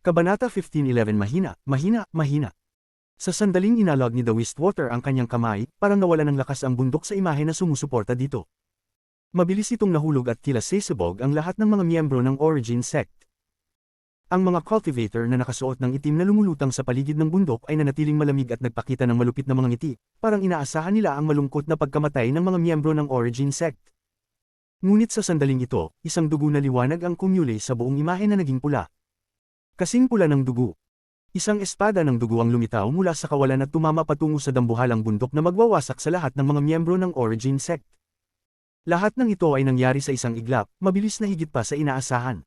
Kabanata 15:11 Mahina, mahina, mahina. Sa sandaling inalog ni The Wistwater ang kanyang kamay, parang nawala ng lakas ang bundok sa imahe na sumusuporta dito. Mabilis itong nahulog at tila sesabog ang lahat ng mga miyembro ng Origin Sect. Ang mga cultivator na nakasuot ng itim na lumulutang sa paligid ng bundok ay nanatiling malamig at nagpakita ng malupit na mga ngiti, parang inaasahan nila ang malungkot na pagkamatay ng mga miyembro ng Origin Sect. Ngunit sa sandaling ito, isang dugo na liwanag ang kumule sa buong imahe na naging pula. Kasing pula ng dugo. Isang espada ng dugo ang lumitaw mula sa kawalan at tumama patungo sa dambuhalang bundok na magwawasak sa lahat ng mga miyembro ng Origin Sect. Lahat ng ito ay nangyari sa isang iglap, mabilis na higit pa sa inaasahan.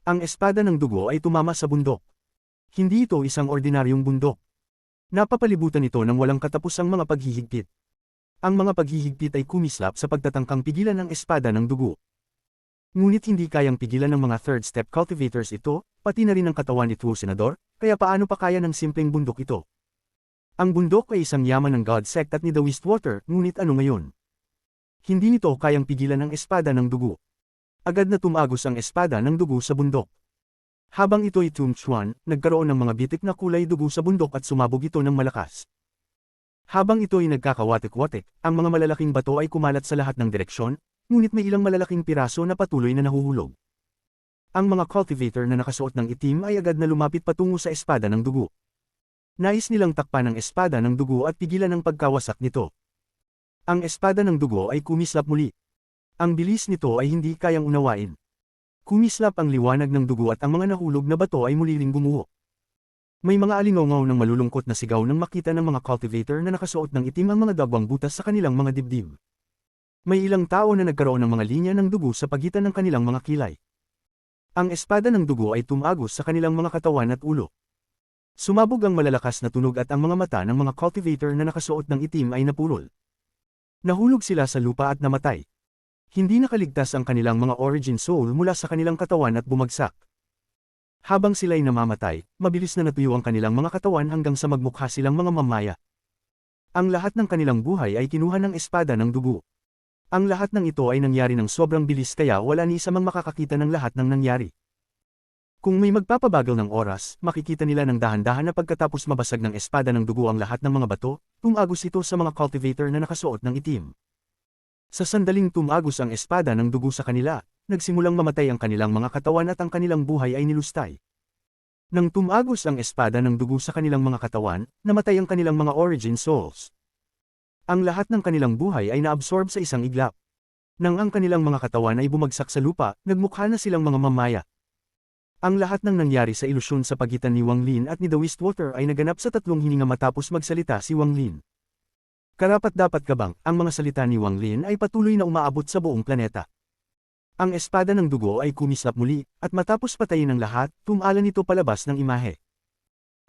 Ang espada ng dugo ay tumama sa bundok. Hindi ito isang ordinaryong bundok. Napapalibutan ito ng walang katapusang mga paghihigpit. Ang mga paghihigpit ay kumislap sa pagtatangkang pigilan ng espada ng dugo. Ngunit hindi kayang pigilan ng mga third-step cultivators ito, pati na rin ang katawan ni True Senador, kaya paano pa kaya ng simpleng bundok ito? Ang bundok ay isang yaman ng God Sect at ni The Wistwater, ngunit ano ngayon? Hindi nito kayang pigilan ang espada ng dugo. Agad na tumagos ang espada ng dugo sa bundok. Habang ito'y tumchuan, nagkaroon ng mga bitik na kulay dugo sa bundok at sumabog ito ng malakas. Habang ito'y nagkakawatik-watik, ang mga malalaking bato ay kumalat sa lahat ng direksyon, ngunit may ilang malalaking piraso na patuloy na nahuhulog. Ang mga cultivator na nakasuot ng itim ay agad na lumapit patungo sa espada ng dugo. Nais nilang takpan ang espada ng dugo at pigilan ang pagkawasak nito. Ang espada ng dugo ay kumislap muli. Ang bilis nito ay hindi kayang unawain. Kumislap ang liwanag ng dugo at ang mga nahulog na bato ay muli ring gumuho. May mga alingaw ng malulungkot na sigaw nang makita ng mga cultivator na nakasuot ng itim ang mga dagwang butas sa kanilang mga dibdib. May ilang tao na nagkaroon ng mga linya ng dugo sa pagitan ng kanilang mga kilay. Ang espada ng dugo ay tumagos sa kanilang mga katawan at ulo. Sumabog ang malalakas na tunog at ang mga mata ng mga cultivator na nakasuot ng itim ay napulol. Nahulog sila sa lupa at namatay. Hindi nakaligtas ang kanilang mga origin soul mula sa kanilang katawan at bumagsak. Habang sila'y namamatay, mabilis na natuyo ang kanilang mga katawan hanggang sa magmukha silang mga mamaya. Ang lahat ng kanilang buhay ay kinuha ng espada ng dugo. Ang lahat ng ito ay nangyari ng sobrang bilis kaya wala ni isa mang makakakita ng lahat ng nangyari. Kung may magpapabagal ng oras, makikita nila ng dahan-dahan na pagkatapos mabasag ng espada ng dugo ang lahat ng mga bato, tumagos ito sa mga cultivator na nakasuot ng itim. Sa sandaling tumagos ang espada ng dugo sa kanila, nagsimulang mamatay ang kanilang mga katawan at ang kanilang buhay ay nilustay. Nang tumagos ang espada ng dugo sa kanilang mga katawan, namatay ang kanilang mga origin souls. Ang lahat ng kanilang buhay ay naabsorb sa isang iglap. Nang ang kanilang mga katawan ay bumagsak sa lupa, nagmukha na silang mga mamaya. Ang lahat ng nangyari sa ilusyon sa pagitan ni Wang Lin at ni The Wistwater ay naganap sa tatlong hininga matapos magsalita si Wang Lin. Karapat-dapat kabang, ang mga salita ni Wang Lin ay patuloy na umaabot sa buong planeta. Ang espada ng dugo ay kumislap muli, at matapos patayin ng lahat, tumalan ito palabas ng imahe.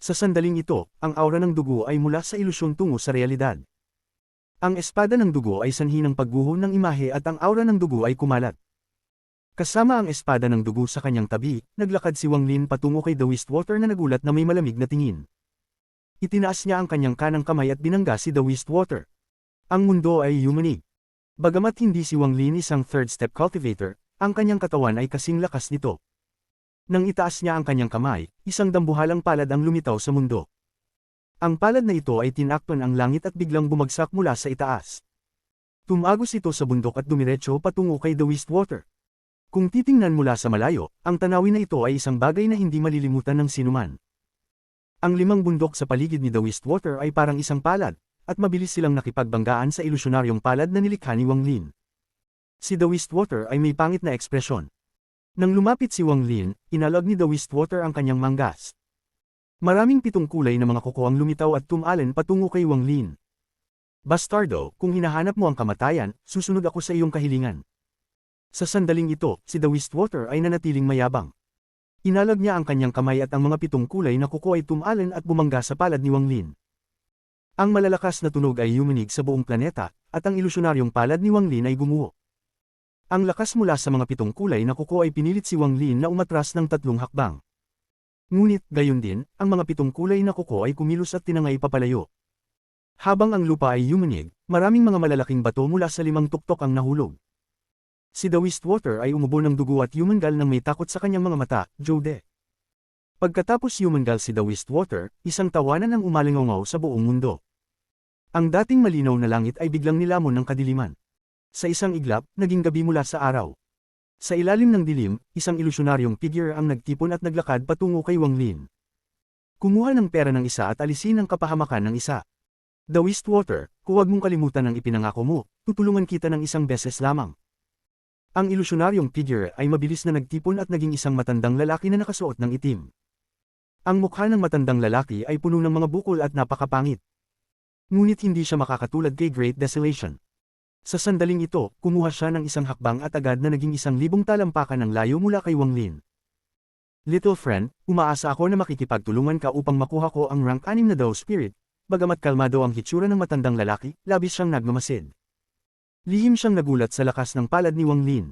Sa sandaling ito, ang aura ng dugo ay mula sa ilusyon tungo sa realidad. Ang espada ng dugo ay sanhi ng pagguho ng imahe at ang aura ng dugo ay kumalat. Kasama ang espada ng dugo sa kanyang tabi, naglakad si Wang Lin patungo kay The Wistwater na nagulat na may malamig na tingin. Itinaas niya ang kanyang kanang kamay at binangga si The Wistwater. Ang mundo ay yumanig. Bagamat hindi si Wang Lin isang third-step cultivator, ang kanyang katawan ay kasing lakas nito. Nang itaas niya ang kanyang kamay, isang dambuhalang palad ang lumitaw sa mundo. Ang palad na ito ay tinakpan ang langit at biglang bumagsak mula sa itaas. Tumagos ito sa bundok at dumiretso patungo kay The Wistwater. Kung titingnan mula sa malayo, ang tanawin na ito ay isang bagay na hindi malilimutan ng sinuman. Ang limang bundok sa paligid ni The Wistwater ay parang isang palad, at mabilis silang nakipagbanggaan sa ilusyonaryong palad na nilikha ni Wang Lin. Si The Wistwater ay may pangit na ekspresyon. Nang lumapit si Wang Lin, inalog ni The Wistwater ang kanyang manggas. Maraming pitong kulay na mga kuko ang lumitaw at tumalan patungo kay Wang Lin. Bastardo, kung hinahanap mo ang kamatayan, susunod ako sa iyong kahilingan. Sa sandaling ito, si The Wistwater ay nanatiling mayabang. Inalog niya ang kanyang kamay at ang mga pitong kulay na kuko ay tumalan at bumangga sa palad ni Wang Lin. Ang malalakas na tunog ay yumanig sa buong planeta, at ang ilusyonaryong palad ni Wang Lin ay gumuho. Ang lakas mula sa mga pitong kulay na kuko ay pinilit si Wang Lin na umatras ng 3 hakbang. Ngunit, gayon din, ang mga pitong kulay na kuko ay kumilos at tinangay papalayo. Habang ang lupa ay yumanig, maraming mga malalaking bato mula sa 5 tuktok ang nahulog. Si The Wistwater ay umubo ng dugo at yumangal ng may takot sa kanyang mga mata, Jode. Pagkatapos yumangal si The Wistwater, isang tawanan ang umalingaw sa buong mundo. Ang dating malinaw na langit ay biglang nilamon ng kadiliman. Sa isang iglap, naging gabi mula sa araw. Sa ilalim ng dilim, isang ilusyonaryong figure ang nagtipon at naglakad patungo kay Wang Lin. Kumuha ng pera ng isa at alisin ang kapahamakan ng isa. The Wistwater, huwag mong kalimutan ang ipinangako mo, tutulungan kita ng isang beses lamang. Ang ilusyonaryong figure ay mabilis na nagtipon at naging isang matandang lalaki na nakasuot ng itim. Ang mukha ng matandang lalaki ay puno ng mga bukol at napakapangit. Ngunit hindi siya makakatulad kay Great Desolation. Sa sandaling ito, kumuha siya ng isang hakbang at agad na naging 1,000 talampakan ng layo mula kay Wang Lin. Little friend, umaasa ako na makikipagtulungan ka upang makuha ko ang rank 6 na Dao Spirit, bagamat kalmado ang hitsura ng matandang lalaki, labis siyang nagmamasid. Lihim siyang nagulat sa lakas ng palad ni Wang Lin.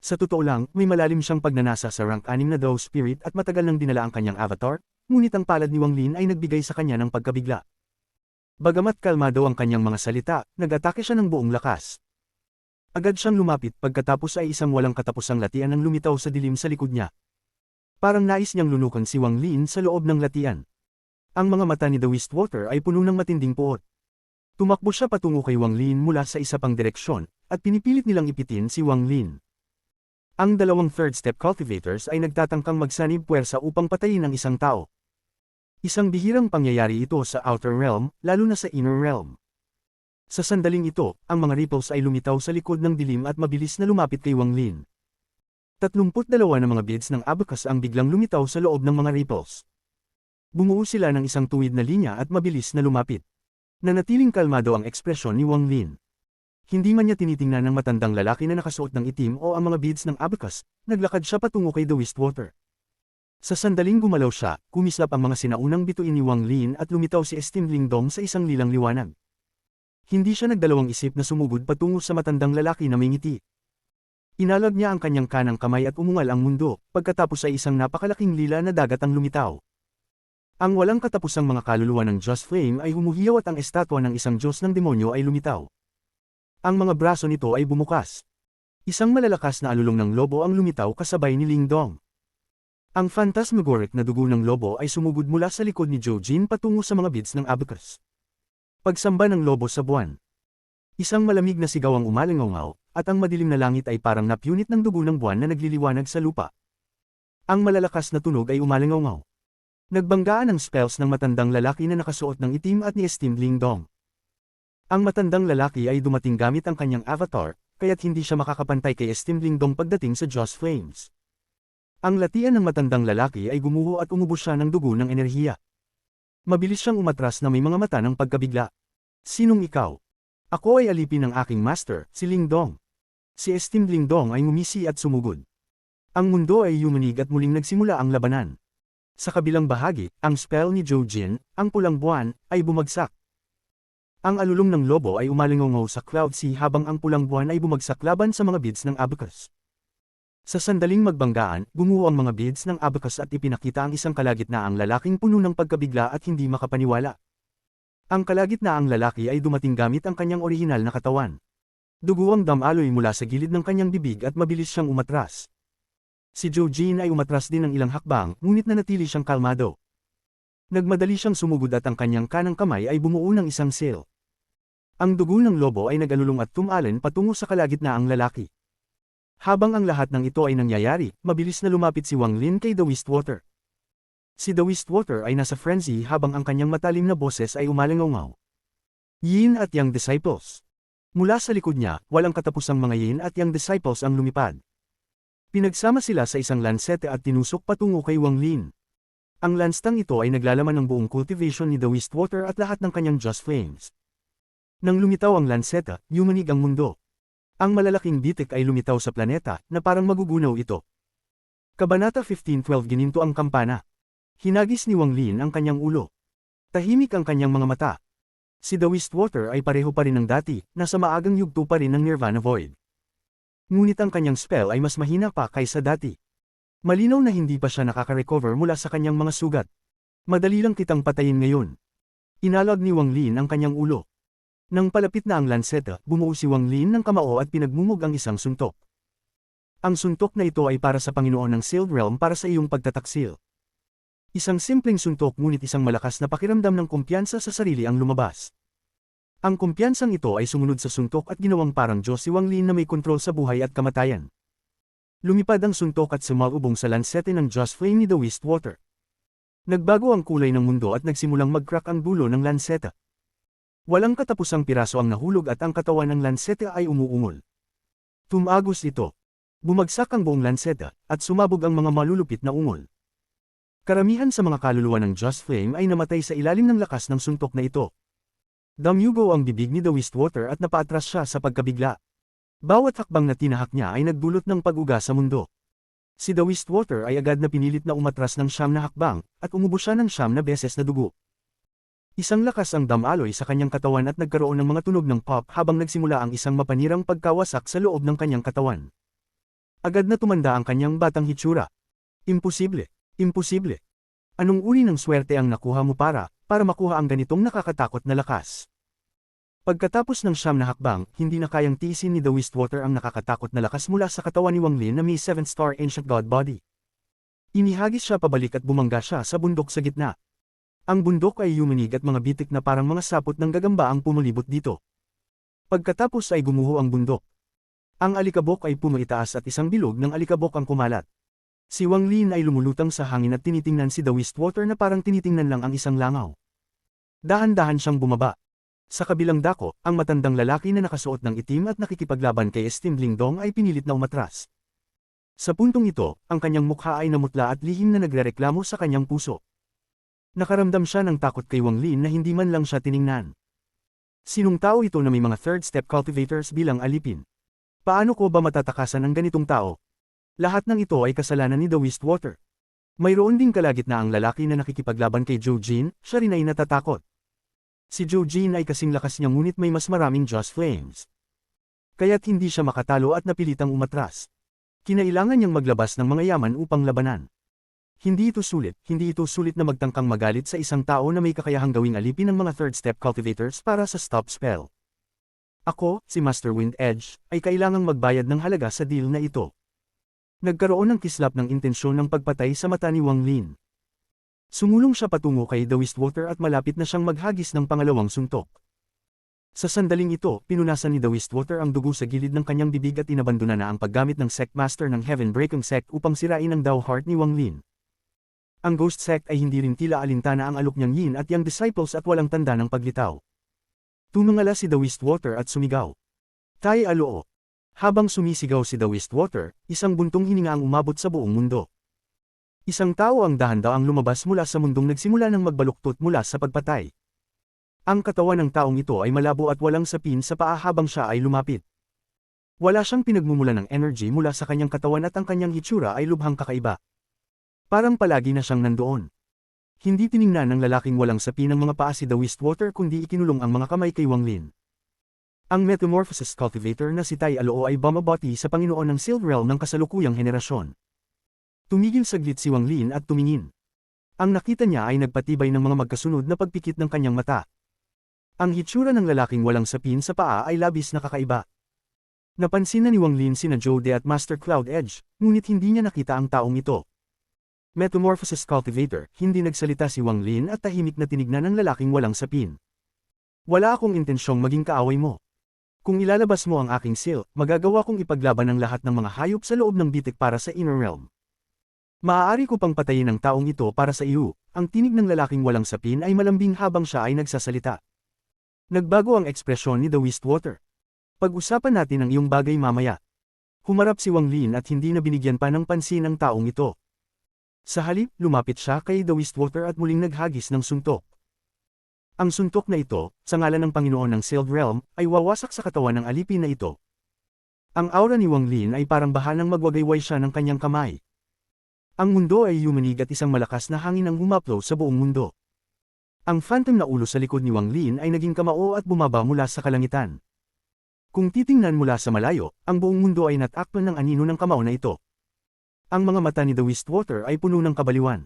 Sa totoo lang, may malalim siyang pagnanasa sa rank 6 na Dao Spirit at matagal nang dinala ang kanyang avatar, ngunit ang palad ni Wang Lin ay nagbigay sa kanya ng pagkabigla. Bagamat kalmado ang kanyang mga salita, nag-atake siya ng buong lakas. Agad siyang lumapit pagkatapos ay isang walang katapusang latian ang lumitaw sa dilim sa likod niya. Parang nais niyang lunukan si Wang Lin sa loob ng latian. Ang mga mata ni The Wistwater ay puno ng matinding puot. Tumakbo siya patungo kay Wang Lin mula sa isa pang direksyon, at pinipilit nilang ipitin si Wang Lin. Ang dalawang third-step cultivators ay nagtatangkang magsanib puwersa upang patayin ang isang tao. Isang bihirang pangyayari ito sa Outer Realm, lalo na sa Inner Realm. Sa sandaling ito, ang mga ripples ay lumitaw sa likod ng dilim at mabilis na lumapit kay Wang Lin. 32 na mga beads ng abacus ang biglang lumitaw sa loob ng mga ripples. Bumuo sila ng isang tuwid na linya at mabilis na lumapit. Nanatiling kalmado ang ekspresyon ni Wang Lin. Hindi man niya tinitingnan ng matandang lalaki na nakasuot ng itim o ang mga beads ng abacus, naglakad siya patungo kay The Wistwater. Sa sandaling gumalaw siya, kumislap ang mga sinaunang bituin ni Wang Lin at lumitaw si Esteemed Lingdong sa isang lilang liwanag. Hindi siya nagdalawang isip na sumugod patungo sa matandang lalaki na may ngiti. Inalag niya ang kanyang kanang kamay at umungal ang mundo, pagkatapos ay isang napakalaking lila na dagat ang lumitaw. Ang walang katapusang mga kaluluwa ng Just Flame ay humuhiyaw at ang estatwa ng isang Diyos ng demonyo ay lumitaw. Ang mga braso nito ay bumukas. Isang malalakas na alulong ng lobo ang lumitaw kasabay ni Lingdong. Ang phantasmagoric na dugo ng lobo ay sumugod mula sa likod ni Joujin patungo sa mga beads ng abacus. Pagsamba ng lobo sa buwan. Isang malamig na sigaw ang umalingaw, at ang madilim na langit ay parang napyunit ng dugo ng buwan na nagliliwanag sa lupa. Ang malalakas na tunog ay umalingaw. Nagbanggaan ang spells ng matandang lalaki na nakasuot ng itim at ni Esteemed Lingdong. Ang matandang lalaki ay dumating gamit ang kanyang avatar, kaya't hindi siya makakapantay kay Esteemed Lingdong pagdating sa Joss Flames. Ang latian ng matandang lalaki ay gumuho at umubos siya ng dugo ng enerhiya. Mabilis siyang umatras na may mga mata ng pagkabigla. Sinong ikaw? Ako ay alipin ng aking master, si Lingdong. Si Esteemed Lingdong ay ngumisi at sumugod. Ang mundo ay yumanig at muling nagsimula ang labanan. Sa kabilang bahagi, ang spell ni Joujin, ang pulang buwan, ay bumagsak. Ang alulong ng lobo ay umalingaw sa Cloud Sea habang ang pulang buwan ay bumagsak laban sa mga beads ng abacus. Sa sandaling magbanggaan, gumuho ang mga beads ng abacus at ipinakita ang isang kalagitnaang lalaking puno ng pagkabigla at hindi makapaniwala. Ang kalagitnaang lalaki ay dumating gamit ang kanyang orihinal na katawan. Dugo ang damaloy mula sa gilid ng kanyang bibig at mabilis siyang umatras. Si Joujin ay umatras din ng ilang hakbang, ngunit nanatili siyang kalmado. Nagmadali siyang sumugod at ang kanyang kanang kamay ay bumuo ng isang sail. Ang dugo ng lobo ay nag-alulong at tumalon patungo sa kalagitnaang lalaki. Habang ang lahat ng ito ay nangyayari, mabilis na lumapit si Wang Lin kay The Wistwater. Si The Wistwater ay nasa frenzy habang ang kanyang matalim na boses ay umalingaw. Yin at Yang Disciples. Mula sa likod niya, walang katapusang mga Yin at Yang Disciples ang lumipad. Pinagsama sila sa isang lansete at tinusok patungo kay Wang Lin. Ang lanstang ito ay naglalaman ng buong cultivation ni The Wistwater at lahat ng kanyang Just Flames. Nang lumitaw ang lanseta, yumanig ang mundo. Ang malalaking bitik ay lumitaw sa planeta, na parang magugunaw ito. Kabanata 15:12 Gininto ang kampana. Hinagis ni Wang Lin ang kanyang ulo. Tahimik ang kanyang mga mata. Si The Wistwater ay pareho pa rin ng dati, nasa maagang yugto pa rin ng Nirvana Void. Ngunit ang kanyang spell ay mas mahina pa kaysa dati. Malinaw na hindi pa siya nakaka-recover mula sa kanyang mga sugat. Madali lang kitang patayin ngayon. Inalag ni Wang Lin ang kanyang ulo. Nang palapit na ang lanseta, bumuo si Wang Lin ng kamao at pinagmumog ang isang suntok. Ang suntok na ito ay para sa Panginoon ng Sealed Realm para sa iyong pagtataksil. Isang simpleng suntok ngunit isang malakas na pakiramdam ng kumpiyansa sa sarili ang lumabas. Ang kumpiyansang ito ay sumunod sa suntok at ginawang parang Diyos si Wang Lin na may kontrol sa buhay at kamatayan. Lumipad ang suntok at sumalubong sa lansete ng Just Flame ni The Wistwater. Nagbago ang kulay ng mundo at nagsimulang mag-crack ang dulo ng lanseta. Walang katapusang piraso ang nahulog at ang katawan ng lanseta ay umuungol. Tumagos ito. Bumagsak ang buong lanseta, at sumabog ang mga malulupit na ungol. Karamihan sa mga kaluluwa ng Just Flame ay namatay sa ilalim ng lakas ng suntok na ito. Damyugo ang bibig ni The Wistwater at napaatras siya sa pagkabigla. Bawat hakbang na tinahak niya ay nagdulot ng pag-uga sa mundo. Si The Wistwater ay agad na pinilit na umatras ng 9 na hakbang, at umubo siya ng 9 na beses na dugo. Isang lakas ang damaloy sa kanyang katawan at nagkaroon ng mga tunog ng pop habang nagsimula ang isang mapanirang pagkawasak sa loob ng kanyang katawan. Agad na tumanda ang kanyang batang hitsura. Imposible, imposible. Anong uri ng swerte ang nakuha mo para makuha ang ganitong nakakatakot na lakas? Pagkatapos ng 9 na hakbang, hindi na kayang tiisin ni The Wistwater ang nakakatakot na lakas mula sa katawan ni Wang Lin na may 7-star ancient god body. Inihagis siya pabalik at bumangga siya sa bundok sa gitna. Ang bundok ay yumanig at mga bitik na parang mga sapot ng gagamba ang pumulibot dito. Pagkatapos ay gumuho ang bundok. Ang alikabok ay pumaitaas at isang bilog ng alikabok ang kumalat. Si Wang Lin ay lumulutang sa hangin at tinitingnan si The Wistwater na parang tinitingnan lang ang isang langaw. Dahan-dahan siyang bumaba. Sa kabilang dako, ang matandang lalaki na nakasuot ng itim at nakikipaglaban kay Esteemed Lingdong ay pinilit na umatras. Sa puntong ito, ang kanyang mukha ay namutla at lihim na nagrereklamo sa kanyang puso. Nakaramdam siya ng takot kay Wang Lin na hindi man lang siya tiningnan. Sinong tao ito na may mga third-step cultivators bilang alipin? Paano ko ba matatakasan ng ganitong tao? Lahat ng ito ay kasalanan ni The Wistwater. Mayroon ding kalagitnaang lalaki na nakikipaglaban kay Zhou Jin, siya rin ay natatakot. Si Zhou Jin ay kasing lakas niya ngunit may mas maraming Just Flames. Kaya't hindi siya makatalo at napilitang umatras. Kinailangan niyang maglabas ng mga yaman upang labanan. Hindi ito sulit na magtangkang magalit sa isang tao na may kakayahang gawing alipin ng mga third-step cultivators para sa stop spell. Ako, si Master Wind Edge, ay kailangang magbayad ng halaga sa deal na ito. Nagkaroon ng kislap ng intensyon ng pagpatay sa mata ni Wang Lin. Sumulong siya patungo kay The Wistwater at malapit na siyang maghagis ng pangalawang suntok. Sa sandaling ito, pinunasan ni The Wistwater ang dugo sa gilid ng kanyang bibig at inabandona na ang paggamit ng Sect Master ng Heaven Breaking Sect upang sirain ang Dao Heart ni Wang Lin. Ang Ghost Sect ay hindi rin tila alintana ang alok niyang Yin at Yang disciples at walang tanda ng paglitaw. Tumangala si The Wistwater at sumigaw. Tai Aloo. Habang sumisigaw si The Wistwater, isang buntong hininga ang umabot sa buong mundo. Isang tao ang dahan-daang lumabas mula sa mundong nagsimula ng magbaluktot mula sa pagpatay. Ang katawan ng taong ito ay malabo at walang sapin sa paa habang siya ay lumapit. Wala siyang pinagmumula ng energy mula sa kanyang katawan at ang kanyang hitsura ay lubhang kakaiba. Parang palagi na siyang nandoon. Hindi tiningnan ng lalaking walang sapin ng mga paa si The Wistwater kundi ikinulong ang mga kamay kay Wang Lin. Ang Metamorphosis Cultivator na si Tai Aloo ay bumabati sa Panginoon ng Sealed Realm ng kasalukuyang henerasyon. Tumigil saglit si Wang Lin at tumingin. Ang nakita niya ay nagpatibay ng mga magkasunod na pagpikit ng kanyang mata. Ang hitsura ng lalaking walang sapin sa paa ay labis na kakaiba. Napansin na ni Wang Lin sina Zhou De at Master Cloud Edge, ngunit hindi niya nakita ang taong ito. Metamorphosis Cultivator, hindi nagsalita si Wang Lin at tahimik na tinignan ng lalaking walang sapin. Wala akong intensyong maging kaaway mo. Kung ilalabas mo ang aking seal, magagawa kong ipaglaban ang lahat ng mga hayop sa loob ng bitik para sa Inner Realm. Maaari ko pang patayin ang taong ito para sa iyo. Ang tinig ng lalaking walang sapin ay malambing habang siya ay nagsasalita. Nagbago ang ekspresyon ni The Wistwater. Pag-usapan natin ang iyong bagay mamaya. Humarap si Wang Lin at hindi na binigyan pa ng pansin ang taong ito. Sa halip, lumapit siya kay The Wistwater at muling naghagis ng suntok. Ang suntok na ito, sa ngalan ng Panginoon ng Sealed Realm, ay wawasak sa katawan ng alipin na ito. Ang aura ni Wang Lin ay parang bahalang magwagayway siya ng kanyang kamay. Ang mundo ay yumanig at isang malakas na hangin ang humaplo sa buong mundo. Ang phantom na ulo sa likod ni Wang Lin ay naging kamao at bumaba mula sa kalangitan. Kung titingnan mula sa malayo, ang buong mundo ay natakpan ng anino ng kamao na ito. Ang mga mata ni The Wistwater ay puno ng kabaliwan.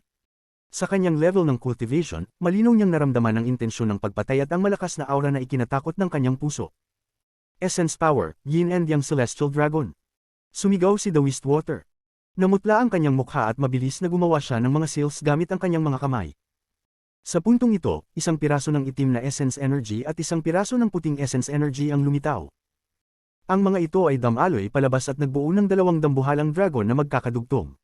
Sa kanyang level ng cultivation, malinaw niyang naramdaman ang intensyon ng pagpatay at ang malakas na aura na ikinatakot ng kanyang puso. Essence Power, Yin and Yang Celestial Dragon. Sumigaw si The Wistwater. Namutla ang kanyang mukha at mabilis na gumawa siya ng mga seals gamit ang kanyang mga kamay. Sa puntong ito, isang piraso ng itim na essence energy at isang piraso ng puting essence energy ang lumitaw. Ang mga ito ay damaloy palabas at nagbuo ng dalawang dambuhalang dragon na magkakadugtong.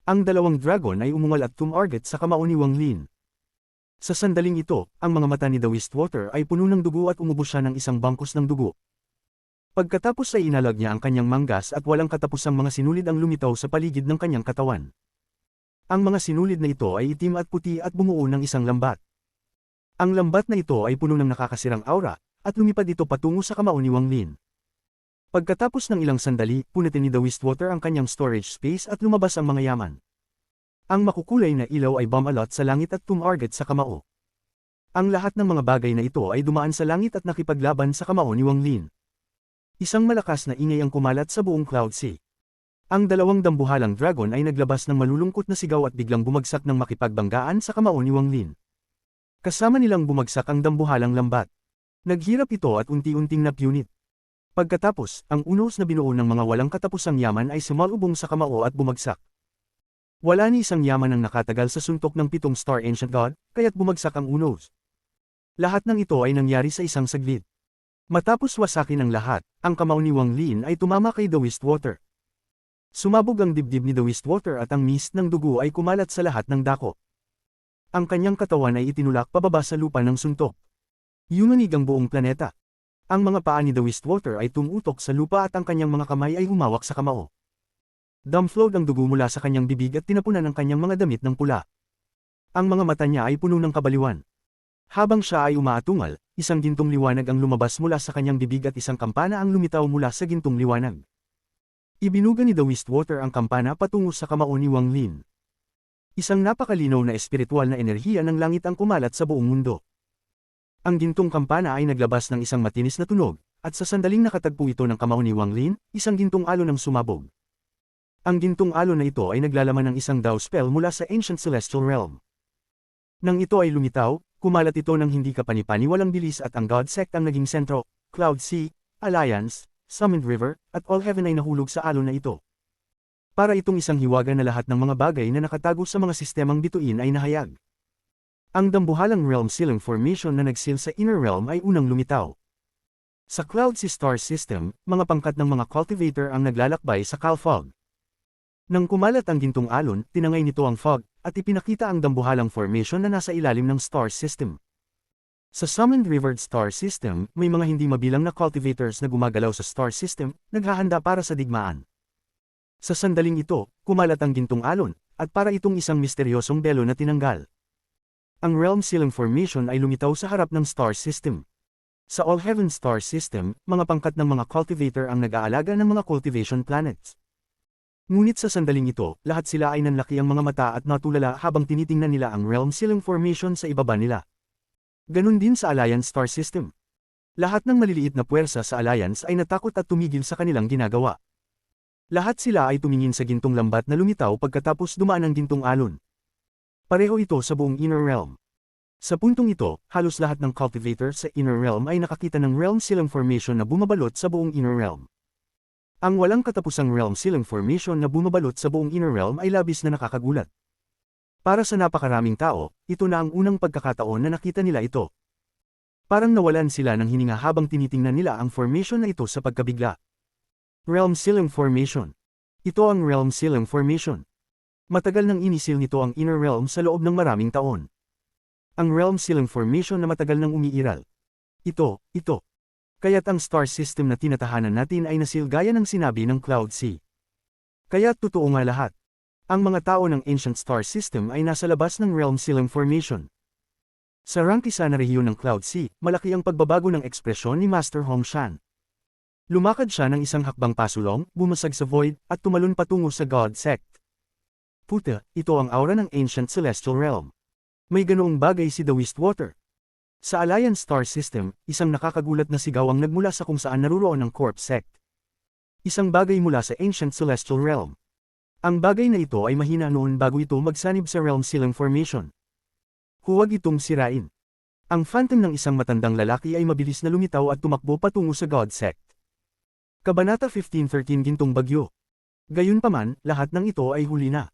Ang dalawang dragon ay umungal at tumarget sa kamao ni Wang Lin. Sa sandaling ito, ang mga mata ni The Wistwater ay puno ng dugo at umubos siya ng isang bangkos ng dugo. Pagkatapos ay inalag niya ang kanyang manggas at walang katapusang mga sinulid ang lumitaw sa paligid ng kanyang katawan. Ang mga sinulid na ito ay itim at puti at bumuo ng isang lambat. Ang lambat na ito ay puno ng nakakasirang aura, at lumipad ito patungo sa kamao ni Wang Lin. Pagkatapos ng ilang sandali, punitin ni The Wistwater ang kanyang storage space at lumabas ang mga yaman. Ang makukulay na ilaw ay bumalot sa langit at tumarget sa kamao. Ang lahat ng mga bagay na ito ay dumaan sa langit at nakipaglaban sa kamao ni Wang Lin. Isang malakas na ingay ang kumalat sa buong Cloud Sea. Ang dalawang dambuhalang dragon ay naglabas ng malulungkot na sigaw at biglang bumagsak ng makipagbanggaan sa kamao ni Wang Lin. Kasama nilang bumagsak ang dambuhalang lambat. Naghirap ito at unti-unting napunit. Pagkatapos, ang unos na binuo ng mga walang katapusang yaman ay sumalubong sa kamao at bumagsak. Wala ni isang yaman ang nakatagal sa suntok ng 7 Star Ancient God, kaya't bumagsak ang unos. Lahat ng ito ay nangyari sa isang saglit. Matapos wasakin ang lahat, ang kamao ni Wang Lin ay tumama kay The Wistwater. Sumabog ang dibdib ni The Wistwater at ang mist ng dugo ay kumalat sa lahat ng dako. Ang kanyang katawan ay itinulak pababa sa lupa ng suntok. Yumanig ang buong planeta. Ang mga paa ni The Wistwater ay tumutok sa lupa at ang kanyang mga kamay ay humawak sa kamao. Dumflowed ang dugo mula sa kanyang bibig at tinapunan ang kanyang mga damit ng pula. Ang mga mata niya ay puno ng kabaliwan. Habang siya ay umaatungal, isang gintong liwanag ang lumabas mula sa kanyang bibig at isang kampana ang lumitaw mula sa gintong liwanag. Ibinuga ni The Wistwater ang kampana patungo sa kamao ni Wang Lin. Isang napakalinaw na espiritual na enerhiya ng langit ang kumalat sa buong mundo. Ang gintong kampana ay naglabas ng isang matinis na tunog, at sa sandaling nakatagpo ito ng kamao ni Wang Lin, isang gintong alon ang sumabog. Ang gintong alon na ito ay naglalaman ng isang Dao spell mula sa Ancient Celestial Realm. Nang ito ay lumitaw, kumalat ito ng hindi kapani-paniwalang bilis at ang God Sect ang naging sentro. Cloud Sea, Alliance, Summoned River, at All Heaven ay nahulog sa alon na ito. Para itong isang hiwaga na lahat ng mga bagay na nakatago sa mga sistemang bituin ay nahayag. Ang dambuhalang Realm Sealing Formation na nagsil sa Inner Realm ay unang lumitaw. Sa Cloud Sea Star System, mga pangkat ng mga cultivator ang naglalakbay sa Cal Fog. Nang kumalat ang gintong alon, tinangay nito ang fog, at ipinakita ang dambuhalang formation na nasa ilalim ng star system. Sa Summoned River Star System, may mga hindi mabilang na cultivators na gumagalaw sa star system, naghahanda para sa digmaan. Sa sandaling ito, kumalat ang gintong alon, at para itong isang misteryosong belo na tinanggal. Ang Realm Sealing Formation ay lumitaw sa harap ng star system. Sa All Heaven Star System, mga pangkat ng mga cultivator ang nag-aalaga ng mga cultivation planets. Ngunit sa sandaling ito, lahat sila ay nanlaki ang mga mata at natulala habang tinitingnan nila ang Realm Sealing Formation sa ibaba nila. Ganon din sa Alliance Star System. Lahat ng maliliit na puwersa sa Alliance ay natakot at tumigil sa kanilang ginagawa. Lahat sila ay tumingin sa gintong lambat na lumitaw pagkatapos dumaan ang gintong alon. Pareho ito sa buong Inner Realm. Sa puntong ito, halos lahat ng cultivator sa Inner Realm ay nakakita ng Realm Sealing Formation na bumabalot sa buong Inner Realm. Ang walang katapusang Realm Sealing Formation na bumabalot sa buong Inner Realm ay labis na nakakagulat. Para sa napakaraming tao, ito na ang unang pagkakataon na nakita nila ito. Parang nawalan sila ng hininga habang tinitingnan nila ang formation na ito sa pagkabigla. Realm Sealing Formation. Ito ang Realm Sealing Formation. Matagal nang inisil nito ang Inner Realm sa loob ng maraming taon. Ang Realm Sealing Formation na matagal nang umiiral. Ito. Kaya't ang star system na tinatahanan natin ay nasil gaya ng sinabi ng Cloud Sea. Kaya't totoo nga lahat. Ang mga tao ng Ancient Star System ay nasa labas ng Realm Sealing Formation. Sa rangkisa na rehiyon ng Cloud Sea, malaki ang pagbabago ng ekspresyon ni Master Hong Shan. Lumakad siya ng isang hakbang pasulong, bumasag sa void, at tumalon patungo sa God Sect. Puta, ito ang aura ng Ancient Celestial Realm. May ganoong bagay si The Wistwater. Sa Alliance Star System, isang nakakagulat na sigaw ang nagmula sa kung saan naruroon ang Corp Sect. Isang bagay mula sa Ancient Celestial Realm. Ang bagay na ito ay mahina noon bago ito magsanib sa Realm Sealing Formation. Huwag itong sirain. Ang phantom ng isang matandang lalaki ay mabilis na lumitaw at tumakbo patungo sa God Sect. Kabanata 15:13 Gintong Bagyo. Gayunpaman, lahat ng ito ay huli na.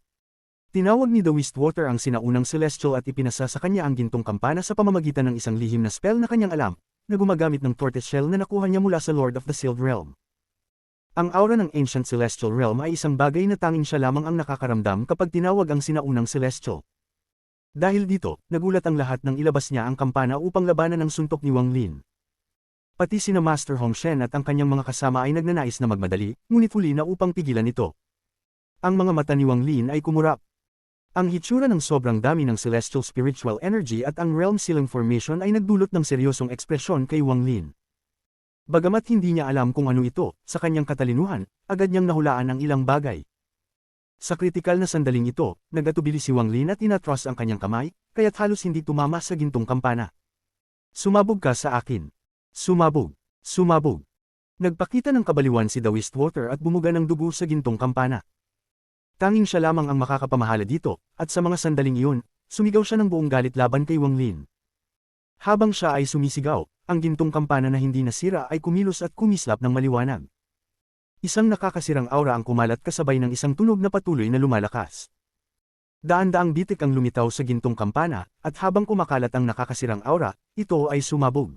Tinawag ni The Wistwater ang sinaunang celestial at ipinasa sa kanya ang gintong kampana sa pamamagitan ng isang lihim na spell na kanyang alam, na gumagamit ng tortoiseshell na nakuha niya mula sa Lord of the Sealed Realm. Ang aura ng Ancient Celestial Realm ay isang bagay na tanging siya lamang ang nakakaramdam kapag tinawag ang sinaunang celestial. Dahil dito, nagulat ang lahat nang ilabas niya ang kampana upang labanan ang suntok ni Wang Lin. Pati sina Master Hong Shen at ang kanyang mga kasama ay nagnanais na magmadali, ngunit huli na upang pigilan ito. Ang mga mata ni Wang Lin ay kumurap. Ang hitsura ng sobrang dami ng celestial spiritual energy at ang realm sealing formation ay nagdulot ng seryosong ekspresyon kay Wang Lin. Bagamat hindi niya alam kung ano ito, sa kanyang katalinuhan, agad niyang nahulaan ang ilang bagay. Sa kritikal na sandaling ito, nagatubili si Wang Lin at inatras ang kanyang kamay, kaya't halos hindi tumama sa gintong kampana. Sumabog ka sa akin. Sumabog. Sumabog. Nagpakita ng kabaliwan si The Wistwater at bumuga ng dugo sa gintong kampana. Tanging siya lamang ang makakapamahala dito, at sa mga sandaling iyon, sumigaw siya ng buong galit laban kay Wang Lin. Habang siya ay sumisigaw, ang gintong kampana na hindi nasira ay kumilos at kumislap ng maliwanag. Isang nakakasirang aura ang kumalat kasabay ng isang tunog na patuloy na lumalakas. Daan-daang bitik ang lumitaw sa gintong kampana, at habang kumakalat ang nakakasirang aura, ito ay sumabog.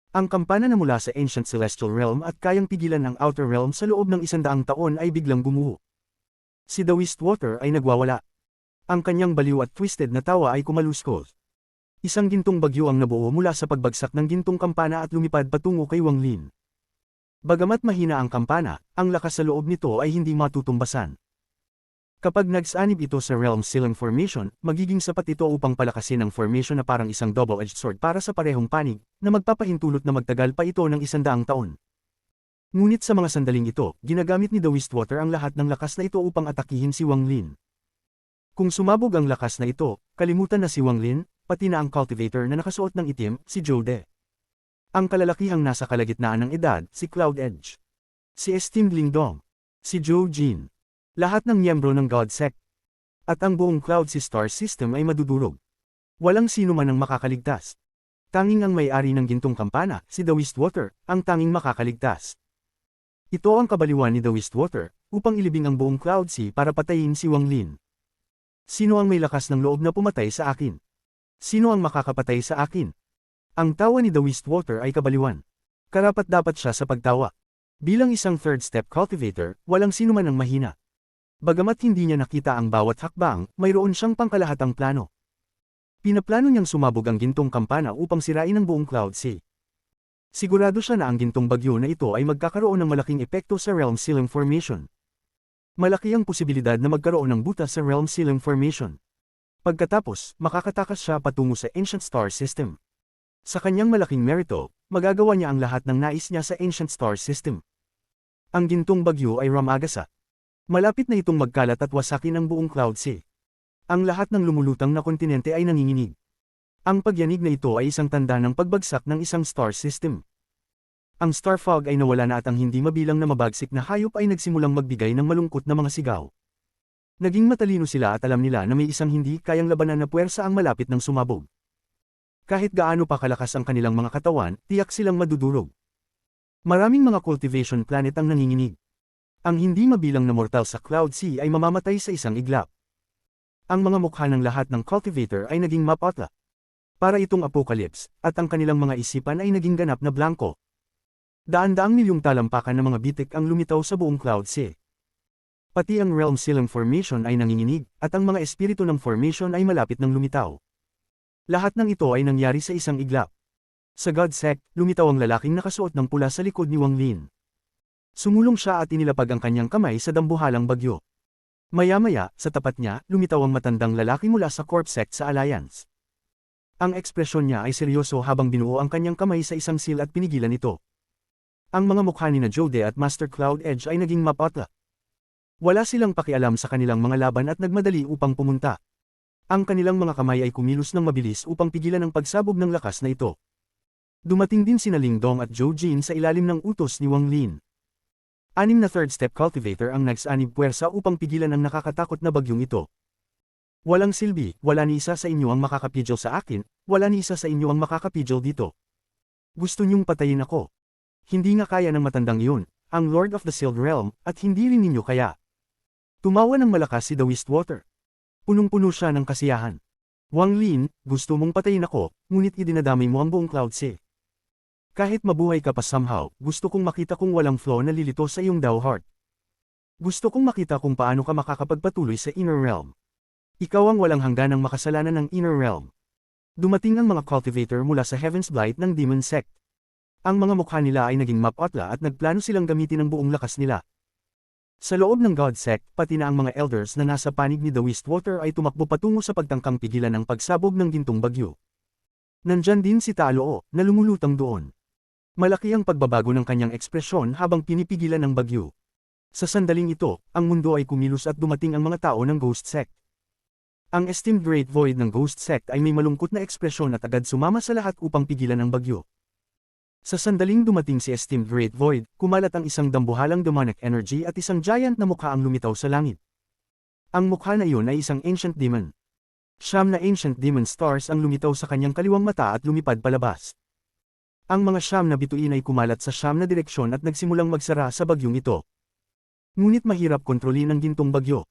Ang kampana na mula sa Ancient Celestial Realm at kayang pigilan ang Outer Realm sa loob ng 100 taon ay biglang gumuho. Si The Wistwater ay nagwawala. Ang kanyang baliw at twisted na tawa ay kumaluskos. Isang gintong bagyo ang nabuo mula sa pagbagsak ng gintong kampana at lumipad patungo kay Wang Lin. Bagamat mahina ang kampana, ang lakas sa loob nito ay hindi matutumbasan. Kapag nagsanib ito sa realm sealing formation, magiging sapat ito upang palakasin ang formation na parang isang double-edged sword para sa parehong panig, na magpapahintulot na magtagal pa ito ng 100 taon. Ngunit sa mga sandaling ito, ginagamit ni The Wistwater ang lahat ng lakas na ito upang atakihin si Wang Lin. Kung sumabog ang lakas na ito, kalimutan na si Wang Lin, pati na ang cultivator na nakasuot ng itim, si Zhou De. Ang kalalakihang nasa kalagitnaan ng edad, si Cloud Edge. Si Esteemed Lingdong. Si Zhou Jin. Lahat ng miyembro ng God Sect. At ang buong Cloud Star System ay madudurog. Walang sino man ang makakaligtas. Tanging ang may-ari ng gintong kampana, si The Wistwater, ang tanging makakaligtas. Ito ang kabaliwan ni The Wistwater, upang ilibing ang buong Cloud Sea para patayin si Wang Lin. Sino ang may lakas ng loob na pumatay sa akin? Sino ang makakapatay sa akin? Ang tawa ni The Wistwater ay kabaliwan. Karapat-dapat siya sa pagtawa. Bilang isang third step cultivator, walang sino man ang mahina. Bagamat hindi niya nakita ang bawat hakbang, mayroon siyang pangkalahatang plano. Pinaplano niyang sumabog ang gintong kampana upang sirain ang buong Cloud Sea. Sigurado siya na ang gintong bagyo na ito ay magkakaroon ng malaking epekto sa realm sealing formation. Malaki ang posibilidad na magkaroon ng butas sa realm sealing formation. Pagkatapos, makakatakas siya patungo sa Ancient Star System. Sa kanyang malaking merito, magagawa niya ang lahat ng nais niya sa Ancient Star System. Ang gintong bagyo ay Ramagasa. Malapit na itong magkalat at wasakin ang buong Cloud Sea. Ang lahat ng lumulutang na kontinente ay nanginginig. Ang pagyanig na ito ay isang tanda ng pagbagsak ng isang star system. Ang star fog ay nawala na at ang hindi mabilang na mabagsik na hayop ay nagsimulang magbigay ng malungkot na mga sigaw. Naging matalino sila at alam nila na may isang hindi kayang labanan na puwersa ang malapit ng sumabog. Kahit gaano pa kalakas ang kanilang mga katawan, tiyak silang madudurog. Maraming mga cultivation planet ang nanginginig. Ang hindi mabilang na mortal sa Cloud Sea ay mamamatay sa isang iglap. Ang mga mukha ng lahat ng cultivator ay naging mapotla. Para itong apocalypse, at ang kanilang mga isipan ay naging ganap na blanko. Daan-daang milyong talampakan ng mga bitik ang lumitaw sa buong Cloud Sea. Pati ang realm sealing formation ay nanginginig, at ang mga espiritu ng formation ay malapit ng lumitaw. Lahat ng ito ay nangyari sa isang iglap. Sa God Sect, lumitaw ang lalaking nakasuot ng pula sa likod ni Wang Lin. Sumulong siya at inilapag ang kanyang kamay sa dambuhalang bagyo. Maya-maya, sa tapat niya, lumitaw ang matandang lalaki mula sa Corp Sect sa Alliance. Ang ekspresyon niya ay seryoso habang binuo ang kanyang kamay sa isang seal at pinigilan ito. Ang mga mukha ni Zhou De at Master Cloud Edge ay naging mapotla. Wala silang pakialam sa kanilang mga laban at nagmadali upang pumunta. Ang kanilang mga kamay ay kumilos ng mabilis upang pigilan ang pagsabog ng lakas na ito. Dumating din sina Lingdong at Zhou Jin sa ilalim ng utos ni Wang Lin. 6 na third step cultivator ang nagsanib puwersa upang pigilan ang nakakatakot na bagyong ito. Walang silbi, wala ni isa sa inyo ang makakapigil sa akin, wala ni isa sa inyo ang makakapigil dito. Gusto niyong patayin ako. Hindi nga kaya ng matandang iyon, ang Lord of the Sealed Realm, at hindi rin ninyo kaya. Tumawa ng malakas si The Wistwater. Punong-puno siya ng kasiyahan. Wang Lin, gusto mong patayin ako, ngunit idinadamay mo ang buong Cloud Sea. Kahit mabuhay ka pa somehow, gusto kong makita kung walang flaw na lilito sa iyong Dao Heart. Gusto kong makita kung paano ka makakapagpatuloy sa Inner Realm. Ikaw ang walang hangganang makasalanan ng Inner Realm. Dumating ang mga cultivator mula sa Heaven's Blight ng Demon Sect. Ang mga mukha nila ay naging mapotla at nagplano silang gamitin ang buong lakas nila. Sa loob ng God Sect, pati na ang mga elders na nasa panig ni The Wistwater ay tumakbo patungo sa pagtangkang pigilan ng pagsabog ng gintong bagyo. Nandyan din si Taloo, na lumulutang doon. Malaki ang pagbabago ng kanyang ekspresyon habang pinipigilan ng bagyo. Sa sandaling ito, ang mundo ay kumilos at dumating ang mga tao ng Ghost Sect. Ang esteemed Great Void ng Ghost Sect ay may malungkot na ekspresyon at agad sumama sa lahat upang pigilan ang bagyo. Sa sandaling dumating si esteemed Great Void, kumalat ang isang dambuhalang demonic energy at isang giant na mukha ang lumitaw sa langit. Ang mukha na iyon ay isang ancient demon. 9 na ancient demon stars ang lumitaw sa kanyang kaliwang mata at lumipad palabas. Ang mga 9 na bituin ay kumalat sa 9 na direksyon at nagsimulang magsara sa bagyong ito. Ngunit mahirap kontrolin ang gintong bagyo.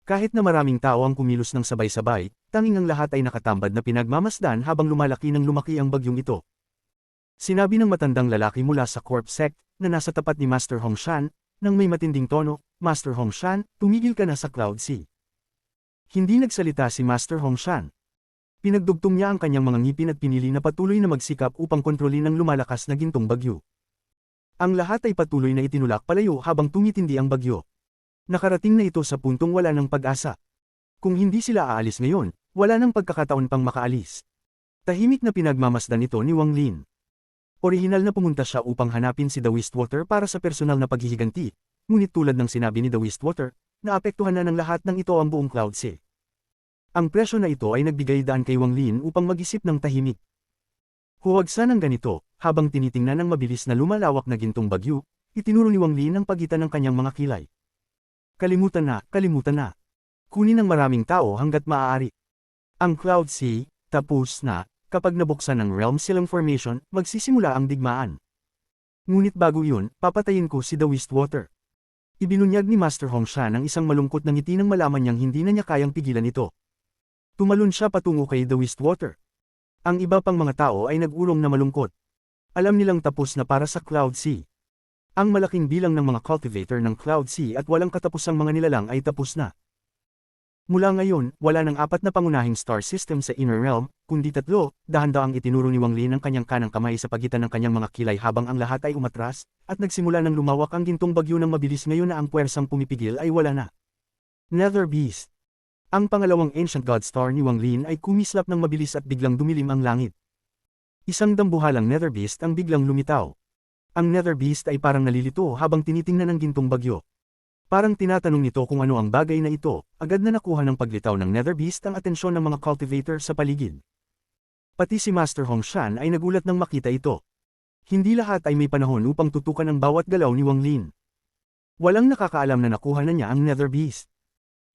Kahit na maraming tao ang kumilos ng sabay-sabay, tanging ang lahat ay nakatambad na pinagmamasdan habang lumalaki ng lumaki ang bagyong ito. Sinabi ng matandang lalaki mula sa Corp Sect, na nasa tapat ni Master Hongshan, nang may matinding tono, Master Hongshan, tumigil ka na sa Cloud Sea. Hindi nagsalita si Master Hongshan. Pinagdugtong niya ang kanyang mga ngipin at pinili na patuloy na magsikap upang kontrolin ang lumalakas na gintong bagyo. Ang lahat ay patuloy na itinulak palayo habang tumitindi ang bagyo. Nakarating na ito sa puntong wala ng pag-asa. Kung hindi sila aalis ngayon, wala nang pagkakataon pang makaalis. Tahimik na pinagmamasdan ito ni Wang Lin. Orihinal na pumunta siya upang hanapin si The Wistwater para sa personal na paghihiganti, ngunit tulad ng sinabi ni The Wistwater, naapektuhan na ng lahat ng ito ang buong Cloud Sea. Ang presyo na ito ay nagbigay daan kay Wang Lin upang mag-isip ng tahimik. Huwagsan ng ganito, habang tinitingnan ng mabilis na lumalawak na gintong bagyo, itinuro ni Wang Lin ang pagitan ng kanyang mga kilay. Kalimutan na, kalimutan na. Kunin ng maraming tao hanggat maaari. Ang Cloud Sea, tapos na. Kapag nabuksan ng Realm Silang Formation, magsisimula ang digmaan. Ngunit bago iyon, papatayin ko si The Wistwater. Ibinunyag ni Master Hongshan ang isang malungkot na ngiti nang malaman niyang hindi na niya kayang pigilan ito. Tumalon siya patungo kay The Wistwater. Ang iba pang mga tao ay nag-urong na malungkot. Alam nilang tapos na para sa Cloud Sea. Ang malaking bilang ng mga cultivator ng Cloud Sea at walang katapusang mga nilalang ay tapos na. Mula ngayon, wala nang 4 na pangunahing star system sa Inner Realm, kundi 3, dahan-daang itinuro ni Wang Lin ang kanyang kanang kamay sa pagitan ng kanyang mga kilay habang ang lahat ay umatras, at nagsimula ng lumawak ang gintong bagyo ng mabilis ngayon na ang puwersang pumipigil ay wala na. Nether Beast. Ang pangalawang Ancient God Star ni Wang Lin ay kumislap ng mabilis at biglang dumilim ang langit. Isang dambuhalang Nether Beast ang biglang lumitaw. Ang Nether Beast ay parang nalilito habang tinitingnan ang gintong bagyo. Parang tinatanong nito kung ano ang bagay na ito, agad na nakuha ng paglitaw ng Nether Beast ang atensyon ng mga cultivator sa paligid. Pati si Master Hongshan ay nagulat nang makita ito. Hindi lahat ay may panahon upang tutukan ang bawat galaw ni Wang Lin. Walang nakakaalam na nakuha na niya ang Nether Beast.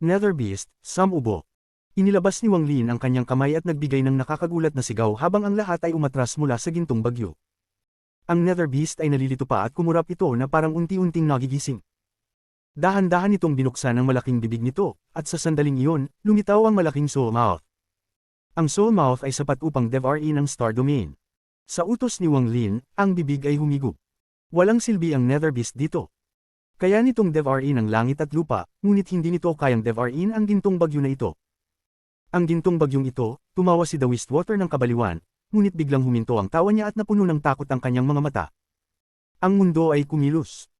Nether Beast, Samubo. Inilabas ni Wang Lin ang kanyang kamay at nagbigay ng nakakagulat na sigaw habang ang lahat ay umatras mula sa gintong bagyo. Ang Nether Beast ay nalilito pa at kumurap ito na parang unti-unting nagigising. Dahan-dahan itong binuksan ang malaking bibig nito, at sa sandaling iyon, lumitaw ang malaking Soul Mouth. Ang Soul Mouth ay sapat upang devour-in ang Star Domain. Sa utos ni Wang Lin, ang bibig ay humigop. Walang silbi ang Nether Beast dito. Kaya nitong devour-in ang langit at lupa, ngunit hindi nito kayang devour-in ang gintong bagyo na ito. Ang gintong bagyong ito, tumawa si The Wistwater ng kabaliwan, ngunit biglang huminto ang tawa niya at napuno ng takot ang kanyang mga mata. Ang mundo ay kumilos.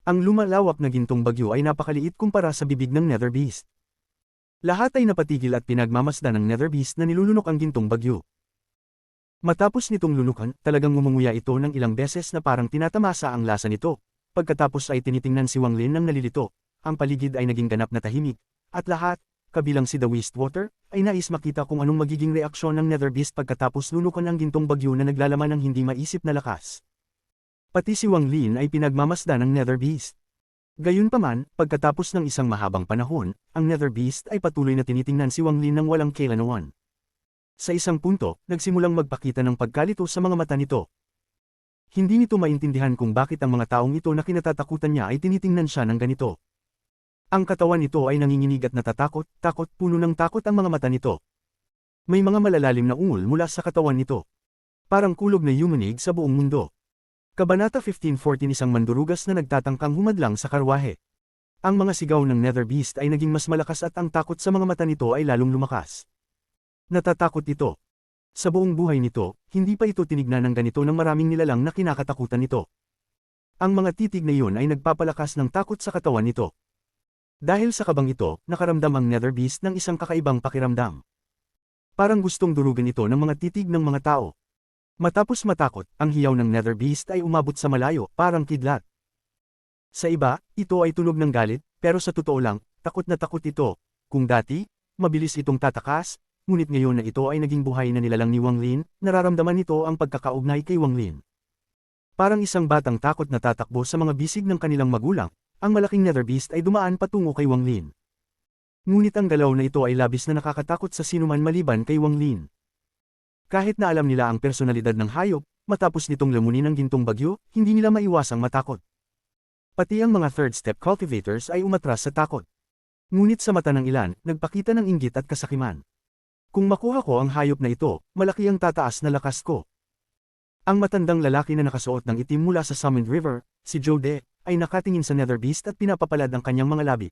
Ang lumalawak na gintong bagyo ay napakaliit kumpara sa bibig ng Nether Beast. Lahat ay napatigil at pinagmamasdan ng Nether Beast na nilulunok ang gintong bagyo. Matapos nitong lunukan, talagang ngumunguya ito ng ilang beses na parang tinatamasa ang lasa nito. Pagkatapos ay tinitingnan si Wang Lin ng nalilito, ang paligid ay naging ganap na tahimik, at lahat, kabilang si The Wistwater, ay nais makita kung anong magiging reaksyon ng Nether Beast pagkatapos lunukan ang gintong bagyo na naglalaman ng hindi maisip na lakas. Pati si Wang Lin ay pinagmamasdan ng Nether Beast. Gayunpaman, pagkatapos ng isang mahabang panahon, ang Nether Beast ay patuloy na tinitingnan si Wang Lin ng walang kailanman. Sa isang punto, nagsimulang magpakita ng pagkalito sa mga mata nito. Hindi nito maintindihan kung bakit ang mga taong ito na kinatatakutan niya ay tinitingnan siya ng ganito. Ang katawan nito ay nanginginig at natatakot, puno ng takot ang mga mata nito. May mga malalalim na ungol mula sa katawan nito. Parang kulog na yumanig sa buong mundo. Kabanata 15:14 Isang mandurugas na nagtatangkang humadlang sa karwahe. Ang mga sigaw ng Nether Beast ay naging mas malakas at ang takot sa mga mata nito ay lalong lumakas. Natatakot ito. Sa buong buhay nito, hindi pa ito tinignan ng ganito ng maraming nilalang na kinakatakutan nito. Ang mga titig na iyon ay nagpapalakas ng takot sa katawan nito. Dahil sa kabang ito, nakaramdam ang Nether Beast ng isang kakaibang pakiramdam. Parang gustong durugan ito ng mga titig ng mga tao. Matapos matakot, ang hiyaw ng Nether Beast ay umabot sa malayo, parang kidlat. Sa iba, ito ay tunog ng galit, pero sa totoo lang, takot na takot ito. Kung dati, mabilis itong tatakas, ngunit ngayon na ito ay naging buhay na nilalang ni Wang Lin, nararamdaman nito ang pagkakaugnay kay Wang Lin. Parang isang batang takot na tatakbo sa mga bisig ng kanilang magulang, ang malaking Nether Beast ay dumaan patungo kay Wang Lin. Ngunit ang galaw na ito ay labis na nakakatakot sa sinuman maliban kay Wang Lin. Kahit na alam nila ang personalidad ng hayop, matapos nitong lamunin ang gintong bagyo, hindi nila maiwasang matakot. Pati ang mga third step cultivators ay umatras sa takot. Ngunit sa mata ng ilan, nagpakita ng inggit at kasakiman. Kung makuha ko ang hayop na ito, malaki ang tataas na lakas ko. Ang matandang lalaki na nakasuot ng itim mula sa Summoned River, si Jode, ay nakatingin sa Nether Beast at pinapapalad ang kanyang mga labi.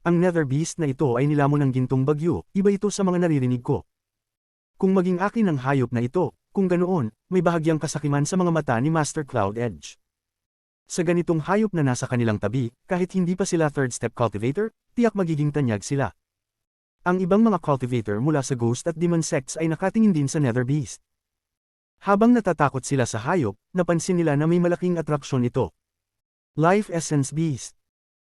Ang Nether Beast na ito ay nilamon ng gintong bagyo, iba ito sa mga naririnig ko. Kung maging akin ang hayop na ito, kung ganoon, may bahagyang kasakiman sa mga mata ni Master Cloud Edge. Sa ganitong hayop na nasa kanilang tabi, kahit hindi pa sila third step cultivator, tiyak magiging tanyag sila. Ang ibang mga cultivator mula sa Ghost at Demon sects ay nakatingin din sa Nether Beast. Habang natatakot sila sa hayop, napansin nila na may malaking atraksyon ito. Life Essence Beast.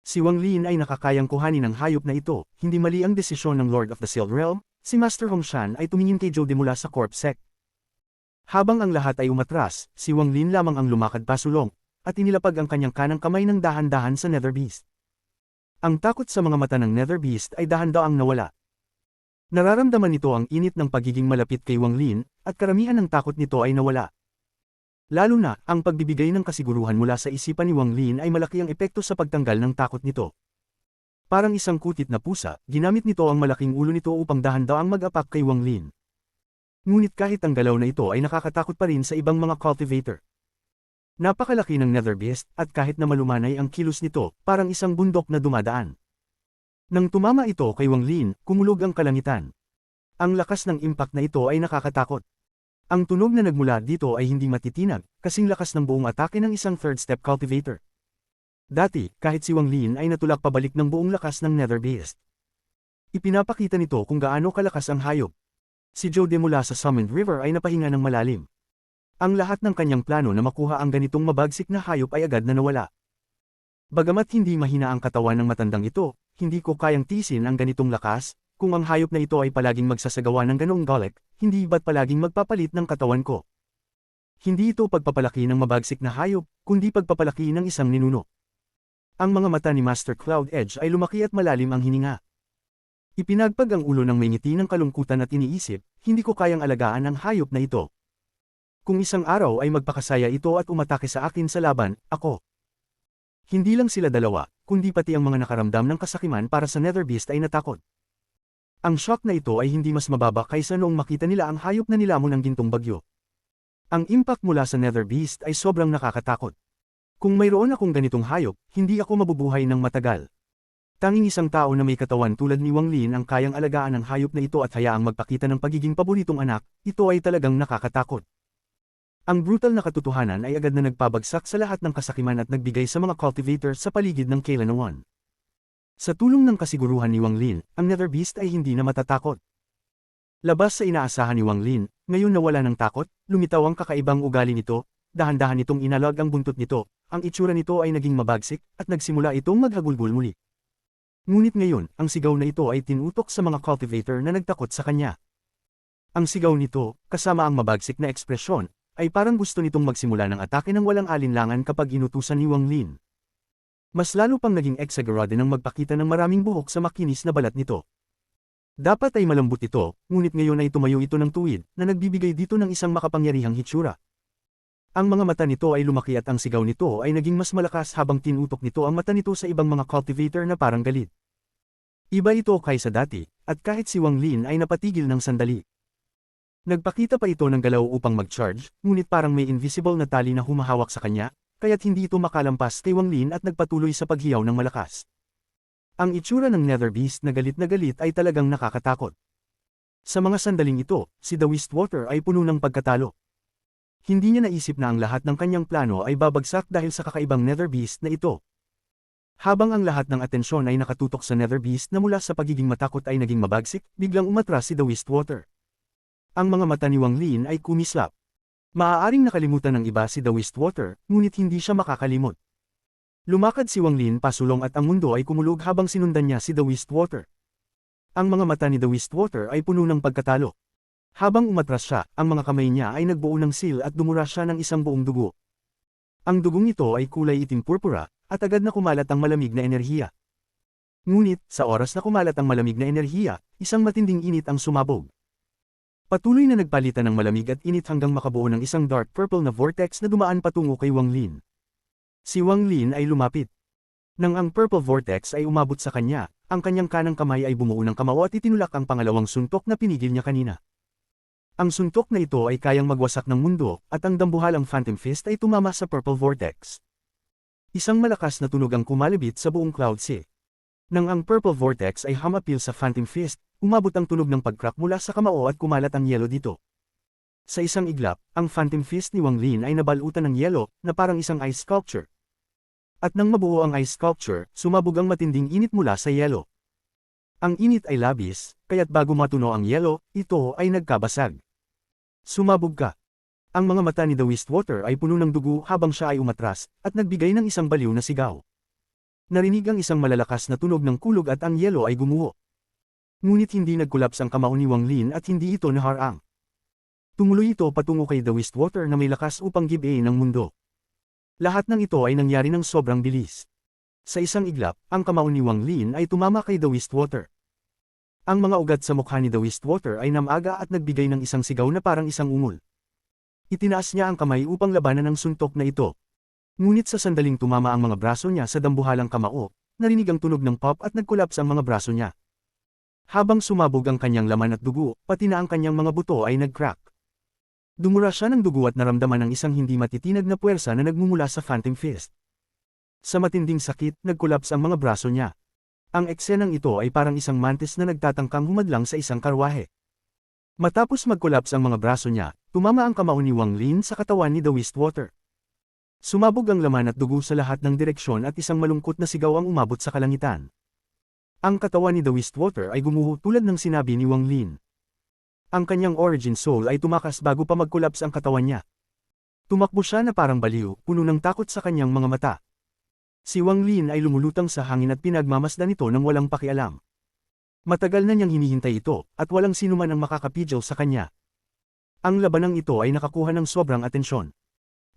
Si Wang Lin ay nakakayang kuhanin ang hayop na ito, hindi mali ang desisyon ng Lord of the Sealed Realm. Si Master Hongshan ay tumingin kay Jode mula sa Corp Sec. Habang ang lahat ay umatras, si Wang Lin lamang ang lumakad pasulong, at inilapag ang kanyang kanang kamay ng dahan-dahan sa Nether Beast. Ang takot sa mga mata ng Nether Beast ay dahan-daang nawala. Nararamdaman nito ang init ng pagiging malapit kay Wang Lin, at karamihan ng takot nito ay nawala. Lalo na, ang pagbibigay ng kasiguruhan mula sa isipan ni Wang Lin ay malaki ang epekto sa pagtanggal ng takot nito. Parang isang kutit na pusa, ginamit nito ang malaking ulo nito upang dahan-daang mag-apak kay Wang Lin. Ngunit kahit ang galaw na ito ay nakakatakot pa rin sa ibang mga cultivator. Napakalaki ng Nether Beast, at kahit na malumanay ang kilos nito, parang isang bundok na dumadaan. Nang tumama ito kay Wang Lin, kumulog ang kalangitan. Ang lakas ng impact na ito ay nakakatakot. Ang tunog na nagmula dito ay hindi matitinag, kasing lakas ng buong atake ng isang third step cultivator. Dati, kahit si Wang Lin ay natulak pabalik ng buong lakas ng Nether Beast. Ipinapakita nito kung gaano kalakas ang hayop. Si Jode mula sa Summoned River ay napahinga ng malalim. Ang lahat ng kanyang plano na makuha ang ganitong mabagsik na hayop ay agad na nawala. Bagamat hindi mahina ang katawan ng matandang ito, hindi ko kayang tiisin ang ganitong lakas, kung ang hayop na ito ay palaging magsasagawa ng ganoong galak, hindi ba't palaging magpapalit ng katawan ko? Hindi ito pagpapalaki ng mabagsik na hayop, kundi pagpapalaki ng isang ninuno. Ang mga mata ni Master Cloud Edge ay lumaki at malalim ang hininga. Ipinagpag ang ulo ng may ngiti ng kalungkutan at iniisip, hindi ko kayang alagaan ang hayop na ito. Kung isang araw ay magpakasaya ito at umatake sa akin sa laban, ako. Hindi lang sila dalawa, kundi pati ang mga nakaramdam ng kasakiman para sa Nether Beast ay natakot. Ang shock na ito ay hindi mas mababa kaysa noong makita nila ang hayop na nilamon ng gintong bagyo. Ang impact mula sa Nether Beast ay sobrang nakakatakot. Kung mayroon akong ganitong hayop, hindi ako mabubuhay ng matagal. Tanging isang tao na may katawan tulad ni Wang Lin ang kayang alagaan ang hayop na ito at hayaang magpakita ng pagiging paboritong anak, ito ay talagang nakakatakot. Ang brutal na katotohanan ay agad na nagpabagsak sa lahat ng kasakiman at nagbigay sa mga cultivators sa paligid ng Kailanawan. Sa tulong ng kasiguruhan ni Wang Lin, ang Nether Beast ay hindi na matatakot. Labas sa inaasahan ni Wang Lin, ngayon nawala ng takot, lumitaw ang kakaibang ugali nito, dahan-dahan itong inalag ang buntot nito, ang itsura nito ay naging mabagsik, at nagsimula itong maghagulgol muli. Ngunit ngayon, ang sigaw na ito ay tinutok sa mga cultivator na nagtakot sa kanya. Ang sigaw nito, kasama ang mabagsik na ekspresyon, ay parang gusto nitong magsimula ng atake ng walang alinlangan kapag inutusan ni Wang Lin. Mas lalo pang naging exagerado ng magpakita ng maraming buhok sa makinis na balat nito. Dapat ay malambot ito, ngunit ngayon ay tumayo ito ng tuwid, na nagbibigay dito ng isang makapangyarihang hitsura. Ang mga mata nito ay lumaki at ang sigaw nito ay naging mas malakas habang tinutok nito ang mata nito sa ibang mga cultivator na parang galit. Iba ito kaysa dati, at kahit si Wang Lin ay napatigil ng sandali. Nagpakita pa ito ng galaw upang mag-charge, ngunit parang may invisible na tali na humahawak sa kanya, kaya't hindi ito makalampas kay Wang Lin at nagpatuloy sa paghiyaw ng malakas. Ang itsura ng Nether Beast na galit ay talagang nakakatakot. Sa mga sandaling ito, si The Wistwater ay puno ng pagkatalo. Hindi niya naisip na ang lahat ng kanyang plano ay babagsak dahil sa kakaibang Nether Beast na ito. Habang ang lahat ng atensyon ay nakatutok sa Nether Beast na mula sa pagiging matakot ay naging mabagsik, biglang umatras si The Wistwater. Ang mga mata ni Wang Lin ay kumislap. Maaaring nakalimutan ng iba si The Wistwater, ngunit hindi siya makakalimot. Lumakad si Wang Lin pasulong at ang mundo ay kumulog habang sinundan niya si The Wistwater. Ang mga mata ni The Wistwater ay puno ng pagkatalo. Habang umatras siya, ang mga kamay niya ay nagbuo ng seal at dumura siya ng isang buong dugo. Ang dugong ito ay kulay itim-purpura, at agad na kumalat ang malamig na enerhiya. Ngunit, sa oras na kumalat ang malamig na enerhiya, isang matinding init ang sumabog. Patuloy na nagpalitan ng malamig at init hanggang makabuo ng isang dark purple na vortex na dumaan patungo kay Wang Lin. Si Wang Lin ay lumapit. Nang ang purple vortex ay umabot sa kanya, ang kanyang kanang kamay ay bumuo ng kamao at itinulak ang pangalawang suntok na pinigil niya kanina. Ang suntok na ito ay kayang magwasak ng mundo, at ang dambuhalang Phantom Fist ay tumama sa Purple Vortex. Isang malakas na tunog ang kumalabit sa buong Cloud Sea. Nang ang Purple Vortex ay humapil sa Phantom Fist, umabot ang tunog ng pag-crack mula sa kamao at kumalat ang yelo dito. Sa isang iglap, ang Phantom Fist ni Wang Lin ay nabalutan ng yelo, na parang isang ice sculpture. At nang mabuo ang ice sculpture, sumabog ang matinding init mula sa yelo. Ang init ay labis, kaya't bago matunaw ang yelo, ito ay nagkabasag. Sumabog ka. Ang mga mata ni The Wistwater ay puno ng dugo habang siya ay umatras, at nagbigay ng isang baliw na sigaw. Narinig ang isang malalakas na tunog ng kulog at ang yelo ay gumuho. Ngunit hindi nagkulaps ang kamao ni Wang Lin at hindi ito naharang. Tumuloy ito patungo kay The Wistwater na may lakas upang gibain ng mundo. Lahat ng ito ay nangyari ng sobrang bilis. Sa isang iglap, ang kamao ni Wang Lin ay tumama kay The Wistwater. Ang mga ugat sa mukha ni The Wistwater ay namaga at nagbigay ng isang sigaw na parang isang ungol. Itinaas niya ang kamay upang labanan ang suntok na ito. Ngunit sa sandaling tumama ang mga braso niya sa dambuhalang kamao, narinig ang tunog ng pop at nagkulaps ang mga braso niya. Habang sumabog ang kanyang laman at dugo, pati na ang kanyang mga buto ay nag-crack. Dumura siya ng dugo at naramdaman ng isang hindi matitinag na puwersa na nagmumula sa Phantom Fist. Sa matinding sakit, nagkulaps ang mga braso niya. Ang eksenang ito ay parang isang mantis na nagtatangkang humadlang sa isang karwahe. Matapos magkolaps ang mga braso niya, tumama ang kamao ni Wang Lin sa katawan ni The Wistwater. Sumabog ang laman at dugo sa lahat ng direksyon at isang malungkot na sigaw ang umabot sa kalangitan. Ang katawan ni The Wistwater ay gumuho tulad ng sinabi ni Wang Lin. Ang kanyang origin soul ay tumakas bago pa magkolaps ang katawan niya. Tumakbo siya na parang baliw, puno ng takot sa kanyang mga mata. Si Wang Lin ay lumulutang sa hangin at pinagmamasdan ito ng walang pakialam. Matagal na niyang hinihintay ito, at walang sinuman ang makakapigil sa kanya. Ang labanang ito ay nakakuha ng sobrang atensyon.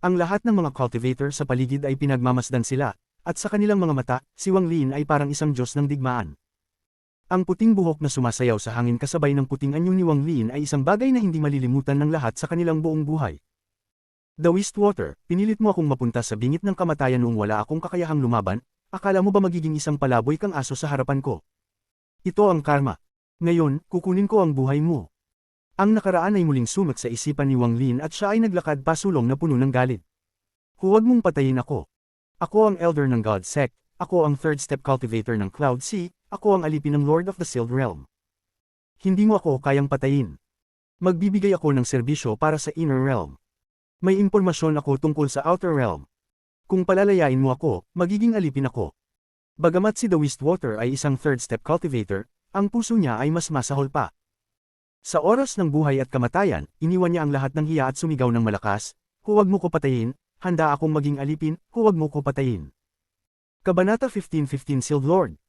Ang lahat ng mga cultivator sa paligid ay pinagmamasdan sila, at sa kanilang mga mata, si Wang Lin ay parang isang Diyos ng digmaan. Ang puting buhok na sumasayaw sa hangin kasabay ng puting anyo ni Wang Lin ay isang bagay na hindi malilimutan ng lahat sa kanilang buong buhay. The Wistwater, pinilit mo akong mapunta sa bingit ng kamatayan noong wala akong kakayahang lumaban, akala mo ba magiging isang palaboy kang aso sa harapan ko? Ito ang karma. Ngayon, kukunin ko ang buhay mo. Ang nakaraan ay muling sumat sa isipan ni Wang Lin at siya ay naglakad pasulong na puno ng galit. Huwag mong patayin ako. Ako ang Elder ng God Sect, ako ang Third Step Cultivator ng Cloud Sea, ako ang alipin ng Lord of the Sealed Realm. Hindi mo ako kayang patayin. Magbibigay ako ng serbisyo para sa Inner Realm. May impormasyon ako tungkol sa Outer Realm. Kung palalayain mo ako, magiging alipin ako. Bagamat si The Wistwater ay isang Third Step Cultivator, ang puso niya ay mas masahol pa. Sa oras ng buhay at kamatayan, iniwan niya ang lahat ng hiya at sumigaw ng malakas, huwag mo ko patayin, handa akong maging alipin, huwag mo ko patayin. Kabanata 15:15 Sealed Lord.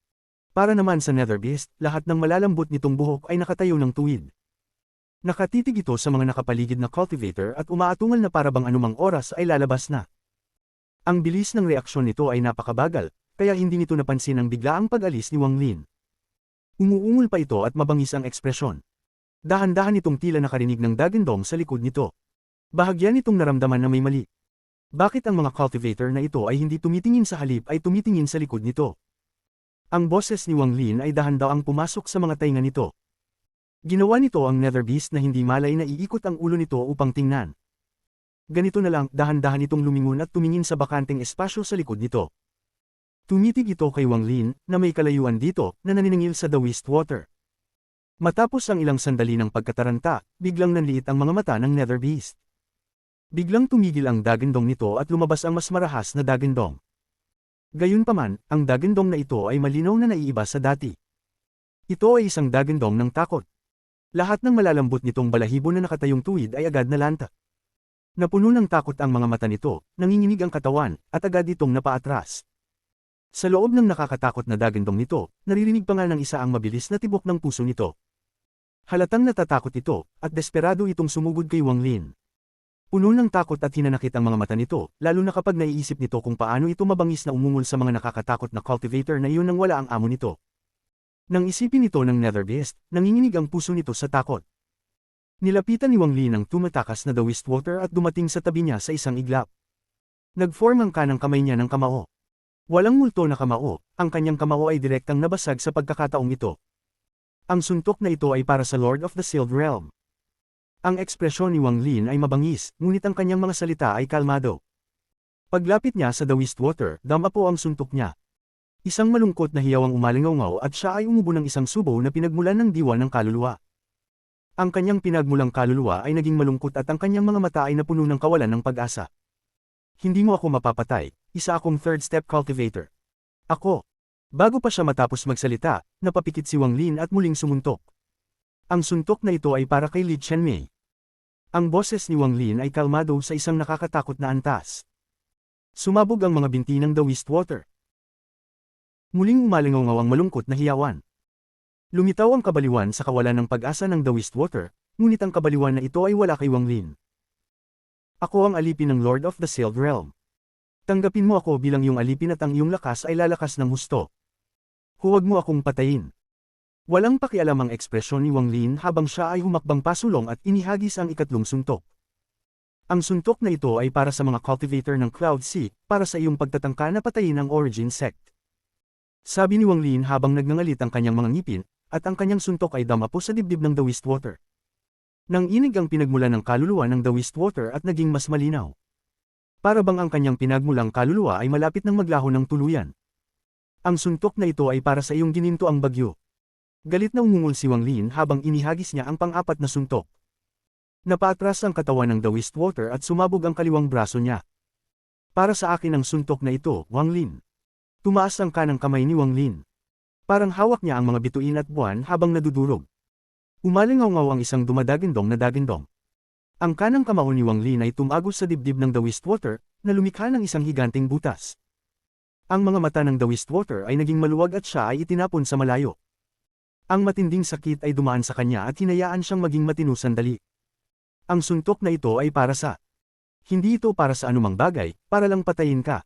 Para naman sa Nether Beast, lahat ng malalambot nitong buhok ay nakatayo ng tuwid. Nakatitig ito sa mga nakapaligid na cultivator at umaatungal na para bang anumang oras ay lalabas na. Ang bilis ng reaksyon nito ay napakabagal, kaya hindi nito napansin ang biglaang pag-alis ni Wang Lin. Umuungol pa ito at mabangis ang ekspresyon. Dahan-dahan itong tila nakarinig ng dagandong sa likod nito. Bahagyan itong naramdaman na may mali. Bakit ang mga cultivator na ito ay hindi tumitingin sa halip ay tumitingin sa likod nito? Ang boses ni Wang Lin ay dahan-dahang pumasok sa mga tainga nito. Ginawa nito ang Nether Beast na hindi malay na iikot ang ulo nito upang tingnan. Ganito na lang, dahan-dahan itong lumingon at tumingin sa bakanteng espasyo sa likod nito. Tumitig ito kay Wang Lin, na may kalayuan dito, na naniningil sa The Wastewater. Matapos ang ilang sandali ng pagkataranta, biglang nanliit ang mga mata ng Nether Beast. Biglang tumigil ang dagandong nito at lumabas ang mas marahas na dagandong. Gayunpaman, ang dagandong na ito ay malinaw na naiiba sa dati. Ito ay isang dagandong ng takot. Lahat ng malalambot nitong balahibo na nakatayong tuwid ay agad nalanta. Napuno ng takot ang mga mata nito, nanginginig ang katawan, at agad itong napaatras. Sa loob ng nakakatakot na dagandong nito, naririnig pa nga ng isa ang mabilis na tibok ng puso nito. Halatang natatakot ito, at desperado itong sumugod kay Wang Lin. Puno ng takot at hinanakit ang mga mata nito, lalo na kapag naiisip nito kung paano ito mabangis na umungol sa mga nakakatakot na cultivator na iyon nang wala ang amo nito. Nang isipin ito ng Nether Beast, nanginginig ang puso nito sa takot. Nilapitan ni Wang Lin ang tumatakas na The Wastewater at dumating sa tabi niya sa isang iglap. Nag-form ang kanang kamay niya ng kamao. Walang multo na kamao, ang kanyang kamao ay direktang nabasag sa pagkakataong ito. Ang suntok na ito ay para sa Lord of the Sealed Realm. Ang ekspresyon ni Wang Lin ay mabangis, ngunit ang kanyang mga salita ay kalmado. Paglapit niya sa The Wastewater, dama po ang suntok niya. Isang malungkot na hiyaw ang umalingaw at siya ay umubo ng isang subo na pinagmulan ng diwa ng kaluluwa. Ang kanyang pinagmulang kaluluwa ay naging malungkot at ang kanyang mga mata ay napuno ng kawalan ng pag-asa. Hindi mo ako mapapatay, isa akong third step cultivator. Ako. Bago pa siya matapos magsalita, napapikit si Wang Lin at muling sumuntok. Ang suntok na ito ay para kay Li Qianmei. Ang boses ni Wang Lin ay kalmado sa isang nakakatakot na antas. Sumabog ang mga binti ng The Wastewater. Muling umalingaw ang malungkot na hiyawan. Lumitaw ang kabaliwan sa kawalan ng pag-asa ng The Wastewater, ngunit ang kabaliwan na ito ay wala kay Wang Lin. Ako ang alipin ng Lord of the Sealed Realm. Tanggapin mo ako bilang iyong alipin at ang iyong lakas ay lalakas ng husto. Huwag mo akong patayin. Walang pakialam ang ekspresyon ni Wang Lin habang siya ay humakbang pasulong at inihagis ang ikatlong suntok. Ang suntok na ito ay para sa mga cultivator ng Cloud Sea, para sa iyong pagtatangka na patayin ang Origin Sect. Sabi ni Wang Lin habang nagngangalit ang kanyang mga ngipin, at ang kanyang suntok ay damapo sa dibdib ng The Wastewater. Nang inig ang pinagmulan ng kaluluwa ng The Wastewater at naging mas malinaw. Para bang ang kanyang pinagmulang kaluluwa ay malapit ng maglaho ng tuluyan. Ang suntok na ito ay para sa iyong gininto ang bagyo. Galit na umungol si Wang Lin habang inihagis niya ang pang-apat na suntok. Napaatras ang katawan ng The Wastewater at sumabog ang kaliwang braso niya. Para sa akin ang suntok na ito, Wang Lin. Tumaas ang kanang kamay ni Wang Lin. Parang hawak niya ang mga bituin at buwan habang nadudurog. Umalingaw ang isang dumadagindong na dagindong. Ang kanang kamao ni Wang Lin ay tumagos sa dibdib ng The Wastewater, na lumikha ng isang higanting butas. Ang mga mata ng The Wastewater ay naging maluwag at siya ay itinapon sa malayo. Ang matinding sakit ay dumaan sa kanya at hinayaan siyang maging matino sandali. Ang suntok na ito ay para sa... Hindi ito para sa anumang bagay, para lang patayin ka.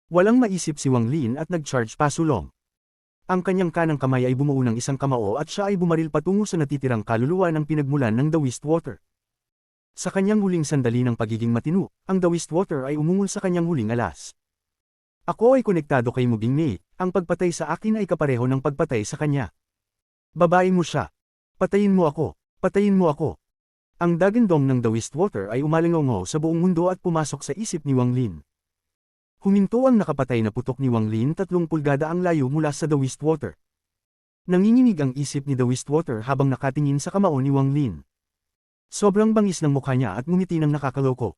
Walang maisip si Wang Lin at nag-charge pasulong. Ang kanyang kanang kamay ay bumuo ng isang kamao at siya ay bumaril patungo sa natitirang kaluluwa ng pinagmulan ng The Wastewater. Sa kanyang huling sandali ng pagiging matino, ang The Wastewater ay umungol sa kanyang huling alas. Ako ay konektado kay Mubing Mei, ang pagpatay sa akin ay kapareho ng pagpatay sa kanya. Babae mo siya. Patayin mo ako. Patayin mo ako. Ang dagandong ng The Wastewater ay umalingaw sa buong mundo at pumasok sa isip ni Wang Lin. Huminto ang nakapatay na putok ni Wang Lin 3 pulgada ang layo mula sa The Wastewater. Nanginginig ang isip ni The Wastewater habang nakatingin sa kamao ni Wang Lin. Sobrang bangis ng mukha niya at ngumiti ng nakakaloko.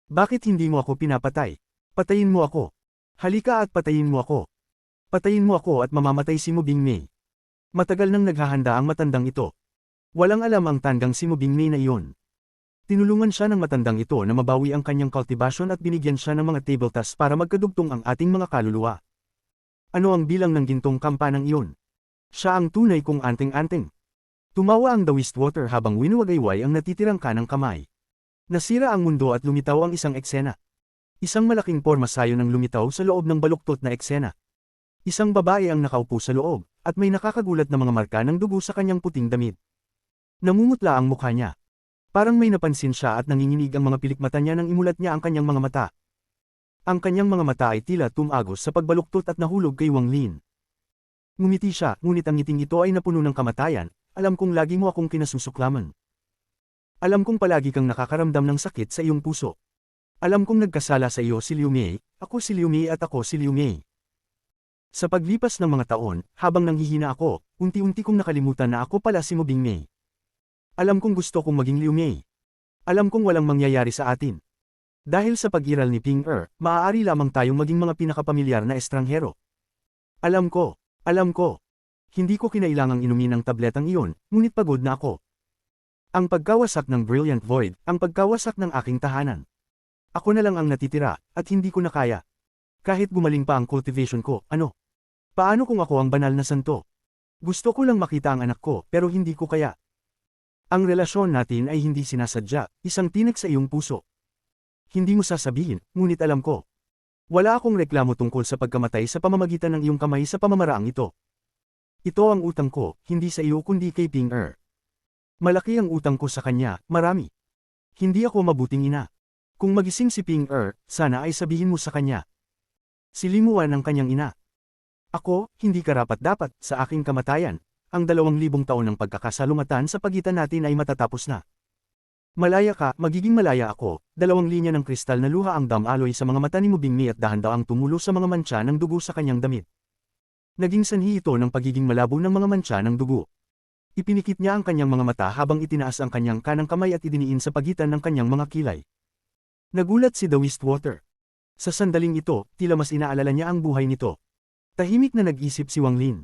Bakit hindi mo ako pinapatay? Patayin mo ako. Halika at patayin mo ako. Patayin mo ako at mamamatay si Mubing Mei. Matagal nang naghahanda ang matandang ito. Walang alam ang tandang si Mubing Mei na iyon. Tinulungan siya ng matandang ito na mabawi ang kanyang cultivation at binigyan siya ng mga table tasks para magkadugtong ang ating mga kaluluwa. Ano ang bilang ng gintong kampanang iyon? Siya ang tunay kong anting-anting. Tumawa ang The Wastewater habang winuwagayway ang natitirang kanang kamay. Nasira ang mundo at lumitaw ang isang eksena. Isang malaking porma sayo ng lumitaw sa loob ng baluktot na eksena. Isang babae ang nakaupo sa loob, at may nakakagulat na mga marka ng dugo sa kanyang puting damit. Namumutla ang mukha niya. Parang may napansin siya at nanginginig ang mga pilikmata niya nang imulat niya ang kanyang mga mata. Ang kanyang mga mata ay tila tumagos sa pagbaluktot at nahulog kay Wang Lin. Ngumiti siya, ngunit ang ngiting ito ay napuno ng kamatayan. Alam kong lagi mo akong kinasusuklaman. Alam kong palagi kang nakakaramdam ng sakit sa iyong puso. Alam kong nagkasala sa iyo si Liu Mei, ako si Liu Mei at ako si Liu Mei. Sa paglipas ng mga taon, habang nanghihina ako, unti-unti kong nakalimutan na ako pala si Mo Bingmei. Alam kong gusto kong maging Liu Mei. Alam kong walang mangyayari sa atin. Dahil sa pag-iral ni Ping maaari lamang tayong maging mga pinakapamilyar na estranghero. Alam ko. Hindi ko kinailangang inumin ang tabletang iyon, ngunit pagod na ako. Ang pagkawasak ng Brilliant Void, ang pagkawasak ng aking tahanan. Ako na lang ang natitira, at hindi ko na kaya. Kahit gumaling pa ang cultivation ko, ano? Paano kung ako ang banal na santo? Gusto ko lang makita ang anak ko, pero hindi ko kaya. Ang relasyon natin ay hindi sinasadya, isang tinik sa iyong puso. Hindi mo sasabihin, ngunit alam ko. Wala akong reklamo tungkol sa pagkamatay sa pamamagitan ng iyong kamay sa pamamaraang ito. Ito ang utang ko, hindi sa iyo kundi kay Ping Malaki ang utang ko sa kanya, marami. Hindi ako mabuting ina. Kung magising si Ping sana ay sabihin mo sa kanya. Silimuan ang kanyang ina. Ako, hindi karapat-dapat, sa aking kamatayan, ang 2,000 taon ng pagkakasalungatan sa pagitan natin ay matatapos na. Malaya ka, magiging malaya ako, 2 linya ng kristal na luha ang damaloy sa mga mata ni Mo Bingmei at dahan-daang tumulo sa mga mantsa ng dugo sa kanyang damit. Naging sanhi ito ng pagiging malabo ng mga mantsa ng dugo. Ipinikit niya ang kanyang mga mata habang itinaas ang kanyang kanang kamay at idiniin sa pagitan ng kanyang mga kilay. Nagulat si The Wistwater. Sa sandaling ito, tila mas inaalala niya ang buhay nito. Tahimik na nag-isip si Wang Lin.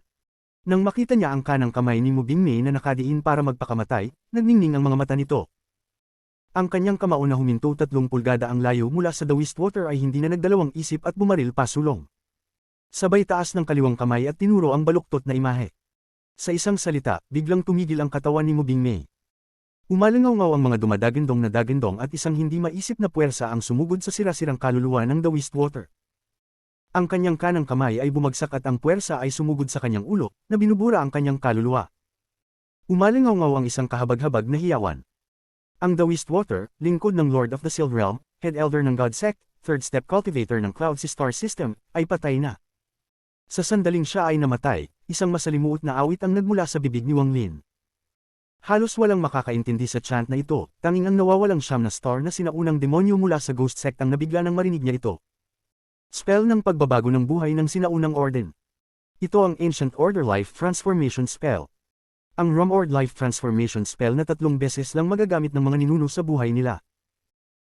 Nang makita niya ang kanang kamay ni Mo Bingmei na nakadiin para magpakamatay, nagningning ang mga mata nito. Ang kanyang kamao na huminto 3 pulgada ang layo mula sa The Wistwater ay hindi na nagdalawang isip at bumaril pasulong. Sabay taas ng kaliwang kamay at tinuro ang baluktot na imahe. Sa isang salita, biglang tumigil ang katawan ni Mo Bingmei. Umalangaw-ngaw ang mga dumadagandong na dagandong at isang hindi maisip na puwersa ang sumugod sa sirasirang kaluluwa ng The Wistwater. Ang kanyang kanang kamay ay bumagsak at ang puwersa ay sumugod sa kanyang ulo, na binubura ang kanyang kaluluwa. Umalangaw-ngaw ang isang kahabag-habag na hiyawan. Ang The Wistwater, lingkod ng Lord of the Sealed Realm, Head Elder ng God Sect, Third Step Cultivator ng Cloud Star System, ay patay na. Sa sandaling siya ay namatay, isang masalimuot na awit ang nagmula sa bibig ni Wang Lin. Halos walang makakaintindi sa chant na ito, tanging ang nawawalang siyam na star na sinaunang demonyo mula sa Ghost Sect ang nabigla nang marinig niya ito. Spell ng pagbabago ng buhay ng sinaunang Orden. Ito ang Ancient Order Life Transformation Spell. Ang Rumord Life Transformation Spell na 3 beses lang magagamit ng mga ninuno sa buhay nila.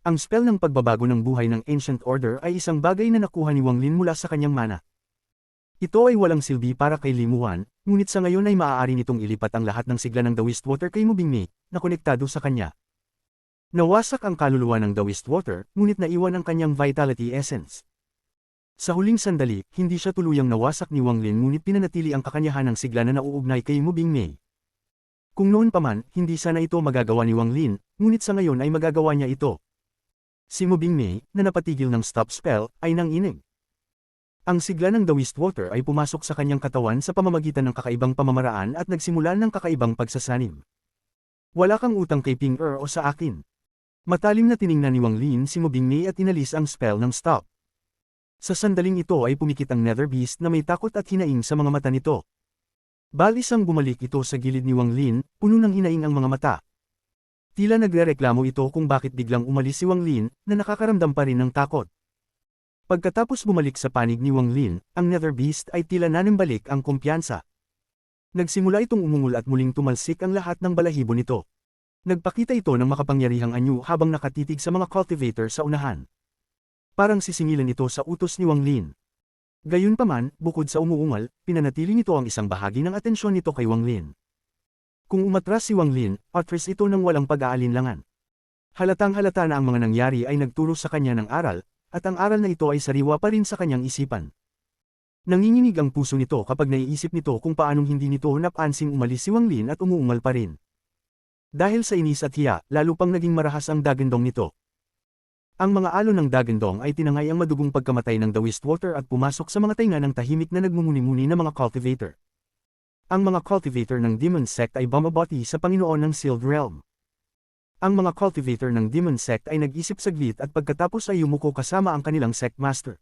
Ang spell ng pagbabago ng buhay ng Ancient Order ay isang bagay na nakuha ni Wang Lin mula sa kanyang mana. Ito ay walang silbi para kay Limuan, ngunit sa ngayon ay maaari nitong ilipat ang lahat ng sigla ng The Wistwater kay Mo Bingmei, na konektado sa kanya. Nawasak ang kaluluwa ng The Wistwater, ngunit naiwan ang kanyang Vitality Essence. Sa huling sandali, hindi siya tuluyang nawasak ni Wang Lin ngunit pinanatili ang kakanyahan ng sigla na nauugnay kay Mo Bingmei. Kung noon pa man, hindi sana ito magagawa ni Wang Lin, ngunit sa ngayon ay magagawa niya ito. Si Mo Bingmei, na napatigil ng stop spell, ay nanginig. Ang sigla ng The Wistwater ay pumasok sa kanyang katawan sa pamamagitan ng kakaibang pamamaraan at nagsimulan ng kakaibang pagsasanib. Wala kang utang kay Ping o sa akin. Matalim na tiningnan ni Wang Lin si Mo Bingmei at inalis ang spell ng stop. Sa sandaling ito ay pumikit ang Nether Beast na may takot at hinaing sa mga mata nito. Balis ang bumalik ito sa gilid ni Wang Lin, puno ng hinaing ang mga mata. Tila nagrereklamo ito kung bakit biglang umalis si Wang Lin, na nakakaramdam pa rin ng takot. Pagkatapos bumalik sa panig ni Wang Lin, ang Nether Beast ay tila nanimbalik ang kumpiyansa. Nagsimula itong umungol at muling tumalsik ang lahat ng balahibo nito. Nagpakita ito ng makapangyarihang anyo habang nakatitig sa mga cultivator sa unahan. Parang sisingilan ito sa utos ni Wang Lin. Gayunpaman, bukod sa umuungal, pinanatili nito ang isang bahagi ng atensyon nito kay Wang Lin. Kung umatras si Wang Lin, atras ito ng walang pag-aalinlangan. Halatang-halata na ang mga nangyari ay nagturo sa kanya ng aral, at ang aral na ito ay sariwa pa rin sa kanyang isipan. Nanginginig ang puso nito kapag naiisip nito kung paanong hindi nito napansing umalis si Wang Lin at umuungal pa rin. Dahil sa inis at hiya, lalo pang naging marahas ang dagandong nito. Ang mga alon ng dagandong ay tinangay ang madugong pagkamatay ng The Wistwater at pumasok sa mga tainga ng tahimik na nagmumuni-muni na mga cultivator. Ang mga cultivator ng Demon Sect ay bumabati sa Panginoon ng Sealed Realm. Ang mga cultivator ng Demon Sect ay nag-isip saglit at pagkatapos ay yumuko kasama ang kanilang Sect Master.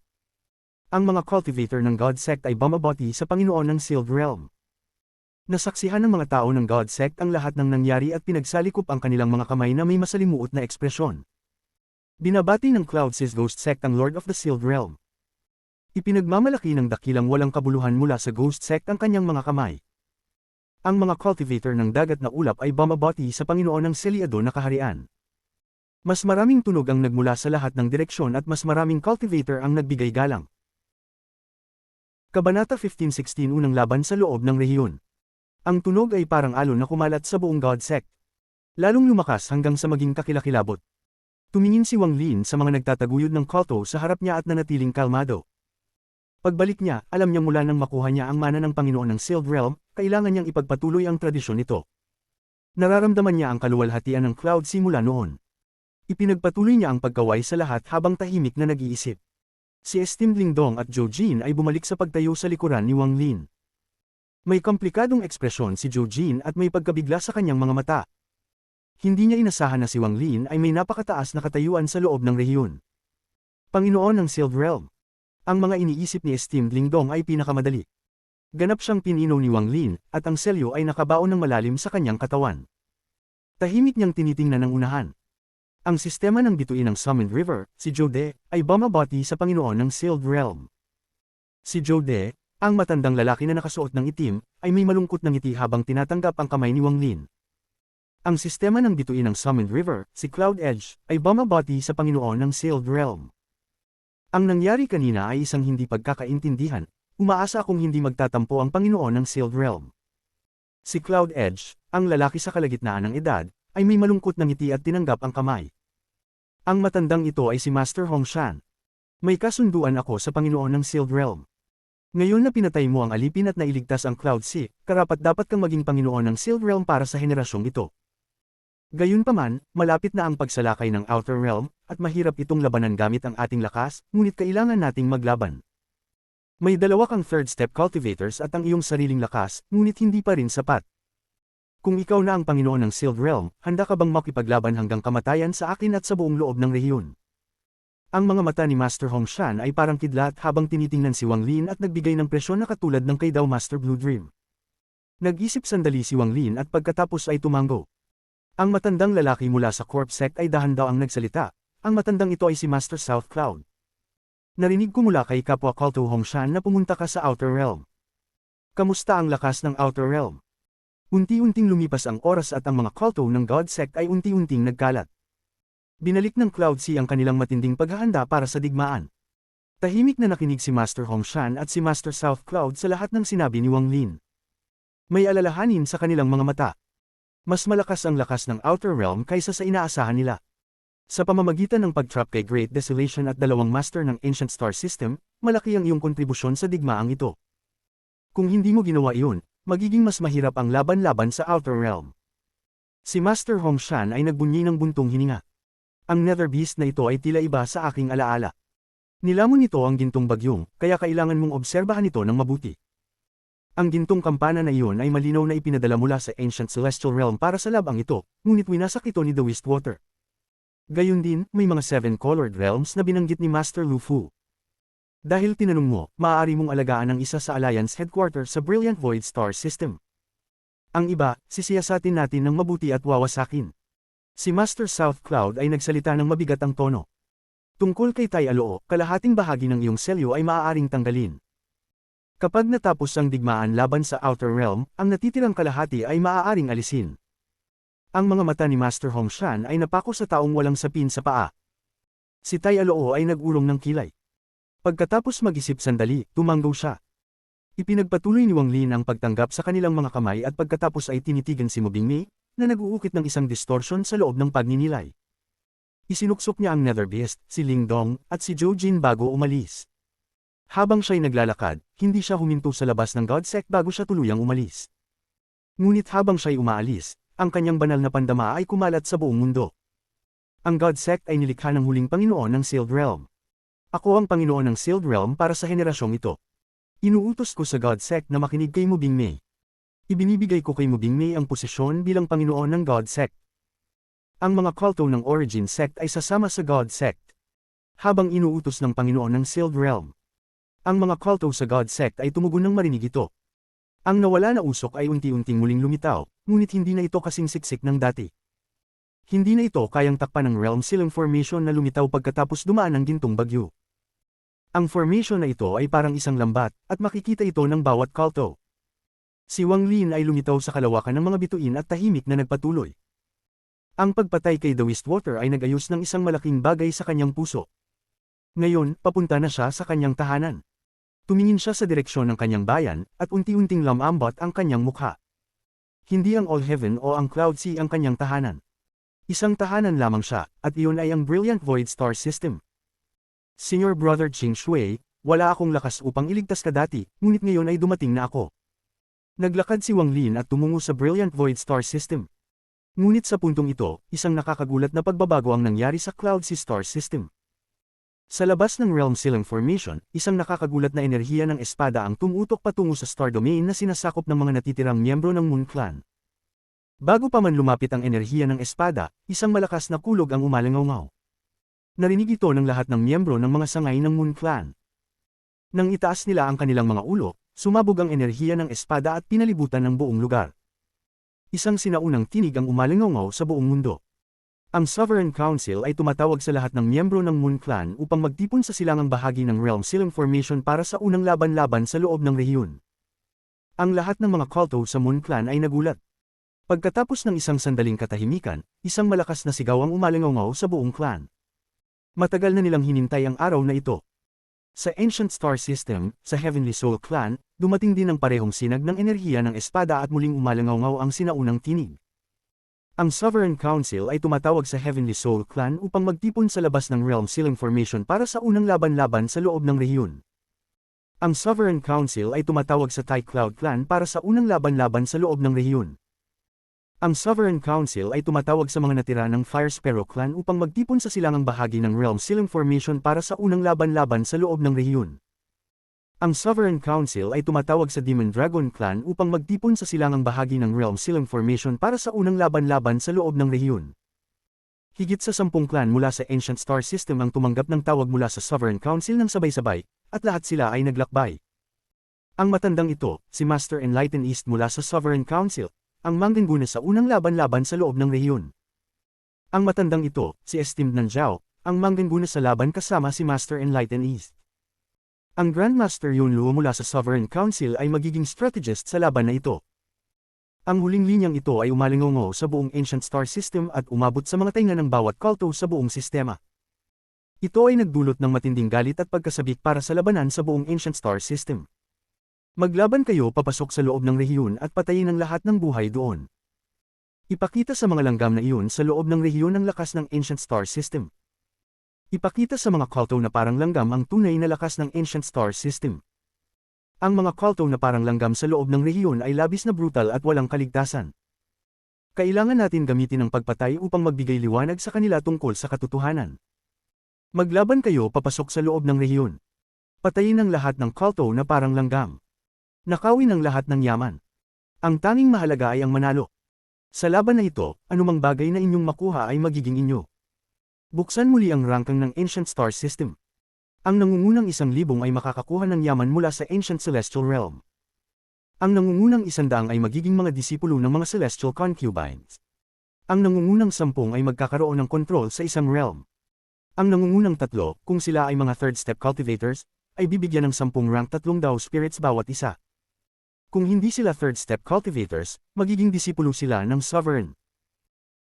Ang mga cultivator ng God Sect ay bumabati sa Panginoon ng Sealed Realm. Nasaksihan ng mga tao ng God Sect ang lahat ng nangyari at pinagsalikop ang kanilang mga kamay na may masalimuot na ekspresyon. Binabati ng Cloud6 Ghost Sect ang Lord of the Sealed Realm. Ipinagmamalaki ng dakilang walang kabuluhan mula sa Ghost Sect ang kanyang mga kamay. Ang mga cultivator ng dagat na ulap ay bumabati sa Panginoon ng Selyado na kaharian. Mas maraming tunog ang nagmula sa lahat ng direksyon at mas maraming cultivator ang nagbigay galang. Kabanata 15:16 Unang laban sa loob ng rehiyon. Ang tunog ay parang alon na kumalat sa buong God Sect. Lalong lumakas hanggang sa maging kakilakilabot. Tumingin si Wang Lin sa mga nagtataguyod ng kulto sa harap niya at nanatiling kalmado. Pagbalik niya, alam niya mula nang makuha niya ang mana ng Panginoon ng Sealed Realm, kailangan niyang ipagpatuloy ang tradisyon nito. Nararamdaman niya ang kaluwalhatian ng Cloud simula noon. Ipinagpatuloy niya ang pagkaway sa lahat habang tahimik na nag-iisip. Si Esteemed Lingdong at Zhou Jin ay bumalik sa pagtayo sa likuran ni Wang Lin. May komplikadong ekspresyon si Zhou Jin at may pagkabigla sa kanyang mga mata. Hindi niya inasahan na si Wang Lin ay may napakataas na katayuan sa loob ng rehiyon. Panginoon ng Sealed Realm. Ang mga iniisip ni Esteemed Lingdong ay pinakamadali. Ganap siyang pinino ni Wang Lin, at ang selyo ay nakabaon ng malalim sa kanyang katawan. Tahimik niyang tinitingnan ang unahan. Ang sistema ng bituin ng Summoned River, si Zhou De, ay bumabati sa Panginoon ng Sealed Realm. Si Zhou De, ang matandang lalaki na nakasuot ng itim, ay may malungkot na ngiti habang tinatanggap ang kamay ni Wang Lin. Ang sistema ng bituin ng Summoned River, si Cloud Edge, ay bumabati sa Panginoon ng Sealed Realm. Ang nangyari kanina ay isang hindi pagkakaintindihan, umaasa akong hindi magtatampo ang Panginoon ng Sealed Realm. Si Cloud Edge, ang lalaki sa kalagitnaan ng edad, ay may malungkot na ngiti at tinanggap ang kamay. Ang matandang ito ay si Master Hong Shan. May kasunduan ako sa Panginoon ng Sealed Realm. Ngayon na pinatay mo ang alipin at nailigtas ang Cloud6, karapat-dapat kang maging Panginoon ng Sealed Realm para sa henerasyong ito. Gayunpaman, malapit na ang pagsalakay ng Outer Realm, at mahirap itong labanan gamit ang ating lakas, ngunit kailangan nating maglaban. May dalawa kang third step cultivators at ang iyong sariling lakas, ngunit hindi pa rin sapat. Kung ikaw na ang Panginoon ng Sealed Realm, handa ka bang makipaglaban hanggang kamatayan sa akin at sa buong loob ng rehiyon? Ang mga mata ni Master Hong Shan ay parang kidlat habang tinitingnan si Wang Lin at nagbigay ng presyon na katulad ng kay daw Master Blue Dream. Nag-isip sandali si Wang Lin at pagkatapos ay tumango. Ang matandang lalaki mula sa Corp Sect ay dahan-daw ang nagsalita. Ang matandang ito ay si Master South Cloud. Narinig ko mula kay kapwa Kulto Hong Shan na pumunta ka sa Outer Realm. Kamusta ang lakas ng Outer Realm? Unti-unting lumipas ang oras at ang mga kulto ng God Sect ay unti-unting nagkalat. Binalik ng Cloud6 ang kanilang matinding paghahanda para sa digmaan. Tahimik na nakinig si Master Hong Shan at si Master South Cloud sa lahat ng sinabi ni Wang Lin. May alalahanin sa kanilang mga mata. Mas malakas ang lakas ng Outer Realm kaysa sa inaasahan nila. Sa pamamagitan ng pag-trap kay Great Desolation at dalawang master ng Ancient Star System, malaki ang iyong kontribusyon sa digmaang ito. Kung hindi mo ginawa iyon, magiging mas mahirap ang laban-laban sa Outer Realm. Si Master Hong Shan ay nagbunyi ng buntong hininga. Ang Nether Beast na ito ay tila iba sa aking alaala. Nilamon nito ang gintong bagyong, kaya kailangan mong obserbahan ito ng mabuti. Ang gintong kampana na iyon ay malinaw na ipinadala mula sa Ancient Celestial Realm para sa labang ito, ngunit winasak ito ni The Wistwater. Gayun din, may mga 7-colored realms na binanggit ni Master Lu Fu. Dahil tinanong mo, maaari mong alagaan ang isa sa Alliance Headquarters sa Brilliant Void Star System. Ang iba, sisiyasatin natin ng mabuti at wawasakin. Si Master South Cloud ay nagsalita ng mabigat ang tono. Tungkol kay Tai Aloo, kalahating bahagi ng iyong selyo ay maaaring tanggalin. Kapag natapos ang digmaan laban sa Outer Realm, ang natitirang kalahati ay maaaring alisin. Ang mga mata ni Master Hong Shan ay napako sa taong walang sapin sa paa. Si Tai Aloo ay nag-urong ng kilay. Pagkatapos mag-isip sandali, tumanggo siya. Ipinagpatuloy ni Wang Lin ang pagtanggap sa kanilang mga kamay at pagkatapos ay tinitigan si Mo Bingmei, na nag-uukit ng isang distortion sa loob ng pagninilay. Isinuksok niya ang Nether Beast, si Lingdong, at si Zhou Jin bago umalis. Habang siya'y naglalakad, hindi siya huminto sa labas ng God Sect bago siya tuluyang umalis. Ngunit habang siya'y umaalis, ang kanyang banal na pandama ay kumalat sa buong mundo. Ang God Sect ay nilikha ng huling Panginoon ng Sealed Realm. Ako ang Panginoon ng Sealed Realm para sa henerasyong ito. Inuutos ko sa God Sect na makinig kay Mo Bingmei. Ibinibigay ko kay Mo Bingmei ang posisyon bilang Panginoon ng God Sect. Ang mga kulto ng Origin Sect ay sasama sa God Sect, habang inuutos ng Panginoon ng Sealed Realm. Ang mga kulto sa God Sect ay tumugon ng marinig ito. Ang nawala na usok ay unti-unting muling lumitaw, ngunit hindi na ito kasing siksik ng dati. Hindi na ito kayang takpan ng Realm Sealing Formation na lumitaw pagkatapos dumaan ng gintong bagyo. Ang formation na ito ay parang isang lambat, at makikita ito ng bawat kulto. Si Wang Lin ay lumitaw sa kalawakan ng mga bituin at tahimik na nagpatuloy. Ang pagpatay kay The Wistwater ay nag-ayos ng isang malaking bagay sa kanyang puso. Ngayon, papunta na siya sa kanyang tahanan. Tumingin siya sa direksyon ng kanyang bayan, at unti-unting lumambot ang kanyang mukha. Hindi ang All Heaven o ang Cloud Sea ang kanyang tahanan. Isang tahanan lamang siya, at iyon ay ang Brilliant Void Star System. Senior Brother Ching Shui, wala akong lakas upang iligtas ka dati, ngunit ngayon ay dumating na ako. Naglakad si Wang Lin at tumungo sa Brilliant Void Star System. Ngunit sa puntong ito, isang nakakagulat na pagbabago ang nangyari sa Cloud Sea Star System. Sa labas ng Realm Sealing Formation, isang nakakagulat na enerhiya ng espada ang tumutok patungo sa Star Domain na sinasakop ng mga natitirang miyembro ng Moon Clan. Bago pa man lumapit ang enerhiya ng espada, isang malakas na kulog ang umalangaw-ngaw. Narinig ito ng lahat ng miyembro ng mga sangay ng Moon Clan. Nang itaas nila ang kanilang mga ulo, sumabog ang enerhiya ng espada at pinalibutan ng buong lugar. Isang sinaunang tinig ang umalangaw sa buong mundo. Ang Sovereign Council ay tumatawag sa lahat ng miyembro ng Moon Clan upang magtipon sa silangang bahagi ng Realm Sealing Formation para sa unang laban-laban sa loob ng rehiyon. Ang lahat ng mga kulto sa Moon Clan ay nagulat. Pagkatapos ng isang sandaling katahimikan, isang malakas na sigaw ang umalangaw sa buong clan. Matagal na nilang hinintay ang araw na ito. Sa Ancient Star System, sa Heavenly Soul Clan, dumating din ang parehong sinag ng enerhiya ng espada at muling umalangaw ang sinaunang tinig. Ang Sovereign Council ay tumatawag sa Heavenly Soul Clan upang magtipon sa labas ng Realm Sealing Formation para sa unang laban-laban sa loob ng rehiyon. Ang Sovereign Council ay tumatawag sa Tai Cloud Clan para sa unang laban-laban sa loob ng rehiyon. Ang Sovereign Council ay tumatawag sa mga natira ng Fire Sparrow Clan upang magtipon sa silangang bahagi ng Realm Sealing Formation para sa unang laban-laban sa loob ng rehiyon. Ang Sovereign Council ay tumatawag sa Demon Dragon Clan upang magtipon sa silangang bahagi ng Realm Sealing Formation para sa unang laban-laban sa loob ng rehiyon. Higit sa 10 clan mula sa Ancient Star System ang tumanggap ng tawag mula sa Sovereign Council ng sabay-sabay, at lahat sila ay naglakbay. Ang matandang ito, si Master Enlightened East mula sa Sovereign Council, ang mangguna sa unang laban-laban sa loob ng rehiyon. Ang matandang ito, si Esteemed Nanjiao, ang mangguna sa laban kasama si Master Enlightened East. Ang Grandmaster Yunluo mula sa Sovereign Council ay magiging strategist sa laban na ito. Ang huling linyang ito ay umalingongo sa buong Ancient Star System at umabot sa mga tainga ng bawat kulto sa buong sistema. Ito ay nagdulot ng matinding galit at pagkasabik para sa labanan sa buong Ancient Star System. Maglaban kayo papasok sa loob ng rehiyon at patayin ang lahat ng buhay doon. Ipakita sa mga langgam na iyon sa loob ng rehiyon ang lakas ng Ancient Star System. Ipakita sa mga kulto na parang langgam ang tunay na lakas ng Ancient Star System. Ang mga kulto na parang langgam sa loob ng rehiyon ay labis na brutal at walang kaligtasan. Kailangan natin gamitin ang pagpatay upang magbigay liwanag sa kanila tungkol sa katotohanan. Maglaban kayo papasok sa loob ng rehiyon. Patayin ang lahat ng kulto na parang langgam. Nakawin ang lahat ng yaman. Ang tanging mahalaga ay ang manalo. Sa laban na ito, anumang bagay na inyong makuha ay magiging inyo. Buksan muli ang rangkang ng Ancient Star System. Ang nangungunang 1,000 ay makakakuha ng yaman mula sa Ancient Celestial Realm. Ang nangungunang 100 ay magiging mga disipulo ng mga Celestial Concubines. Ang nangungunang 10 ay magkakaroon ng kontrol sa isang realm. Ang nangungunang 3, kung sila ay mga third step cultivators, ay bibigyan ng 10 rank 3 daw spirits bawat isa. Kung hindi sila third step cultivators, magiging disipulo sila ng Sovereign.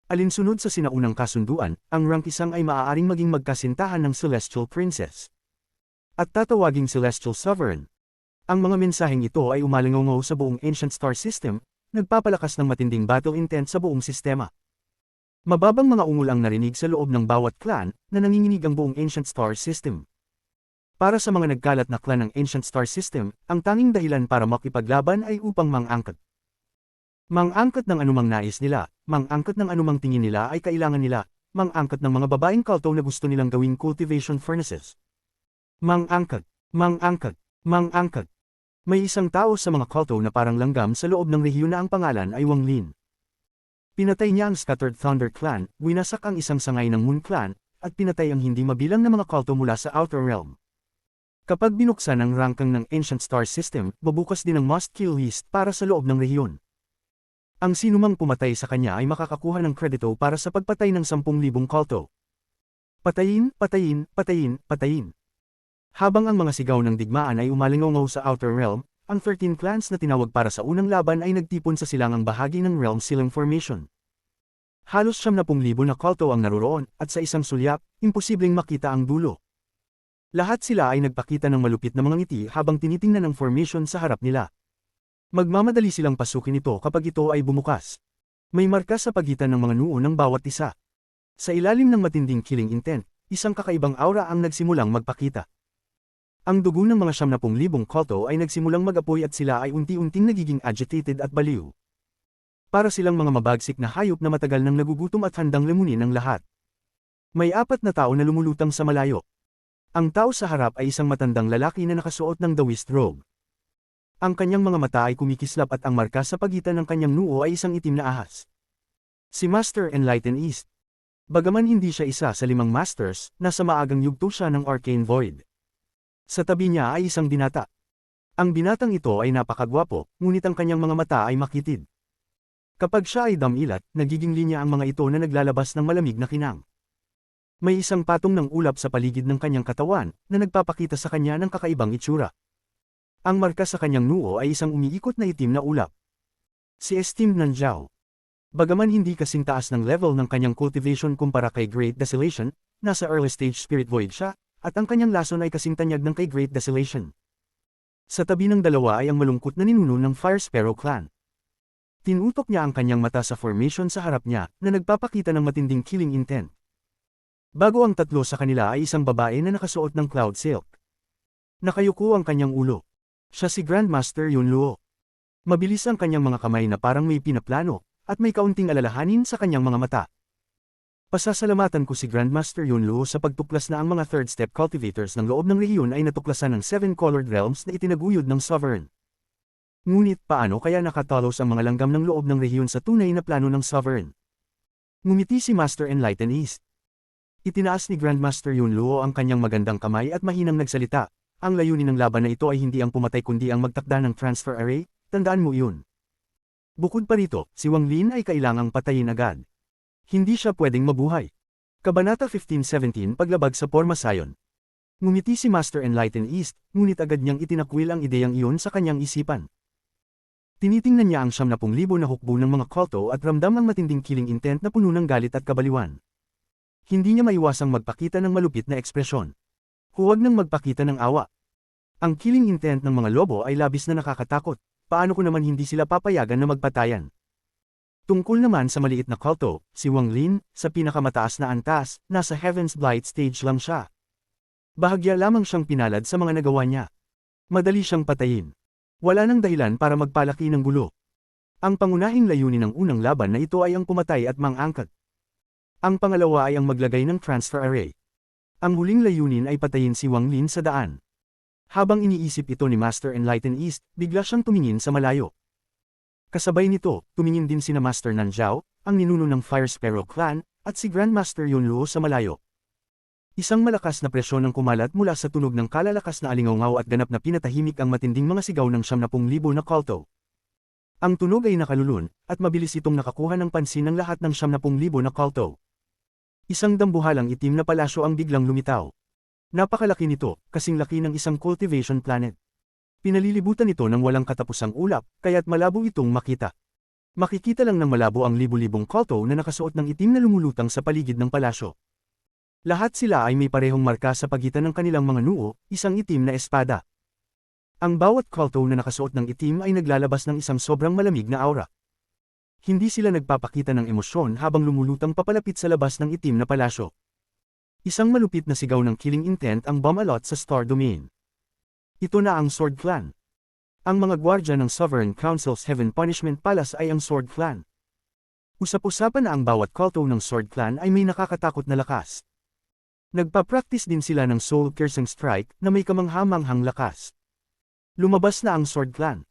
Alinsunod sa sinaunang kasunduan, ang rank 1 ay maaaring maging magkasintahan ng Celestial Princess. At tatawaging Celestial Sovereign. Ang mga mensaheng ito ay umalingongo sa buong Ancient Star System, nagpapalakas ng matinding battle intent sa buong sistema. Mababang mga ungol ang narinig sa loob ng bawat clan, na nanginginig ang buong Ancient Star System. Para sa mga nagkalat na clan ng Ancient Star System, ang tanging dahilan para makipaglaban ay upang mang-angkat. Mang-angkat ng anumang nais nila, mang-angkat ng anumang tingin nila ay kailangan nila, mang-angkat ng mga babaeng kulto na gusto nilang gawing cultivation furnaces. Mang-angkat, mang-angkat, mang-angkat. May isang tao sa mga kulto na parang langgam sa loob ng rehiyon na ang pangalan ay Wang Lin. Pinatay niya ang Scattered Thunder Clan, winasak ang isang sangay ng Moon Clan, at pinatay ang hindi mabilang na mga kulto mula sa Outer Realm. Kapag binuksan ang rangkang ng Ancient Star System, babukas din ang Must Kill list para sa loob ng rehiyon. Ang sinumang pumatay sa kanya ay makakakuha ng kredito para sa pagpatay ng 10,000 kulto. Patayin, patayin, patayin, patayin. Habang ang mga sigaw ng digmaan ay umalingaw sa Outer Realm, ang 13 clans na tinawag para sa unang laban ay nagtipon sa silangang bahagi ng Realm Ceiling Formation. Halos 70,000 na kulto ang naroroon, at sa isang sulyap, imposibleng makita ang dulo. Lahat sila ay nagpakita ng malupit na mga ngiti habang tinitingnan ang formation sa harap nila. Magmamadali silang pasukin ito kapag ito ay bumukas. May marka sa pagitan ng mga noo ng bawat isa. Sa ilalim ng matinding killing intent, isang kakaibang aura ang nagsimulang magpakita. Ang dugo ng mga 70,000 kulto ay nagsimulang mag-apoy at sila ay unti-unting nagiging agitated at baliw. Para silang mga mabagsik na hayop na matagal nang nagugutom at handang lamunin ang lahat. May 4 na tao na lumulutang sa malayo. Ang tao sa harap ay isang matandang lalaki na nakasuot ng Daoist robe. Ang kanyang mga mata ay kumikislap at ang marka sa pagitan ng kanyang noo ay isang itim na ahas. Si Master Enlighten East. Bagaman hindi siya isa sa 5 masters, nasa maagang yugto siya ng Arcane Void. Sa tabi niya ay isang binata. Ang binatang ito ay napakagwapo, ngunit ang kanyang mga mata ay makitid. Kapag siya ay damilat, nagiging linya ang mga ito na naglalabas ng malamig na kinang. May isang patong ng ulap sa paligid ng kanyang katawan, na nagpapakita sa kanya ng kakaibang itsura. Ang marka sa kanyang noo ay isang umiikot na itim na ulap. Si Esteemed Nanjiao. Bagaman hindi kasing taas ng level ng kanyang cultivation kumpara kay Great Desolation, nasa early stage spirit void siya, at ang kanyang lason ay kasing tanyag ng kay Great Desolation. Sa tabi ng dalawa ay ang malungkot na ninuno ng Fire Sparrow Clan. Tinutok niya ang kanyang mata sa formation sa harap niya, na nagpapakita ng matinding killing intent. Bago ang tatlo sa kanila ay isang babae na nakasuot ng cloud silk. Nakayuko ang kanyang ulo. Siya si Grandmaster Yunluo. Mabilis ang kanyang mga kamay na parang may pinaplano, at may kaunting alalahanin sa kanyang mga mata. Pasasalamatan ko si Grandmaster Yunluo sa pagtuklas na ang mga third step cultivators ng loob ng rehiyon ay natuklasan ng 7 colored realms na itinaguyod ng Sovereign. Ngunit paano kaya nakatalos ang mga langgam ng loob ng rehiyon sa tunay na plano ng Sovereign? Ngumiti si Master Enlighten East. Itinaas ni Grandmaster Yunluo ang kanyang magandang kamay at mahinang nagsalita. Ang layunin ng laban na ito ay hindi ang pumatay kundi ang magtakda ng transfer array, tandaan mo iyon. Bukod pa rito, si Wang Lin ay kailangang patayin agad. Hindi siya pwedeng mabuhay. Kabanata 15-17 Paglabag sa Porma Sion. Ngumiti si Master Enlighten East, ngunit agad niyang itinakwil ang ideyang iyon sa kanyang isipan. Tinitingnan niya ang 70,000 na hukbo ng mga kulto at ramdam ang matinding killing intent na puno ng galit at kabaliwan. Hindi niya maiwasang magpakita ng malupit na ekspresyon. Huwag nang magpakita ng awa. Ang killing intent ng mga lobo ay labis na nakakatakot. Paano ko naman hindi sila papayagan na magpatayan? Tungkol naman sa maliit na kulto, si Wang Lin, sa pinakamataas na antas, nasa Heaven's Blight stage lang siya. Bahagya lamang siyang pinalad sa mga nagawa niya. Madali siyang patayin. Wala nang dahilan para magpalaki ng gulo. Ang pangunahing layunin ng unang laban na ito ay ang pumatay at mangangkat. Ang pangalawa ay ang maglagay ng transfer array. Ang huling layunin ay patayin si Wang Lin sa daan. Habang iniisip ito ni Master Enlighten East, bigla siyang tumingin sa malayo. Kasabay nito, tumingin din sina Master Nanjiao, ang ninuno ng Fire Sparrow Clan, at si Grandmaster Yunluo sa malayo. Isang malakas na presyon ang kumalat mula sa tunog ng kalalakas na alingawngaw at ganap na pinatahimik ang matinding mga sigaw ng 70,000 na kulto. Ang tunog ay nakalulun, at mabilis itong nakakuha ng pansin ng lahat ng 70,000 na kulto. Isang dambuhalang itim na palasyo ang biglang lumitaw. Napakalaki nito, kasing laki ng isang cultivation planet. Pinalilibutan ito ng walang katapusang ulap, kaya't malabo itong makita. Makikita lang ng malabo ang libu-libong kulto na nakasuot ng itim na lumulutang sa paligid ng palasyo. Lahat sila ay may parehong marka sa pagitan ng kanilang mga noo, isang itim na espada. Ang bawat kulto na nakasuot ng itim ay naglalabas ng isang sobrang malamig na aura. Hindi sila nagpapakita ng emosyon habang lumulutang papalapit sa labas ng itim na palasyo. Isang malupit na sigaw ng killing intent ang bumalot sa Star Domain. Ito na ang Sword Clan. Ang mga gwardya ng Sovereign Council's Heaven Punishment Palace ay ang Sword Clan. Usap-usapan na ang bawat kulto ng Sword Clan ay may nakakatakot na lakas. Nagpa-practice din sila ng Soul Piercing Strike na may kamanghamanghang lakas. Lumabas na ang Sword Clan.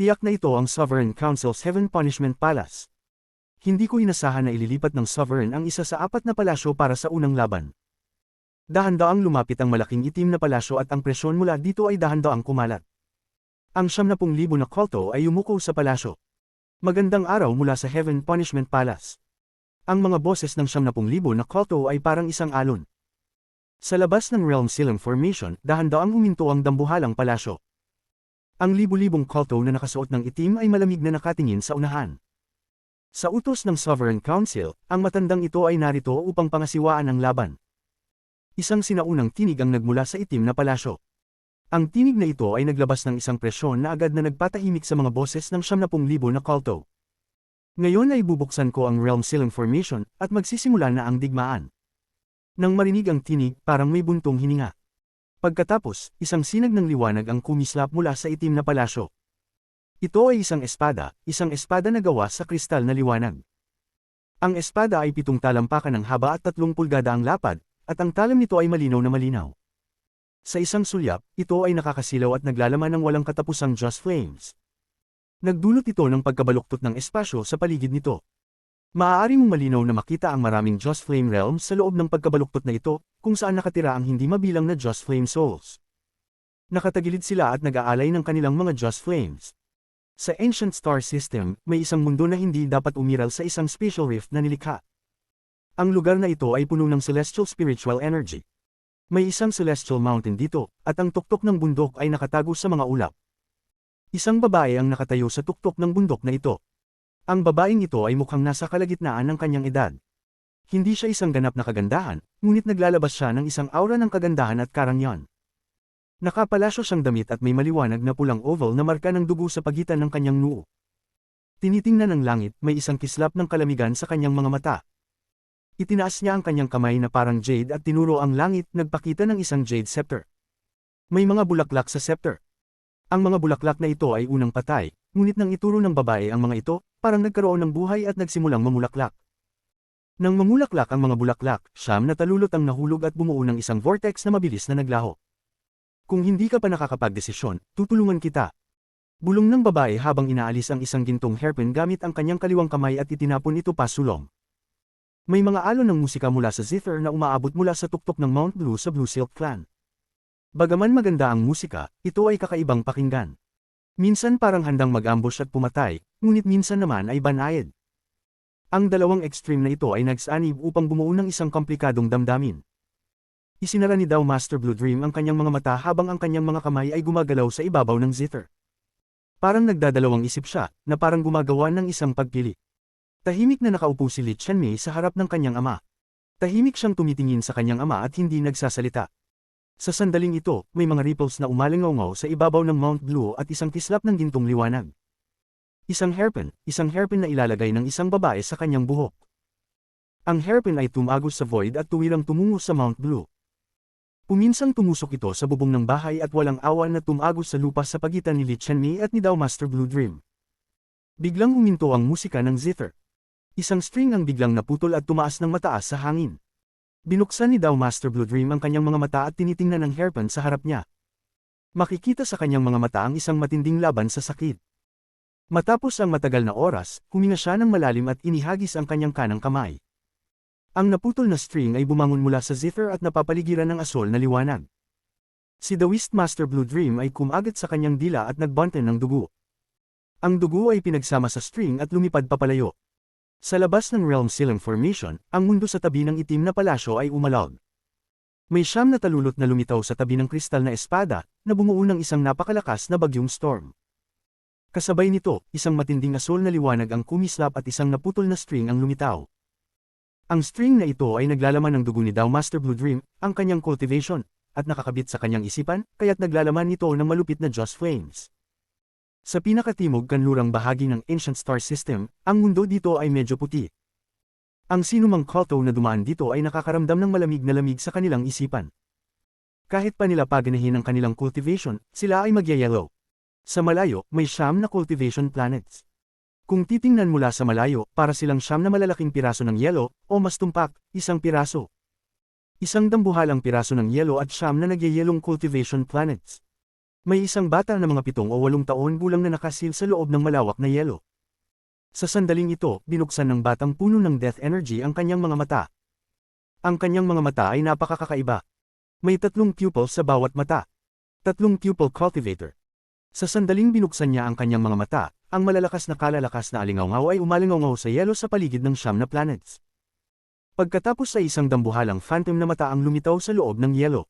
Tiyak na ito ang Sovereign Council's Heaven Punishment Palace. Hindi ko inasahan na ililipat ng Sovereign ang isa sa 4 na palasyo para sa unang laban. Dahan-daang lumapit ang malaking itim na palasyo at ang presyon mula dito ay dahan-daang kumalat. Ang 70,000 na kulto ay yumuko sa palasyo. Magandang araw mula sa Heaven Punishment Palace. Ang mga boses ng 70,000 na kulto ay parang isang alon. Sa labas ng Realm Ceiling Formation, dahan-daang huminto ang dambuhalang palasyo. Ang libu-libong kulto na nakasuot ng itim ay malamig na nakatingin sa unahan. Sa utos ng Sovereign Council, ang matandang ito ay narito upang pangasiwaan ang laban. Isang sinaunang tinig ang nagmula sa itim na palasyo. Ang tinig na ito ay naglabas ng isang presyon na agad na nagpatahimik sa mga boses ng 70,000 na kulto. Ngayon ay bubuksan ko ang Realm Ceiling Formation at magsisimula na ang digmaan. Nang marinig ang tinig, parang may buntong hininga. Pagkatapos, isang sinag ng liwanag ang kumislap mula sa itim na palasyo. Ito ay isang espada na gawa sa kristal na liwanag. Ang espada ay 7 talampakan ng haba at 3 pulgada ang lapad, at ang talam nito ay malinaw na malinaw. Sa isang sulyap, ito ay nakakasilaw at naglalaman ng walang katapusang Just Flames. Nagdulot ito ng pagkabaluktot ng espasyo sa paligid nito. Maaari mong malinaw na makita ang maraming Just Flame Realms sa loob ng pagkabaluktot na ito, kung saan nakatira ang hindi mabilang na Just Flame Souls. Nakatagilid sila at nag-aalay ng kanilang mga Just Flames. Sa Ancient Star System, may isang mundo na hindi dapat umiral sa isang spatial rift na nilikha. Ang lugar na ito ay puno ng celestial spiritual energy. May isang celestial mountain dito, at ang tuktok ng bundok ay nakatago sa mga ulap. Isang babae ang nakatayo sa tuktok ng bundok na ito. Ang babaeng ito ay mukhang nasa kalagitnaan ng kanyang edad. Hindi siya isang ganap na kagandahan, ngunit naglalabas siya ng isang aura ng kagandahan at karangyaan. Nakapalasyo siyang damit at may maliwanag na pulang oval na marka ng dugo sa pagitan ng kanyang noo. Tinitingnan ng langit, may isang kislap ng kalamigan sa kanyang mga mata. Itinaas niya ang kanyang kamay na parang jade at tinuro ang langit, nagpakita ng isang jade scepter. May mga bulaklak sa scepter. Ang mga bulaklak na ito ay unang patay, ngunit nang ituro ng babae ang mga ito, parang nagkaroon ng buhay at nagsimulang mamulaklak. Nang mamulaklak ang mga bulaklak, siyam na talulot ang nahulog at bumuo ng isang vortex na mabilis na naglaho. Kung hindi ka pa nakakapagdesisyon, tutulungan kita. Bulong ng babae habang inaalis ang isang gintong hairpin gamit ang kanyang kaliwang kamay at itinapon ito pasulong. May mga alon ng musika mula sa zither na umaabot mula sa tuktok ng Mount Blue sa Blue Silk Clan. Bagaman maganda ang musika, ito ay kakaibang pakinggan. Minsan parang handang mag-ambush at pumatay, ngunit minsan naman ay banayad. Ang dalawang extreme na ito ay nagsanib upang bumuo ng isang komplikadong damdamin. Isinara ni Daw Master Blue Dream ang kanyang mga mata habang ang kanyang mga kamay ay gumagalaw sa ibabaw ng zither. Parang nagdadalawang isip siya, na parang gumagawa ng isang pagpili. Tahimik na nakaupo si Li Qianmei sa harap ng kanyang ama. Tahimik siyang tumitingin sa kanyang ama at hindi nagsasalita. Sa sandaling ito, may mga ripples na umalingaw sa ibabaw ng Mount Blue at isang kislap ng gintong liwanag. Isang hairpin na ilalagay ng isang babae sa kanyang buhok. Ang hairpin ay tumagos sa void at tuwirang tumungo sa Mount Blue. Puminsang tumusok ito sa bubong ng bahay at walang awa na tumagos sa lupa sa pagitan ni Li Qianmei at ni Daw Master Blue Dream. Biglang huminto ang musika ng zither. Isang string ang biglang naputol at tumaas ng mataas sa hangin. Binuksan ni Daw Master Blue Dream ang kanyang mga mata at tinitingnan ang hairpin sa harap niya. Makikita sa kanyang mga mata ang isang matinding laban sa sakit. Matapos ang matagal na oras, huminga siya ng malalim at inihagis ang kanyang kanang kamay. Ang naputol na string ay bumangon mula sa zither at napapaligiran ng asol na liwanag. Si The Wisp Master Blue Dream ay kumagat sa kanyang dila at nagbunten ng dugo. Ang dugo ay pinagsama sa string at lumipad papalayo. Sa labas ng Realm Ceiling Formation, ang mundo sa tabi ng itim na palasyo ay umalog. May 9 na talulot na lumitaw sa tabi ng kristal na espada, na bumuo ng isang napakalakas na bagyong storm. Kasabay nito, isang matinding asol na liwanag ang kumislap at isang naputol na string ang lumitaw. Ang string na ito ay naglalaman ng dugo ni Daw Master Blue Dream, ang kanyang cultivation, at nakakabit sa kanyang isipan, kaya't naglalaman nito ng malupit na Just Flames. Sa pinakatimog kanlurang bahagi ng Ancient Star System, ang mundo dito ay medyo puti. Ang sinumang kulto na dumaan dito ay nakakaramdam ng malamig na lamig sa kanilang isipan. Kahit pa nila paganahin ang kanilang cultivation, sila ay magya-yellow. Sa malayo, may 9 na cultivation planets. Kung titingnan mula sa malayo, para silang 9 na malalaking piraso ng yelo, o mas tumpak, isang piraso. Isang dambuhalang piraso ng yelo at 9 na nagyayelong cultivation planets. May isang bata na mga 7 o 8 taon gulang na nakasil sa loob ng malawak na yelo. Sa sandaling ito, binuksan ng batang puno ng death energy ang kanyang mga mata. Ang kanyang mga mata ay napakakaiba. May 3 pupils sa bawat mata. 3 pupil cultivator. Sa sandaling binuksan niya ang kanyang mga mata, ang malalakas na kalalakas na alingawngaw ay umalingawngaw sa yelo sa paligid ng 9 na planets. Pagkatapos ay isang dambuhalang phantom na mata ang lumitaw sa loob ng yelo.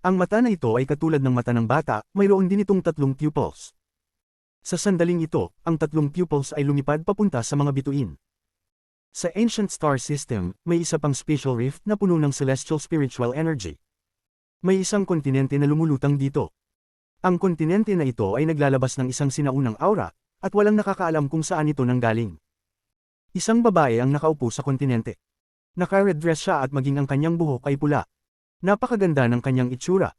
Ang mata na ito ay katulad ng mata ng bata, mayroon din itong 3 pupils. Sa sandaling ito, ang 3 pupils ay lumipad papunta sa mga bituin. Sa Ancient Star System, may isa pang spatial rift na puno ng celestial spiritual energy. May isang kontinente na lumulutang dito. Ang kontinente na ito ay naglalabas ng isang sinaunang aura, at walang nakakaalam kung saan ito nanggaling. Isang babae ang nakaupo sa kontinente. Naka-red dress siya at maging ang kanyang buhok ay pula. Napakaganda ng kanyang itsura.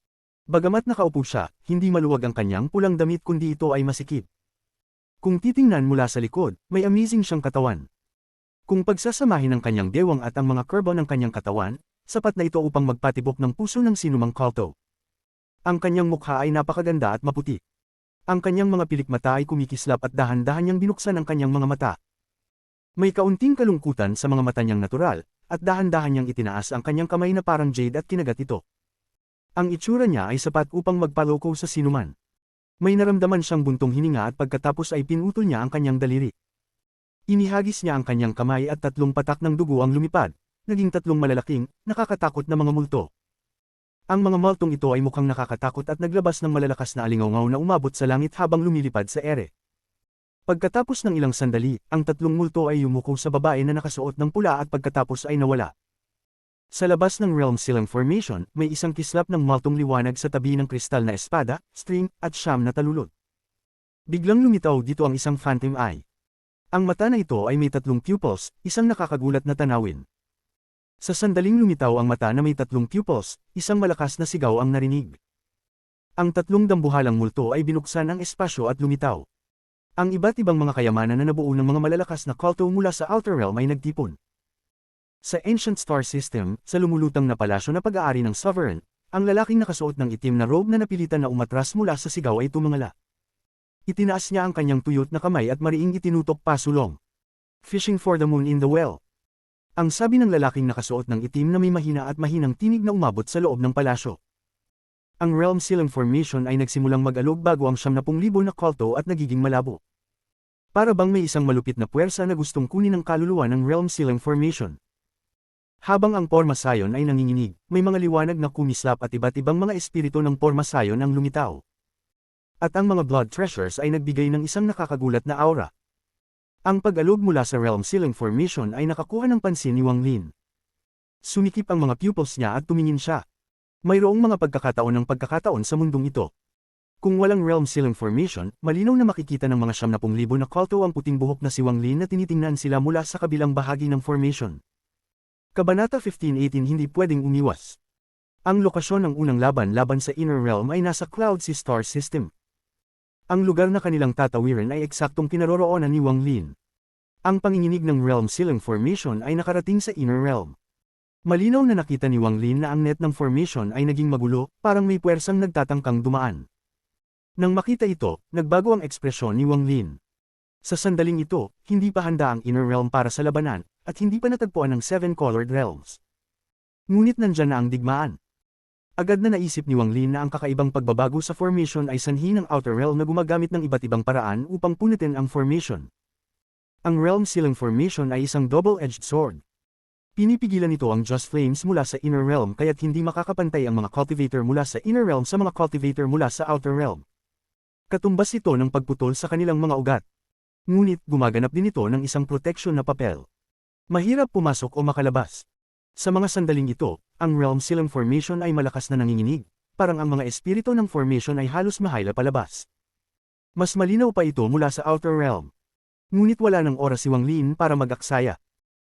Bagamat nakaupo siya, hindi maluwag ang kanyang pulang damit kundi ito ay masikip. Kung titingnan mula sa likod, may amazing siyang katawan. Kung pagsasamahin ang kanyang dewang at ang mga kurbo ng kanyang katawan, sapat na ito upang magpatibok ng puso ng sinumang kulto. Ang kanyang mukha ay napakaganda at maputi. Ang kanyang mga pilikmata ay kumikislap at dahan-dahan niyang binuksan ang kanyang mga mata. May kaunting kalungkutan sa mga mata niyang natural, at dahan-dahan niyang itinaas ang kanyang kamay na parang jade at kinagat ito. Ang itsura niya ay sapat upang magpaloko sa sinuman. May naramdaman siyang buntong hininga at pagkatapos ay pinutol niya ang kanyang daliri. Inihagis niya ang kanyang kamay at 3 patak ng dugo ang lumipad, naging 3 malalaking, nakakatakot na mga multo. Ang mga multong ito ay mukhang nakakatakot at naglabas ng malalakas na alingawngaw na umabot sa langit habang lumilipad sa ere. Pagkatapos ng ilang sandali, ang 3 multo ay yumuko sa babae na nakasuot ng pula at pagkatapos ay nawala. Sa labas ng Realm Sealing Formation, may isang kislap ng multong liwanag sa tabi ng kristal na espada, string, at siyam na talulod. Biglang lumitaw dito ang isang phantom eye. Ang mata na ito ay may 3 pupils, isang nakakagulat na tanawin. Sa sandaling lumitaw ang mata na may 3 pupils, isang malakas na sigaw ang narinig. Ang 3 dambuhalang multo ay binuksan ang espasyo at lumitaw. Ang iba't ibang mga kayamanan na nabuo ng mga malalakas na kulto mula sa Outer Realm ay nagtipon. Sa Ancient Star System, sa lumulutang na palasyo na pag-aari ng Sovereign, ang lalaking nakasuot ng itim na robe na napilitan na umatras mula sa sigaw ay tumangala. Itinaas niya ang kanyang tuyot na kamay at mariing itinutok pasulong. Fishing for the moon in the well. Ang sabi ng lalaking nakasuot ng itim na may mahina at mahinang tinig na umabot sa loob ng palasyo. Ang Realm Sealing Formation ay nagsimulang mag-alog bago ang 70,000 na kulto at nagiging malabo. Para bang may isang malupit na puwersa na gustong kunin ang kaluluwa ng Realm Sealing Formation. Habang ang Porma Sayon ay nanginginig, may mga liwanag na kumislap at iba't ibang mga espiritu ng Porma Sayon ang lumitaw. At ang mga Blood Treasures ay nagbigay ng isang nakakagulat na aura. Ang pag-alog mula sa Realm Sealing Formation ay nakakuha ng pansin ni Wang Lin. Sumikip ang mga pupils niya at tumingin siya. Mayroong mga pagkakataon sa mundong ito. Kung walang Realm Sealing Formation, malinaw na makikita ng mga 70,000 na kulto ang puting buhok na si Wang Lin na tinitingnan sila mula sa kabilang bahagi ng formation. Kabanata 15:18 Hindi pwedeng umiwas. Ang lokasyon ng unang laban sa Inner Realm ay nasa Cloud Sea Star System. Ang lugar na kanilang tatawiran ay eksaktong kinaroroonan ni Wang Lin. Ang panginginig ng Realm Sealing Formation ay nakarating sa Inner Realm. Malinaw na nakita ni Wang Lin na ang net ng formation ay naging magulo, parang may puwersang nagtatangkang dumaan. Nang makita ito, nagbago ang ekspresyon ni Wang Lin. Sa sandaling ito, hindi pa handa ang Inner Realm para sa labanan, at hindi pa natagpuan ng 7 Colored Realms. Ngunit nandyan na ang digmaan. Agad na naisip ni Wang Lin na ang kakaibang pagbabago sa formation ay sanhi ng Outer Realm na gumagamit ng iba't ibang paraan upang punitin ang formation. Ang Realm Sealing Formation ay isang double-edged sword. Pinipigilan nito ang Just Flames mula sa Inner Realm kaya't hindi makakapantay ang mga cultivator mula sa Inner Realm sa mga cultivator mula sa Outer Realm. Katumbas ito ng pagputol sa kanilang mga ugat. Ngunit gumaganap din ito ng isang protection na papel. Mahirap pumasok o makalabas. Sa mga sandaling ito, ang Realm Sealing Formation ay malakas na nanginginig, parang ang mga espiritu ng formation ay halos mahayla palabas. Mas malinaw pa ito mula sa Outer Realm. Ngunit wala ng oras si Wang Lin para mag-aksaya.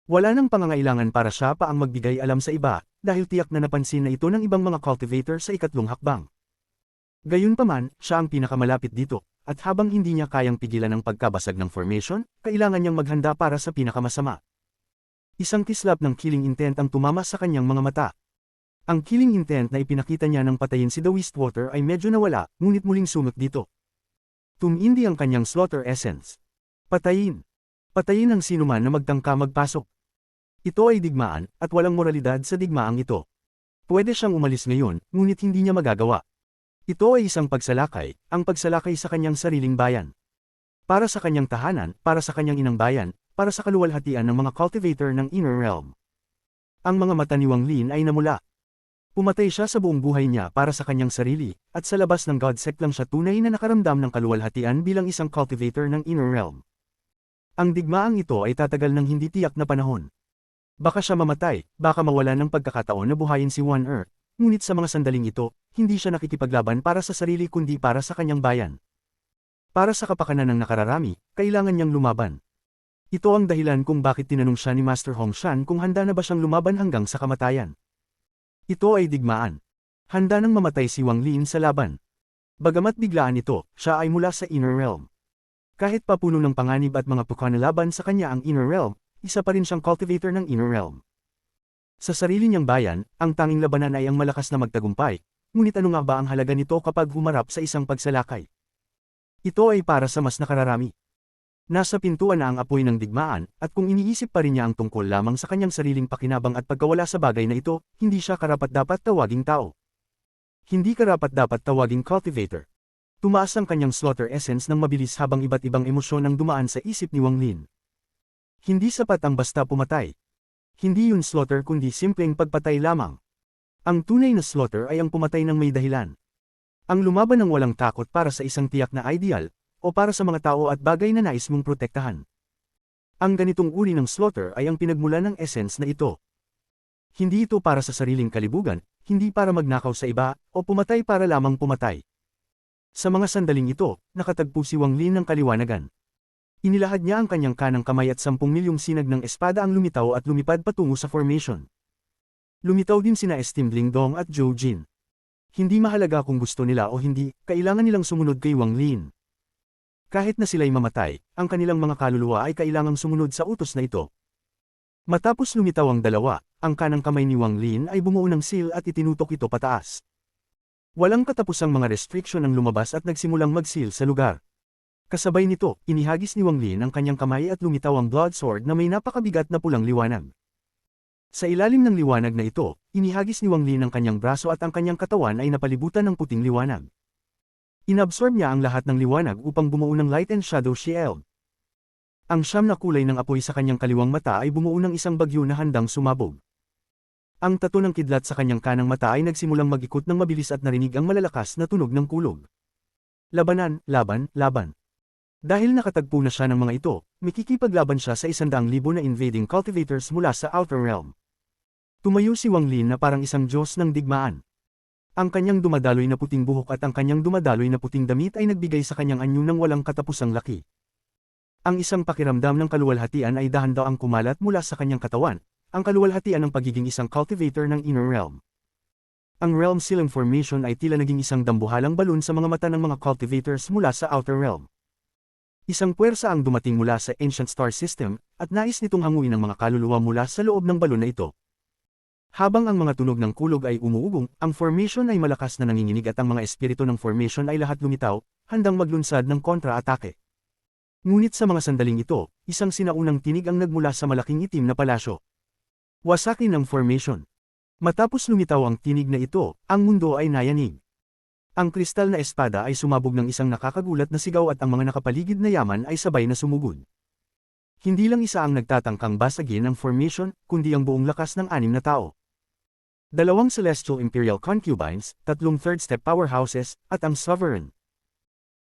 Wala nang pangangailangan para siya pa ang magbigay alam sa iba, dahil tiyak na napansin na ito ng ibang mga cultivator sa ikatlong hakbang. Gayunpaman, siya ang pinakamalapit dito, at habang hindi niya kayang pigilan ang pagkabasag ng formation, kailangan niyang maghanda para sa pinakamasama. Isang kislap ng killing intent ang tumama sa kanyang mga mata. Ang killing intent na ipinakita niya ng patayin si The Wistwater ay medyo nawala, ngunit muling sumunod dito. Tumindi ang kanyang slaughter essence. Patayin. Patayin ang sinuman na magtangka magpasok. Ito ay digmaan, at walang moralidad sa digmaang ito. Pwede siyang umalis ngayon, ngunit hindi niya magagawa. Ito ay isang pagsalakay, ang pagsalakay sa kanyang sariling bayan. Para sa kanyang tahanan, para sa kanyang inang bayan, para sa kaluwalhatian ng mga cultivator ng Inner Realm. Ang mga mata ni Wang Lin ay namula. Pumatay siya sa buong buhay niya para sa kanyang sarili, at sa labas ng God Sect lang siya tunay na nakaramdam ng kaluwalhatian bilang isang cultivator ng Inner Realm. Ang digmaang ito ay tatagal ng hindi tiyak na panahon. Baka siya mamatay, baka mawalan ng pagkakataon na buhayin si One Earth, ngunit sa mga sandaling ito, hindi siya nakikipaglaban para sa sarili kundi para sa kanyang bayan. Para sa kapakanan ng nakararami, kailangan niyang lumaban. Ito ang dahilan kung bakit tinanong siya ni Master Hong Shan kung handa na ba siyang lumaban hanggang sa kamatayan. Ito ay digmaan. Handa nang mamatay si Wang Lin sa laban. Bagamat biglaan ito, siya ay mula sa Inner Realm. Kahit pa puno ng panganib at mga puka na laban sa kanya ang Inner Realm, isa pa rin siyang cultivator ng Inner Realm. Sa sarili niyang bayan, ang tanging labanan ay ang malakas na magtagumpay, ngunit ano nga ba ang halaga nito kapag humarap sa isang pagsalakay? Ito ay para sa mas nakararami. Nasa pintuan na ang apoy ng digmaan, at kung iniisip pa rin niya ang tungkol lamang sa kanyang sariling pakinabang at pagkawala sa bagay na ito, hindi siya karapat-dapat tawaging tao. Hindi karapat-dapat tawaging cultivator. Tumaas ang kanyang slaughter essence ng mabilis habang iba't ibang emosyon ang dumaan sa isip ni Wang Lin. Hindi sapat ang basta pumatay. Hindi yun slaughter kundi simpleng pagpatay lamang. Ang tunay na slaughter ay ang pumatay ng may dahilan. Ang lumaban ng walang takot para sa isang tiyak na ideal, o para sa mga tao at bagay na nais mong protektahan. Ang ganitong uri ng slaughter ay ang pinagmula ng essence na ito. Hindi ito para sa sariling kalibugan, hindi para magnakaw sa iba, o pumatay para lamang pumatay. Sa mga sandaling ito, nakatagpo si Wang Lin ng kaliwanagan. Inilahad niya ang kanyang kanang kamay at 10 milyong sinag ng espada ang lumitaw at lumipad patungo sa formation. Lumitaw din sina Esteemed Ling Dong at Zhou Jin. Hindi mahalaga kung gusto nila o hindi, kailangan nilang sumunod kay Wang Lin. Kahit na sila'y mamatay, ang kanilang mga kaluluwa ay kailangang sumunod sa utos na ito. Matapos lumitaw ang dalawa, ang kanang kamay ni Wang Lin ay bumuo ng seal at itinutok ito pataas. Walang katapusang mga restriction ang lumabas at nagsimulang mag-seal sa lugar. Kasabay nito, inihagis ni Wang Lin ang kanyang kamay at lumitaw ang blood sword na may napakabigat na pulang liwanag. Sa ilalim ng liwanag na ito, inihagis ni Wang Lin ang kanyang braso at ang kanyang katawan ay napalibutan ng puting liwanag. Inabsorb niya ang lahat ng liwanag upang bumuo ng light and shadow shield. Ang siyam na kulay ng apoy sa kanyang kaliwang mata ay bumuo ng isang bagyo na handang sumabog. Ang tato ng kidlat sa kanyang kanang mata ay nagsimulang mag-ikot ng mabilis at narinig ang malalakas na tunog ng kulog. Labanan, laban, laban. Dahil nakatagpo na siya ng mga ito, makikipaglaban siya sa 100,000 na invading cultivators mula sa Outer Realm. Tumayo si Wang Lin na parang isang Diyos ng digmaan. Ang kanyang dumadaloy na puting buhok at ang kanyang dumadaloy na puting damit ay nagbigay sa kanyang anyo ng walang katapusang laki. Ang isang pakiramdam ng kaluwalhatian ay dahan-daang kumalat mula sa kanyang katawan, ang kaluwalhatian ng pagiging isang cultivator ng Inner Realm. Ang Realm Seal Formation ay tila naging isang dambuhalang balon sa mga mata ng mga cultivators mula sa Outer Realm. Isang puwersa ang dumating mula sa Ancient Star System, at nais nitong hanguin ang mga kaluluwa mula sa loob ng balon na ito. Habang ang mga tunog ng kulog ay umuugong, ang formation ay malakas na nanginginig at ang mga espiritu ng formation ay lahat lumitaw, handang maglunsad ng kontra-atake. Ngunit sa mga sandaling ito, isang sinaunang tinig ang nagmula sa malaking itim na palasyo. Wasakin ng formation. Matapos lumitaw ang tinig na ito, ang mundo ay nayanig. Ang kristal na espada ay sumabog ng isang nakakagulat na sigaw at ang mga nakapaligid na yaman ay sabay na sumugod. Hindi lang isa ang nagtatangkang basagin ang formation, kundi ang buong lakas ng 6 na tao. 2 Celestial Imperial Concubines, 3 third-step powerhouses, at ang Sovereign.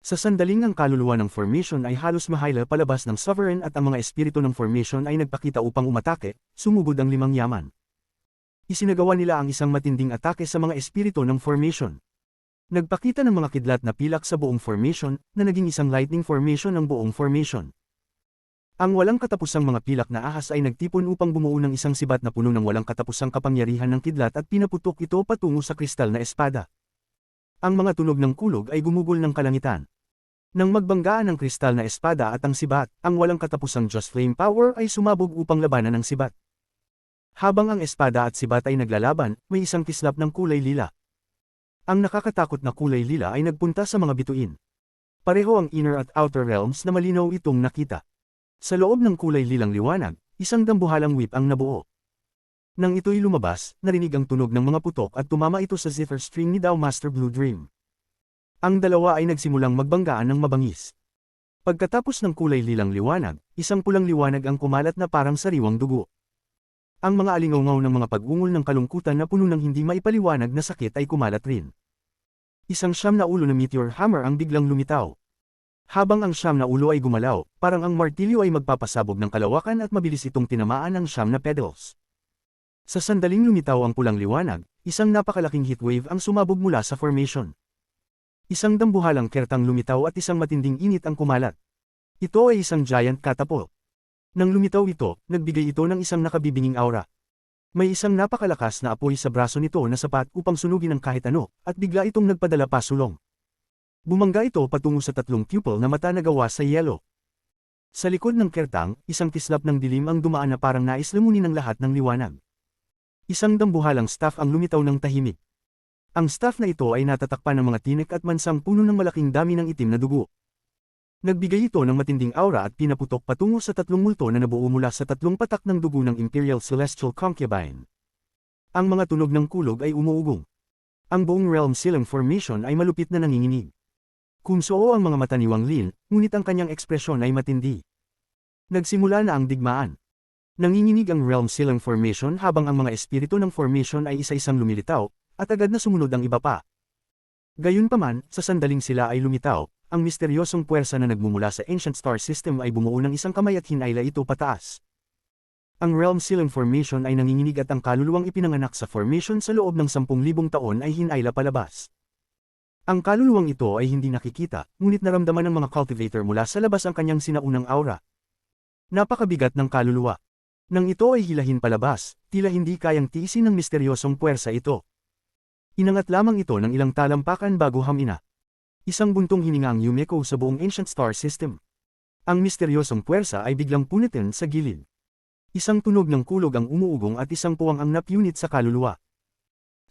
Sa sandaling ang kaluluwa ng formation ay halos mahayla palabas ng Sovereign at ang mga espiritu ng formation ay nagpakita upang umatake, sumugod ang 5 yaman. Isinagawa nila ang isang matinding atake sa mga espiritu ng formation. Nagpakita ng mga kidlat na pilak sa buong formation, na naging isang lightning formation ng buong formation. Ang walang katapusang mga pilak na ahas ay nagtipon upang bumuo ng isang sibat na puno ng walang katapusang kapangyarihan ng kidlat at pinaputok ito patungo sa kristal na espada. Ang mga tunog ng kulog ay gumugol ng kalangitan. Nang magbanggaan ang kristal na espada at ang sibat, ang walang katapusang Just Flame Power ay sumabog upang labanan ang sibat. Habang ang espada at sibat ay naglalaban, may isang kislap ng kulay lila. Ang nakakatakot na kulay lila ay nagpunta sa mga bituin. Pareho ang Inner at Outer Realms na malinaw itong nakita. Sa loob ng kulay lilang liwanag, isang dambuhalang whip ang nabuo. Nang ito'y lumabas, narinig ang tunog ng mga putok at tumama ito sa zither string ni Dao Master Blue Dream. Ang dalawa ay nagsimulang magbanggaan ng mabangis. Pagkatapos ng kulay lilang liwanag, isang pulang liwanag ang kumalat na parang sariwang dugo. Ang mga alingawngaw ng mga pag-ungol ng kalungkutan na puno ng hindi maipaliwanag na sakit ay kumalat rin. Isang siyam na ulo na meteor hammer ang biglang lumitaw. Habang ang siyam na ulo ay gumalaw, parang ang martilyo ay magpapasabog ng kalawakan at mabilis itong tinamaan ng siyam na pedals. Sa sandaling lumitaw ang pulang liwanag, isang napakalaking heatwave ang sumabog mula sa formation. Isang dambuhalang kertang lumitaw at isang matinding init ang kumalat. Ito ay isang giant catapult. Nang lumitaw ito, nagbigay ito ng isang nakabibinging aura. May isang napakalakas na apoy sa braso nito na sapat upang sunugin ang kahit ano, at bigla itong nagpadala pasulong. Bumangga ito patungo sa tatlong pupil na mata na gawa sa yelo. Sa likod ng kertang, isang kislap ng dilim ang dumaan na parang nais lamunin ang lahat ng liwanag. Isang dambuhalang staff ang lumitaw ng tahimik. Ang staff na ito ay natatakpan ng mga tinik at mansang puno ng malaking dami ng itim na dugo. Nagbigay ito ng matinding aura at pinaputok patungo sa tatlong multo na nabuo mula sa tatlong patak ng dugo ng Imperial Celestial Concubine. Ang mga tunog ng kulog ay umuugong. Ang buong Realm Sealing Formation ay malupit na nanginginig. Kunsoo ang mga mata ni Wang Lin, ngunit ang kanyang ekspresyon ay matindi. Nagsimula na ang digmaan. Nanginginig ang Realm Sealing Formation habang ang mga espiritu ng formation ay isa-isang lumilitaw, at agad na sumunod ang iba pa. Gayunpaman, sa sandaling sila ay lumitaw, ang misteryosong puwersa na nagmumula sa Ancient Star System ay bumuo ng isang kamay at hinayla ito pataas. Ang Realm Sealing Formation ay nanginginig at ang kaluluwang ipinanganak sa formation sa loob ng 10,000 taon ay hinayla palabas. Ang kaluluwang ito ay hindi nakikita, ngunit naramdaman ng mga cultivator mula sa labas ang kanyang sinaunang aura. Napakabigat ng kaluluwa. Nang ito ay hilahin palabas, tila hindi kayang tiisin ng misteryosong puwersa ito. Inangat lamang ito ng ilang talampakan bago hamina. Isang buntong hininga ang Yumeko sa buong Ancient Star System. Ang misteryosong puwersa ay biglang punitin sa gilid. Isang tunog ng kulog ang umuugong at isang puwang ang napunit sa kaluluwa.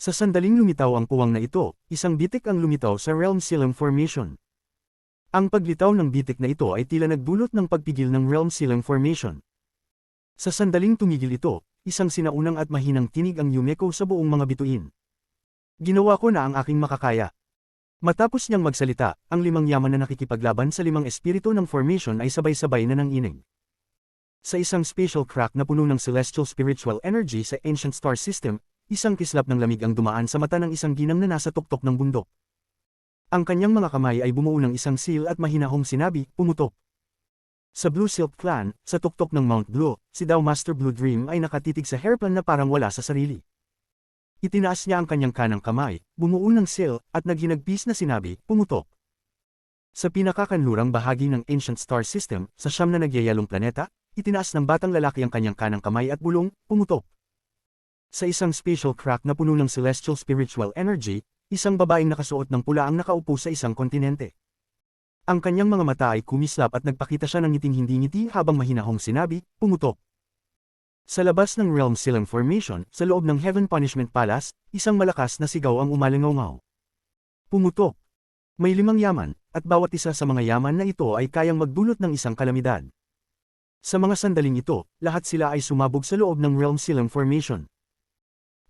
Sa sandaling lumitaw ang puwang na ito, isang bitik ang lumitaw sa Realm Sealing Formation. Ang paglitaw ng bitik na ito ay tila nagdulot ng pagpigil ng Realm Sealing Formation. Sa sandaling tumigil ito, isang sinaunang at mahinang tinig ang Yumeko sa buong mga bituin. Ginawa ko na ang aking makakaya. Matapos niyang magsalita, ang 5 yaman na nakikipaglaban sa 5 espiritu ng formation ay sabay-sabay na nanginig. Sa isang spatial crack na puno ng celestial spiritual energy sa Ancient Star System, isang kislap ng lamig ang dumaan sa mata ng isang ginang na nasa tuktok ng bundok. Ang kanyang mga kamay ay bumuo ng isang seal at mahinahong sinabi, "Pumutok." Sa Blue Silk Clan, sa tuktok ng Mount Blue, si Dao Master Blue Dream ay nakatitig sa hairplan na parang wala sa sarili. Itinaas niya ang kanyang kanang kamay, bumuo ng seal, at naghinagpis na sinabi, "Pumutok." Sa pinakakanlurang bahagi ng Ancient Star System, sa siyam na nagyayalong planeta, itinaas ng batang lalaki ang kanyang kanang kamay at bulong, "Pumutok." Sa isang spatial crack na puno ng celestial spiritual energy, isang babaeng nakasuot ng pula ang nakaupo sa isang kontinente. Ang kanyang mga mata ay kumislap at nagpakita siya ng ngiting hindi ngiti habang mahinahong sinabi, "Pumutok." Sa labas ng Realm Sealing Formation, sa loob ng Heaven Punishment Palace, isang malakas na sigaw ang umalingaw-ngaw. "Pumutok!" May 5 yaman, at bawat isa sa mga yaman na ito ay kayang magdulot ng isang kalamidad. Sa mga sandaling ito, lahat sila ay sumabog sa loob ng Realm Sealing Formation.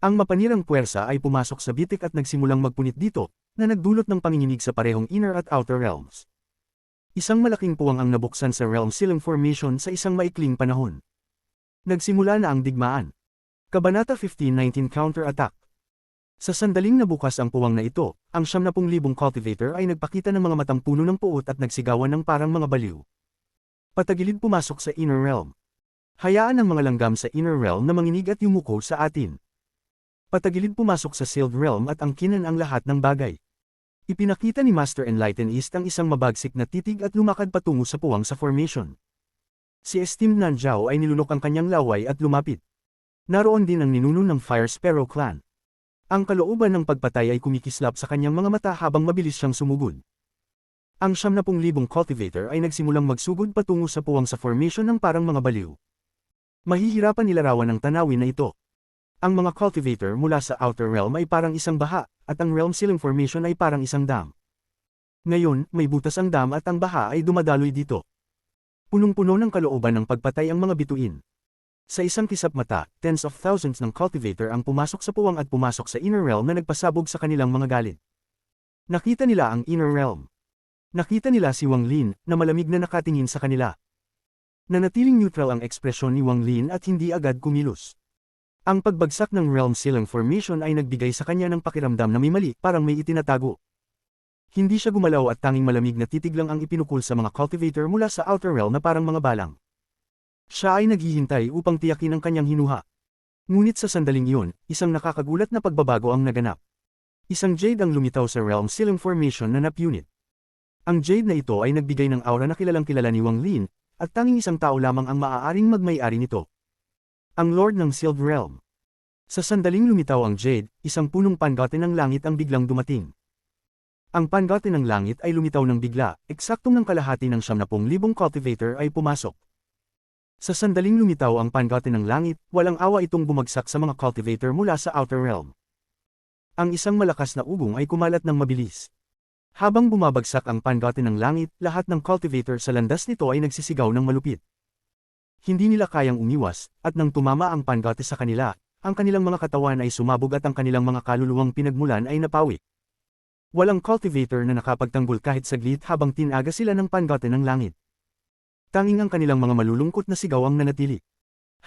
Ang mapanirang puwersa ay pumasok sa bitik at nagsimulang magpunit dito, na nagdulot ng panginginig sa parehong inner at outer realms. Isang malaking puwang ang nabuksan sa Realm Sealing Formation sa isang maikling panahon. Nagsimula na ang digmaan. Kabanata 1519 Counter-Attack. Sa sandaling nabukas ang puwang na ito, ang 70,000 cultivator ay nagpakita ng mga matang puno ng puot at nagsigawan ng parang mga baliw. Patagilid pumasok sa inner realm. Hayaan ang mga langgam sa inner realm na manginig at yumuko sa atin. Patagilid pumasok sa sealed realm at angkinan ang lahat ng bagay. Ipinakita ni Master Enlightenist ang isang mabagsik na titig at lumakad patungo sa puwang sa formation. Si Esteemed Nanjiao ay nilunok ang kanyang laway at lumapit. Naroon din ang ninuno ng Fire Sparrow Clan. Ang kalooban ng pagpatay ay kumikislap sa kanyang mga mata habang mabilis siyang sumugod. Ang 70,000 cultivator ay nagsimulang magsugod patungo sa puwang sa formation ng parang mga baliw. Mahihirapan nilarawan ang tanawin na ito. Ang mga cultivator mula sa outer realm ay parang isang baha, at ang realm sealing formation ay parang isang dam. Ngayon, may butas ang dam at ang baha ay dumadaloy dito. Punong-puno ng kalooban ng pagpatay ang mga bituin. Sa isang kisap mata, tens of thousands ng cultivator ang pumasok sa puwang at pumasok sa inner realm na nagpasabog sa kanilang mga galit. Nakita nila ang inner realm. Nakita nila si Wang Lin, na malamig na nakatingin sa kanila. Nanatiling neutral ang ekspresyon ni Wang Lin at hindi agad kumilos. Ang pagbagsak ng realm ceiling formation ay nagbigay sa kanya ng pakiramdam na may mali, parang may itinatago. Hindi siya gumalaw at tanging malamig na titig lang ang ipinukul sa mga cultivator mula sa outer realm na parang mga balang. Siya ay naghihintay upang tiyakin ang kanyang hinuha. Ngunit sa sandaling iyon, isang nakakagulat na pagbabago ang naganap. Isang jade ang lumitaw sa realm ceiling formation na napunit. Ang jade na ito ay nagbigay ng aura na kilalang-kilala ni Wang Lin, at tanging isang tao lamang ang maaaring magmay-ari nito. Ang Lord ng Sealed Realm. Sa sandaling lumitaw ang jade, isang punong pangote ng langit ang biglang dumating. Ang pangote ng langit ay lumitaw ng bigla, eksaktong ng kalahati ng 70,000 cultivator ay pumasok. Sa sandaling lumitaw ang pangote ng langit, walang awa itong bumagsak sa mga cultivator mula sa outer realm. Ang isang malakas na ugong ay kumalat ng mabilis. Habang bumabagsak ang pangote ng langit, lahat ng cultivator sa landas nito ay nagsisigaw ng malupit. Hindi nila kayang umiwas, at nang tumama ang pangote sa kanila, ang kanilang mga katawan ay sumabog at ang kanilang mga kaluluwang pinagmulan ay napawi. Walang cultivator na nakapagtanggol kahit saglit habang tinaga sila ng pangote ng langit. Tanging ang kanilang mga malulungkot na sigaw ang nanatili.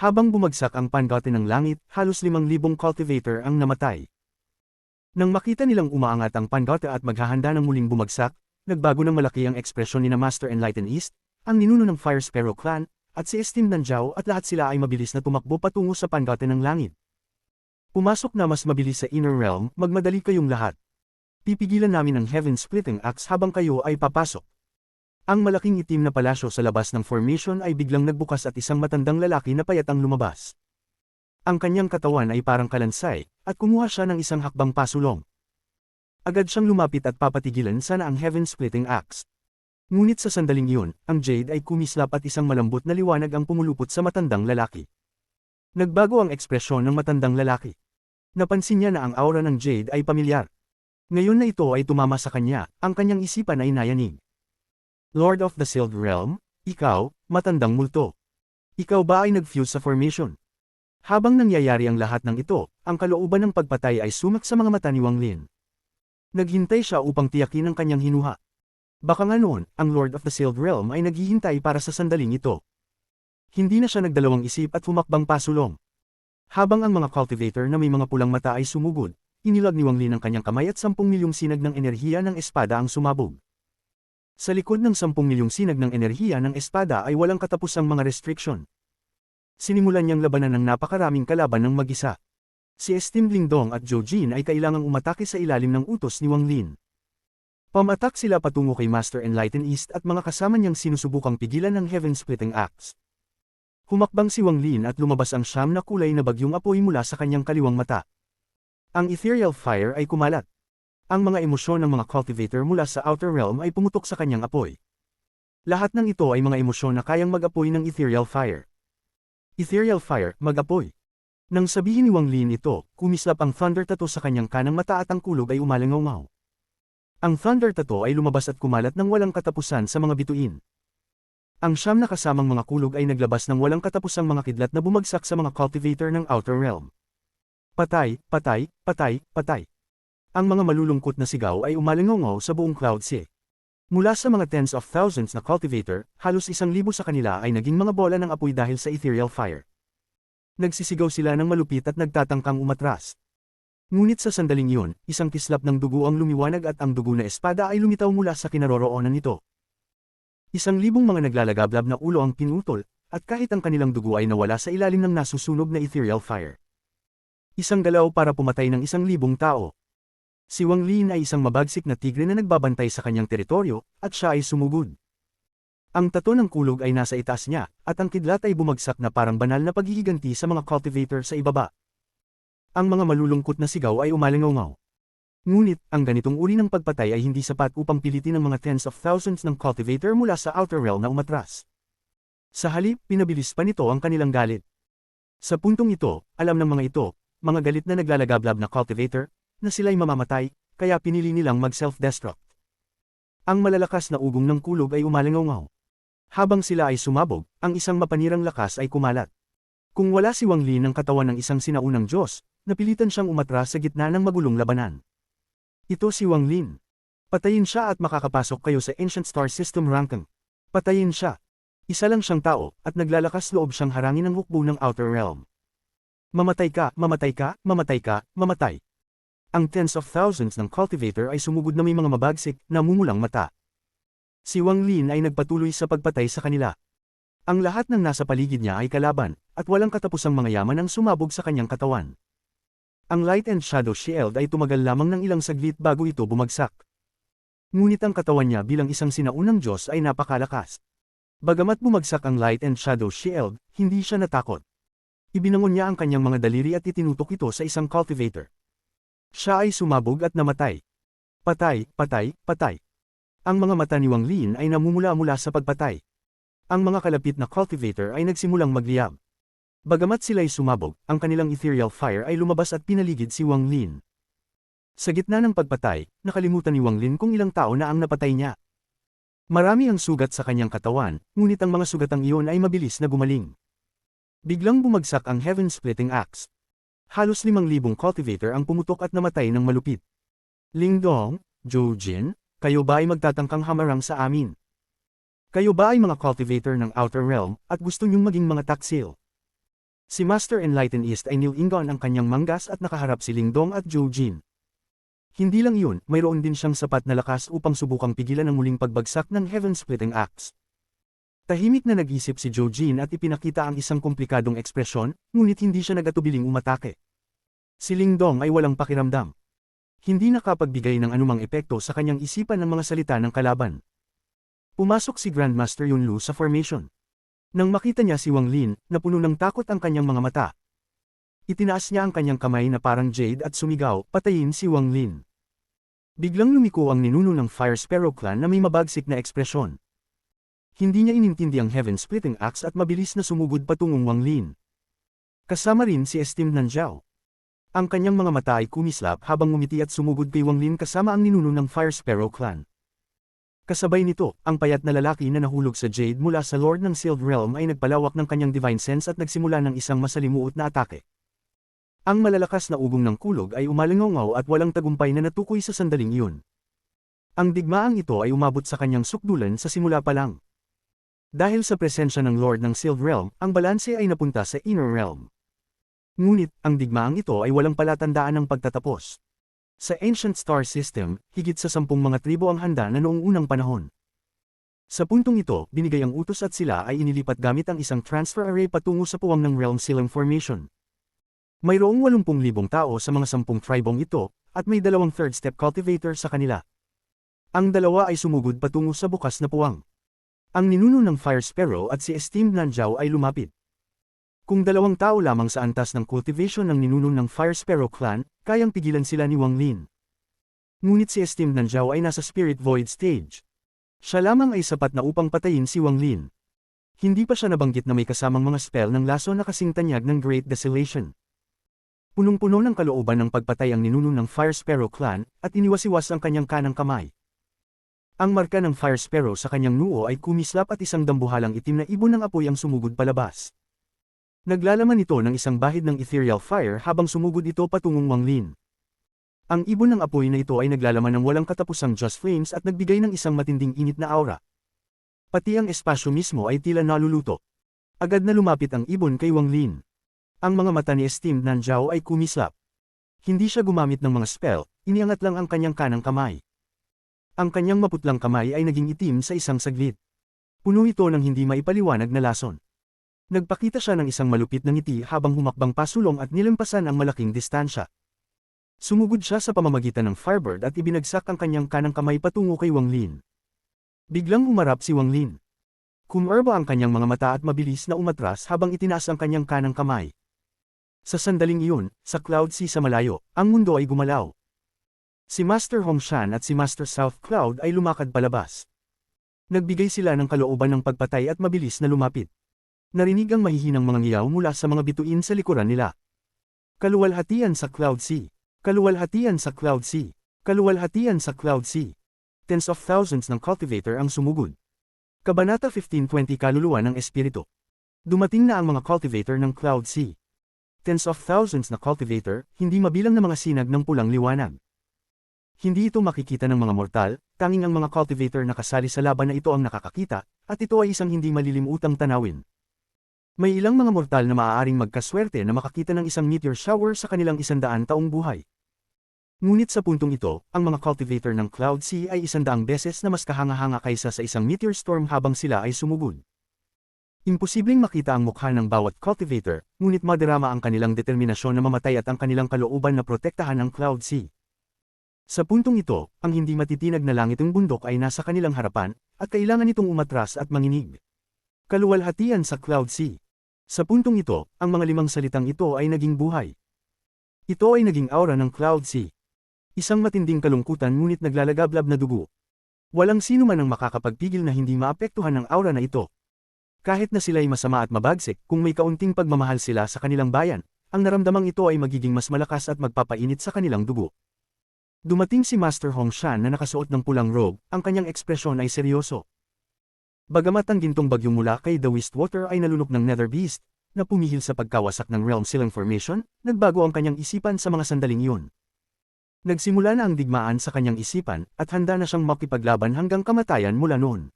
Habang bumagsak ang pangote ng langit, halos 5,000 cultivator ang namatay. Nang makita nilang umaangat ang pangote at maghahanda ng muling bumagsak, nagbago ng malaki ang ekspresyon ni na Master Enlightened East, ang ninuno ng Fire Sparrow Clan, at si Esteem Nanjiao at lahat sila ay mabilis na tumakbo patungo sa pangote ng langit. Pumasok na mas mabilis sa inner realm, magmadali kayong lahat. Pipigilan namin ang Heaven-Splitting Axe habang kayo ay papasok. Ang malaking itim na palasyo sa labas ng formation ay biglang nagbukas at isang matandang lalaki na payat ang lumabas. Ang kanyang katawan ay parang kalansay, at kumuha siya ng isang hakbang pasulong. Agad siyang lumapit at papatigilan sana ang Heaven-Splitting Axe. Ngunit sa sandaling iyon, ang jade ay kumislap at isang malambot na liwanag ang pumulupot sa matandang lalaki. Nagbago ang ekspresyon ng matandang lalaki. Napansin niya na ang aura ng jade ay pamilyar. Ngayon na ito ay tumama sa kanya, ang kanyang isipan ay nayanig. Lord of the Sealed Realm, ikaw, matandang multo. Ikaw ba ay nag-fuse sa formation? Habang nangyayari ang lahat ng ito, ang kalooban ng pagpatay ay sumak sa mga mata ni Wang Lin. Naghintay siya upang tiyakin ang kanyang hinuha. Baka nga noon, ang Lord of the Sealed Realm ay naghihintay para sa sandaling ito. Hindi na siya nagdalawang isip at humakbang pasulong. Habang ang mga cultivator na may mga pulang mata ay sumugod, inilag ni Wang Lin ang kanyang kamay at 10 milyong sinag ng enerhiya ng espada ang sumabog. Sa likod ng 10 milyong sinag ng enerhiya ng espada ay walang katapusang mga restriction. Sinimulan niyang labanan ng napakaraming kalaban ng mag-isa. Si Esteem Lingdong at Zhou Jin ay kailangang umatake sa ilalim ng utos ni Wang Lin. Pamatak sila patungo kay Master Enlightened East at mga kasama niyang sinusubukang pigilan ng Heaven-Splitting Axe. Humakbang si Wang Lin at lumabas ang siyam na kulay na bagyong apoy mula sa kanyang kaliwang mata. Ang ethereal fire ay kumalat. Ang mga emosyon ng mga cultivator mula sa outer realm ay pumutok sa kanyang apoy. Lahat ng ito ay mga emosyon na kayang mag-apoy ng ethereal fire. Ethereal fire, mag-apoy. Nang sabihin ni Wang Lin ito, kumislap ang thunder tattoo sa kanyang kanang mata at ang kulog ay umalangaw-ngaw. Ang thunder tattoo ay lumabas at kumalat ng walang katapusan sa mga bituin. Ang siyam na kasamang mga kulog ay naglabas ng walang katapusang mga kidlat na bumagsak sa mga cultivator ng outer realm. Patay, patay, patay, patay. Ang mga malulungkot na sigaw ay umalangaw sa buong Cloud Sea. Mula sa mga tens of thousands na cultivator, halos 1,000 sa kanila ay naging mga bola ng apoy dahil sa ethereal fire. Nagsisigaw sila ng malupit at nagtatangkang umatras. Ngunit sa sandaling iyon, isang kislap ng dugo ang lumiwanag at ang dugo na espada ay lumitaw mula sa kinaroroonan nito. 1,000 mga naglalagablab na ulo ang pinutol, at kahit ang kanilang dugo ay nawala sa ilalim ng nasusunog na ethereal fire. Isang galaw para pumatay ng 1,000 tao. Si Wang Lin ay isang mabagsik na tigre na nagbabantay sa kanyang teritoryo, at siya ay sumugod. Ang tato ng kulog ay nasa itaas niya, at ang kidlat ay bumagsak na parang banal na paghihiganti sa mga cultivator sa ibaba. Ang mga malulungkot na sigaw ay umalangaw. Ngunit, ang ganitong uri ng pagpatay ay hindi sapat upang pilitin ang mga tens of thousands ng cultivator mula sa outer realm na umatras. Sa halip, pinabilis pa nito ang kanilang galit. Sa puntong ito, alam ng mga ito, mga galit na naglalagablab na cultivator, na sila'y mamamatay, kaya pinili nilang mag-self-destruct. Ang malalakas na ugong ng kulog ay umalangaw. Habang sila ay sumabog, ang isang mapanirang lakas ay kumalat. Kung wala si Wang Lin ng katawan ng isang sinaunang Diyos, napilitan siyang umatras sa gitna ng magulong labanan. Ito si Wang Lin. Patayin siya at makakapasok kayo sa Ancient Star System ranking. Patayin siya. Isa lang siyang tao, at naglalakas loob siyang harangin ang hukbo ng Outer Realm. Mamatay ka, mamatay ka, mamatay ka, mamatay. Ang tens of thousands ng cultivator ay sumugod na may mga mabagsik, namumulang mata. Si Wang Lin ay nagpatuloy sa pagpatay sa kanila. Ang lahat ng nasa paligid niya ay kalaban, at walang katapusang mga yaman ang sumabog sa kanyang katawan. Ang Light and Shadow Shield ay tumagal lamang ng ilang saglit bago ito bumagsak. Ngunit ang katawan niya bilang isang sinaunang Diyos ay napakalakas. Bagamat bumagsak ang Light and Shadow Shield, hindi siya natakot. Ibinangon niya ang kanyang mga daliri at itinutok ito sa isang cultivator. Siya ay sumabog at namatay. Patay, patay, patay. Ang mga mata ni Wang Lin ay namumula-mula sa pagpatay. Ang mga kalapit na cultivator ay nagsimulang magliyab. Bagamat sila'y sumabog, ang kanilang ethereal fire ay lumabas at pinaligid si Wang Lin. Sa gitna ng pagpatay, nakalimutan ni Wang Lin kung ilang tao na ang napatay niya. Marami ang sugat sa kanyang katawan, ngunit ang mga sugatang iyon ay mabilis na gumaling. Biglang bumagsak ang Heaven-Splitting Axe. Halos 5,000 cultivator ang pumutok at namatay ng malupit. Lingdong, Zhou Jin, kayo ba ay magtatangkang hamarang sa amin? Kayo ba ay mga cultivator ng Outer Realm, at gusto niyong maging mga taksil? Si Master Enlightened East ay nilingon ang kanyang manggas at nakaharap si Lingdong at Zhou Jin. Hindi lang iyon, mayroon din siyang sapat na lakas upang subukang pigilan ang muling pagbagsak ng Heaven-Splitting Axe. Tahimik na nag-isip si Zhou Jin at ipinakita ang isang komplikadong ekspresyon, ngunit hindi siya nag-atubiling umatake. Si Lingdong ay walang pakiramdam. Hindi nakapagbigay ng anumang epekto sa kanyang isipan ng mga salita ng kalaban. Pumasok si Grandmaster Yunlu sa formation. Nang makita niya si Wang Lin, napuno ng takot ang kanyang mga mata. Itinaas niya ang kanyang kamay na parang jade at sumigaw, patayin si Wang Lin. Biglang lumiko ang ninuno ng Fire Sparrow Clan na may mabagsik na ekspresyon. Hindi niya inintindi ang Heaven-Splitting Axe at mabilis na sumugod patungong Wang Lin. Kasama rin si Esteemed Nanjiao. Ang kanyang mga mata ay kumislap habang ngumiti at sumugod kay Wang Lin kasama ang ninuno ng Fire Sparrow Clan. Kasabay nito, ang payat na lalaki na nahulog sa jade mula sa Lord ng Sealed Realm ay nagpalawak ng kanyang divine sense at nagsimula ng isang masalimuot na atake. Ang malalakas na ugong ng kulog ay umalingaw at walang tagumpay na natukoy sa sandaling iyon. Ang digmaang ito ay umabot sa kanyang sukdulan sa simula pa lang. Dahil sa presensya ng Lord ng Sealed Realm, ang balanse ay napunta sa Inner Realm. Ngunit, ang digmaang ito ay walang palatandaan ng pagtatapos. Sa Ancient Star System, higit sa 10 mga tribo ang handa na noong unang panahon. Sa puntong ito, binigay ang utos at sila ay inilipat gamit ang isang transfer array patungo sa puwang ng Realm Sealing Formation. Mayroong 80,000 tao sa mga 10 tribong ito, at may 2 third-step cultivator sa kanila. Ang dalawa ay sumugod patungo sa bukas na puwang. Ang ninuno ng Fire Sparrow at si Esteemed Nanjiao ay lumapit. Kung 2 tao lamang sa antas ng cultivation ng ninuno ng Fire Sparrow Clan, kayang pigilan sila ni Wang Lin. Ngunit si Esteemed Nanjiao ay nasa Spirit Void stage. Siya lamang ay sapat na upang patayin si Wang Lin. Hindi pa siya nabanggit na may kasamang mga spell ng laso na kasing tanyag ng Great Desolation. Punong-puno ng kalooban ng pagpatay ang ninuno ng Fire Sparrow Clan, at iniwasiwas ang kanyang kanang kamay. Ang marka ng Fire Sparrow sa kanyang noo ay kumislap at isang dambuhalang itim na ibon ng apoy ang sumugod palabas. Naglalaman ito ng isang bahid ng ethereal fire habang sumugod ito patungong Wang Lin. Ang ibon ng apoy na ito ay naglalaman ng walang katapusang just flames at nagbigay ng isang matinding init na aura. Pati ang espasyo mismo ay tila naluluto. Agad na lumapit ang ibon kay Wang Lin. Ang mga mata ni Esteemed Nanjiao ay kumislap. Hindi siya gumamit ng mga spell, iniangat lang ang kanyang kanang kamay. Ang kanyang maputlang kamay ay naging itim sa isang saglit. Puno ito ng hindi maipaliwanag na lason. Nagpakita siya ng isang malupit na ngiti habang humakbang pasulong at nilampasan ang malaking distansya. Sumugod siya sa pamamagitan ng Firebird at ibinagsak ang kanyang kanang kamay patungo kay Wang Lin. Biglang umarap si Wang Lin. Kumarba ang kanyang mga mata at mabilis na umatras habang itinaas ang kanyang kanang kamay. Sa sandaling iyon, sa Cloud Sea sa malayo, ang mundo ay gumalaw. Si Master Hongshan at si Master South Cloud ay lumakad palabas. Nagbigay sila ng kalooban ng pagpatay at mabilis na lumapit. Narinig ang mahihinang mga ngiyaw mula sa mga bituin sa likuran nila. Kaluwalhatian sa Cloud Sea. Kaluwalhatian sa Cloud Sea. Kaluwalhatian sa Cloud Sea. Tens of thousands ng cultivator ang sumugod. Kabanata 15:20 Kaluluwa ng Espiritu. Dumating na ang mga cultivator ng Cloud Sea. Tens of thousands na cultivator, hindi mabilang na mga sinag ng pulang liwanag. Hindi ito makikita ng mga mortal, tanging ang mga cultivator na kasali sa laban na ito ang nakakakita, at ito ay isang hindi malilimutang tanawin. May ilang mga mortal na maaaring magkaswerte na makakita ng isang meteor shower sa kanilang 100 taong buhay. Ngunit sa puntong ito, ang mga cultivator ng Cloud Sea ay 100 beses na mas kahanga-hanga kaysa sa isang meteor storm habang sila ay sumugod. Imposibleng makita ang mukha ng bawat cultivator, ngunit madarama ang kanilang determinasyon na mamatay at ang kanilang kalooban na protektahan ang Cloud Sea. Sa puntong ito, ang hindi matitinag na langitong bundok ay nasa kanilang harapan, at kailangan itong umatras at manginig. Kaluwalhatian sa Cloud Sea. Sa puntong ito, ang mga 5 salitang ito ay naging buhay. Ito ay naging aura ng Cloud Sea. Isang matinding kalungkutan ngunit naglalagablab na dugo. Walang sino man ang makakapagpigil na hindi maapektuhan ng aura na ito. Kahit na sila'y masama at mabagsik, kung may kaunting pagmamahal sila sa kanilang bayan, ang naramdamang ito ay magiging mas malakas at magpapainit sa kanilang dugo. Dumating si Master Hong Shan na nakasuot ng pulang robe, ang kanyang ekspresyon ay seryoso. Bagamat ang gintong bagyo mula kay The Wistwater ay nalunok ng Nether Beast, na pumihil sa pagkawasak ng Realm Sealing Formation, nagbago ang kanyang isipan sa mga sandaling iyon. Nagsimula na ang digmaan sa kanyang isipan, at handa na siyang makipaglaban hanggang kamatayan mula noon.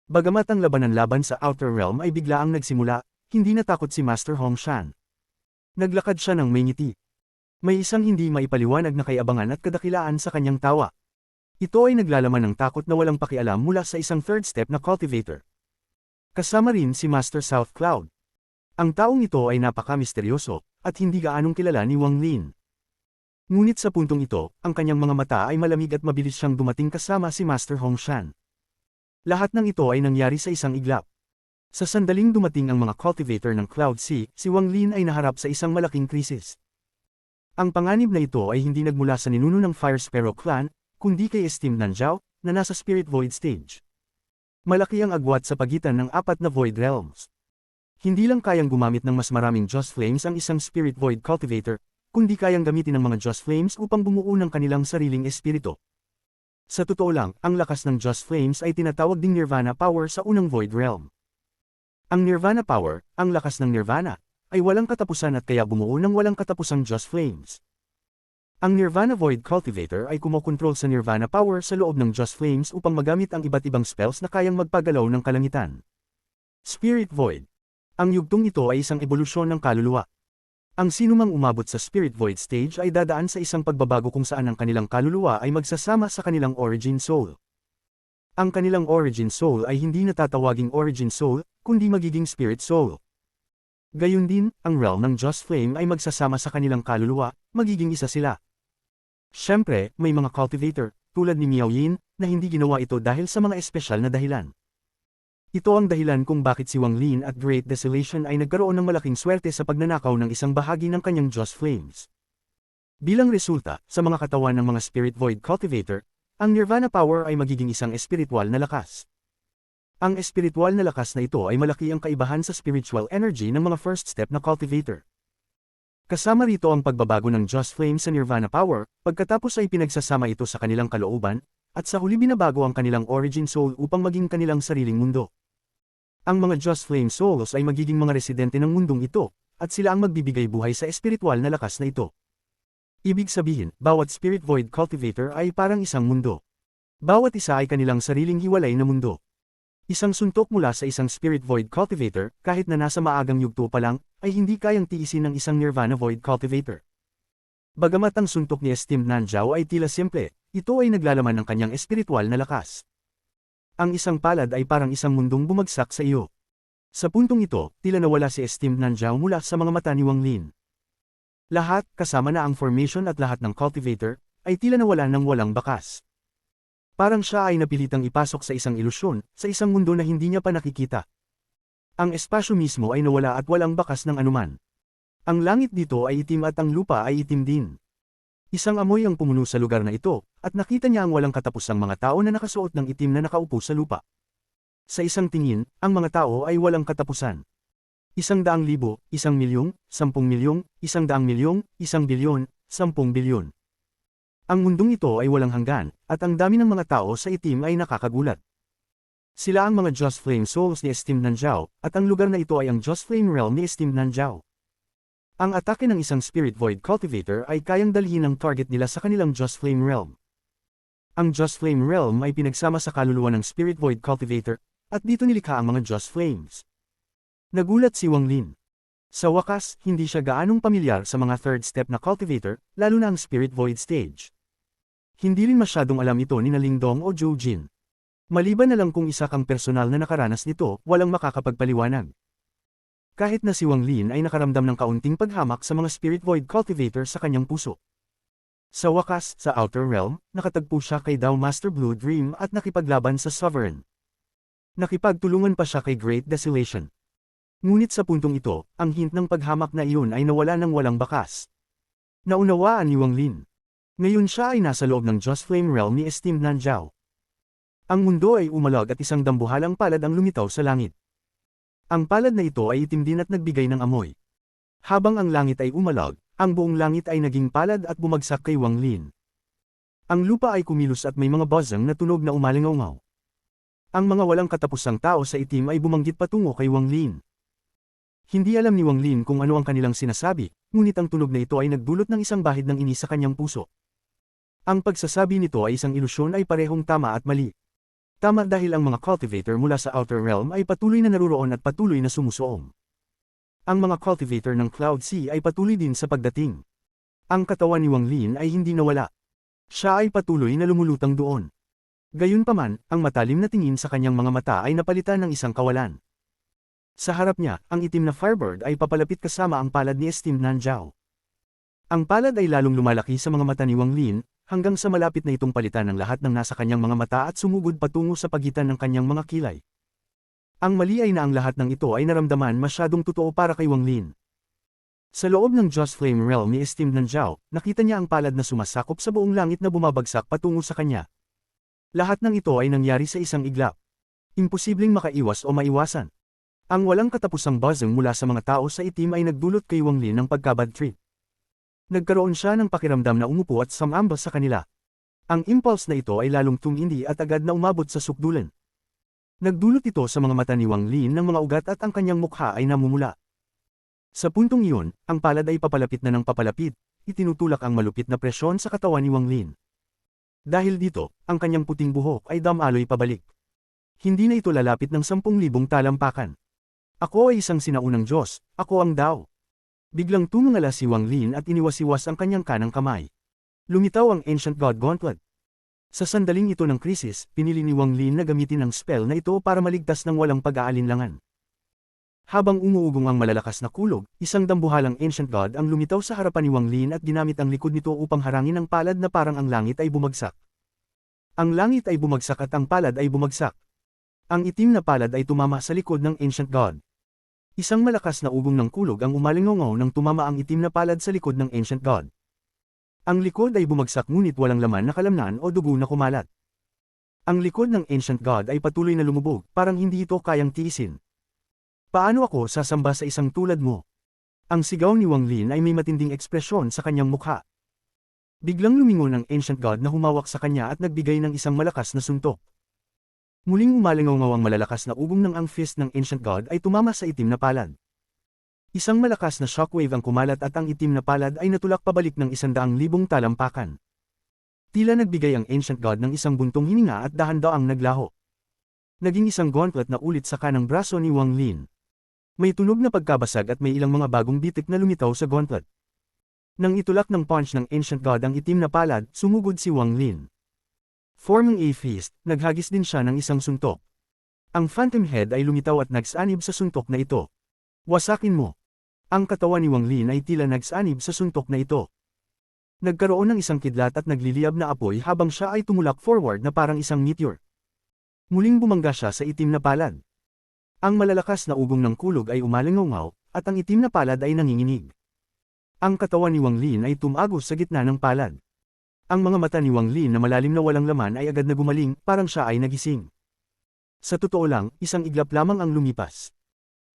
Bagamat ang labanan-laban sa Outer Realm ay biglaang nagsimula, hindi natakot si Master Hong Shan. Naglakad siya ng may ngiti. May isang hindi maipaliwanag na kayabangan at kadakilaan sa kanyang tawa. Ito ay naglalaman ng takot na walang pakialam mula sa isang third step na cultivator. Kasama rin si Master South Cloud. Ang taong ito ay napaka-misteryoso, at hindi gaanong kilala ni Wang Lin. Ngunit sa puntong ito, ang kanyang mga mata ay malamig at mabilis siyang dumating kasama si Master Hong Shan. Lahat ng ito ay nangyari sa isang iglap. Sa sandaling dumating ang mga cultivator ng Cloud Sea, si Wang Lin ay naharap sa isang malaking krisis. Ang panganib na ito ay hindi nagmula sa ninuno ng Fire Sparrow Clan, kundi kay Esteemed Nanjiao, na nasa Spirit Void stage. Malaki ang agwat sa pagitan ng 4 na Void Realms. Hindi lang kayang gumamit ng mas maraming Joss Flames ang isang Spirit Void cultivator, kundi kayang gamitin ng mga Joss Flames upang bumuo ng kanilang sariling espiritu. Sa totoo lang, ang lakas ng Joss Flames ay tinatawag ding Nirvana Power sa unang Void Realm. Ang Nirvana Power, ang lakas ng Nirvana, ay walang katapusan at kaya bumuo ng walang katapusang Joss Flames. Ang Nirvana Void Cultivator ay kumokontrol sa Nirvana Power sa loob ng Joss Flames upang magamit ang iba't ibang spells na kayang magpagalaw ng kalangitan. Spirit Void. Ang yugtong ito ay isang ebolusyon ng kaluluwa. Ang sinumang umabot sa Spirit Void stage ay dadaan sa isang pagbabago kung saan ang kanilang kaluluwa ay magsasama sa kanilang Origin Soul. Ang kanilang Origin Soul ay hindi natatawaging Origin Soul, kundi magiging Spirit Soul. Gayun din, ang realm ng Joss Flame ay magsasama sa kanilang kaluluwa, magiging isa sila. Siyempre, may mga cultivator, tulad ni Miao Yin, na hindi ginawa ito dahil sa mga espesyal na dahilan. Ito ang dahilan kung bakit si Wang Lin at Great Desolation ay nagkaroon ng malaking swerte sa pagnanakaw ng isang bahagi ng kanyang Joss Flames. Bilang resulta, sa mga katawan ng mga Spirit Void Cultivator, ang Nirvana Power ay magiging isang espiritual na lakas. Ang espiritual na lakas na ito ay malaki ang kaibahan sa spiritual energy ng mga first step na cultivator. Kasama rito ang pagbabago ng Joss Flame sa Nirvana Power, pagkatapos ay pinagsasama ito sa kanilang kalooban, at sa huli binabago ang kanilang Origin Soul upang maging kanilang sariling mundo. Ang mga Joss Flame Souls ay magiging mga residente ng mundong ito, at sila ang magbibigay buhay sa espiritual na lakas na ito. Ibig sabihin, bawat Spirit Void Cultivator ay parang isang mundo. Bawat isa ay kanilang sariling hiwalay na mundo. Isang suntok mula sa isang Spirit Void Cultivator, kahit na nasa maagang yugto pa lang, ay hindi kayang tiisin ng isang Nirvana Void Cultivator. Bagamat ang suntok ni Esteemed Nanjiao ay tila simple, ito ay naglalaman ng kanyang espiritual na lakas. Ang isang palad ay parang isang mundong bumagsak sa iyo. Sa puntong ito, tila nawala si Esteemed Nanjiao mula sa mga mata ni Wang Lin. Lahat, kasama na ang formation at lahat ng cultivator, ay tila nawala ng walang bakas. Parang siya ay napilitang ipasok sa isang ilusyon, sa isang mundo na hindi niya pa nakikita. Ang espasyo mismo ay nawala at walang bakas ng anuman. Ang langit dito ay itim at ang lupa ay itim din. Isang amoy ang pumuno sa lugar na ito, at nakita niya ang walang katapusang mga tao na nakasuot ng itim na nakaupo sa lupa. Sa isang tingin, ang mga tao ay walang katapusan. 100,000, 1,000,000, 10,000,000, 100,000,000, 1 bilyon, 10 bilyon. Ang mundong ito ay walang hanggan, at ang dami ng mga tao sa itim ay nakakagulat. Sila ang mga Joss Flame Souls ni Esteemed Nanjiao, at ang lugar na ito ay ang Joss Flame Realm ni Esteemed Nanjiao. Ang atake ng isang Spirit Void Cultivator ay kayang dalhin ang target nila sa kanilang Joss Flame Realm. Ang Joss Flame Realm ay pinagsama sa kaluluwa ng Spirit Void Cultivator, at dito nilikha ang mga Joss Flames. Nagulat si Wang Lin. Sa wakas, hindi siya gaanong pamilyar sa mga third step na cultivator, lalo na ang Spirit Void stage. Hindi rin masyadong alam ito ni Lingdong o Zhou Jin. Maliban na lang kung isa kang personal na nakaranas nito, walang makakapagpaliwanag. Kahit na si Wang Lin ay nakaramdam ng kaunting paghamak sa mga Spirit Void Cultivator sa kanyang puso. Sa wakas, sa Outer Realm, nakatagpo siya kay Dao Master Blue Dream at nakipaglaban sa Sovereign. Nakipagtulungan pa siya kay Great Desolation. Ngunit sa puntong ito, ang hint ng paghamak na iyon ay nawala ng walang bakas. Naunawaan ni Wang Lin. Ngayon siya ay nasa loob ng Joss Flame Realm ni Esteemed Nanjiao. Ang mundo ay umalag at isang dambuhalang palad ang lumitaw sa langit. Ang palad na ito ay itim din at nagbigay ng amoy. Habang ang langit ay umalag, ang buong langit ay naging palad at bumagsak kay Wang Lin. Ang lupa ay kumilos at may mga buzzang na tunog na umalingaw. Ang mga walang katapusang tao sa itim ay bumanggit patungo kay Wang Lin. Hindi alam ni Wang Lin kung ano ang kanilang sinasabi, ngunit ang tunog na ito ay nagdulot ng isang bahid ng inis sa kanyang puso. Ang pagsasabi nito ay isang ilusyon ay parehong tama at mali. Tama dahil ang mga cultivator mula sa Outer Realm ay patuloy na naruroon at patuloy na sumusuong. Ang mga cultivator ng Cloud Sea ay patuloy din sa pagdating. Ang katawan ni Wang Lin ay hindi nawala. Siya ay patuloy na lumulutang doon. Gayunpaman, ang matalim na tingin sa kanyang mga mata ay napalitan ng isang kawalan. Sa harap niya, ang itim na Firebird ay papalapit kasama ang palad ni Esteemed Nanjiao. Ang palad ay lalong lumalaki sa mga mata ni Wang Lin, hanggang sa malapit na itong palitan ng lahat ng nasa kanyang mga mata at sumugod patungo sa pagitan ng kanyang mga kilay. Ang mali ay na ang lahat ng ito ay naramdaman masyadong totoo para kay Wang Lin. Sa loob ng Joss Flame Realm ni Esteemed Nanjiao, nakita niya ang palad na sumasakop sa buong langit na bumabagsak patungo sa kanya. Lahat ng ito ay nangyari sa isang iglap. Imposibleng makaiwas o maiwasan. Ang walang katapusang buzzing mula sa mga tao sa itim ay nagdulot kay Wang Lin ng pagkabad trip. Nagkaroon siya ng pakiramdam na umupo at sumamba sa kanila. Ang impulse na ito ay lalong tumindi at agad na umabot sa sukdulan. Nagdulot ito sa mga mata ni Wang Lin ng mga ugat at ang kanyang mukha ay namumula. Sa puntong iyon, ang palad ay papalapit na ng papalapit, itinutulak ang malupit na presyon sa katawan ni Wang Lin. Dahil dito, ang kanyang puting buhok ay damaloy pabalik. Hindi na ito lalapit ng 10,000 talampakan. Ako ay isang sinaunang Diyos, ako ang Dao. Biglang tumingala si Wang Lin at iniwasiwas ang kanyang kanang kamay. Lumitaw ang Ancient God Gauntlet. Sa sandaling ito ng krisis, pinili ni Wang Lin na gamitin ang spell na ito para maligtas ng walang pag-aalinlangan. Habang umuugong ang malalakas na kulog, isang dambuhalang Ancient God ang lumitaw sa harapan ni Wang Lin at ginamit ang likod nito upang harangin ang palad na parang ang langit ay bumagsak. Ang langit ay bumagsak at ang palad ay bumagsak. Ang itim na palad ay tumama sa likod ng Ancient God. Isang malakas na ugong ng kulog ang umalingaw nang tumama ang itim na palad sa likod ng Ancient God. Ang likod ay bumagsak ngunit walang laman na kalamnan o dugo na kumalat. Ang likod ng Ancient God ay patuloy na lumubog, parang hindi ito kayang tiisin. Paano ako sasamba sa isang tulad mo? Ang sigaw ni Wang Lin ay may matinding ekspresyon sa kanyang mukha. Biglang lumingon ang Ancient God na humawak sa kanya at nagbigay ng isang malakas na suntok. Muling umalingaw ang malalakas na ugong ng ang fist ng Ancient God ay tumama sa itim na palad. Isang malakas na shockwave ang kumalat at ang itim na palad ay natulak pabalik ng 100,000 talampakan. Tila nagbigay ang Ancient God ng isang buntong hininga at dahan-daang naglaho. Naging isang gauntlet na ulit sa kanang braso ni Wang Lin. May tunog na pagkabasag at may ilang mga bagong bitik na lumitaw sa gauntlet. Nang itulak ng punch ng Ancient God ang itim na palad, sumugod si Wang Lin. Forming a fist, naghagis din siya ng isang suntok. Ang Phantom Head ay lumitaw at nagsanib sa suntok na ito. Wasakin mo. Ang katawan ni Wang Lin ay tila nagsanib sa suntok na ito. Nagkaroon ng isang kidlat at nagliliyab na apoy habang siya ay tumulak forward na parang isang meteor. Muling bumangga siya sa itim na palad. Ang malalakas na ugong ng kulog ay umalingaw at ang itim na palad ay nanginginig. Ang katawan ni Wang Lin ay tumagos sa gitna ng palad. Ang mga mata ni Wang Lin na malalim na walang laman ay agad na gumaling, parang siya ay nagising. Sa totoo lang, isang iglap lamang ang lumipas.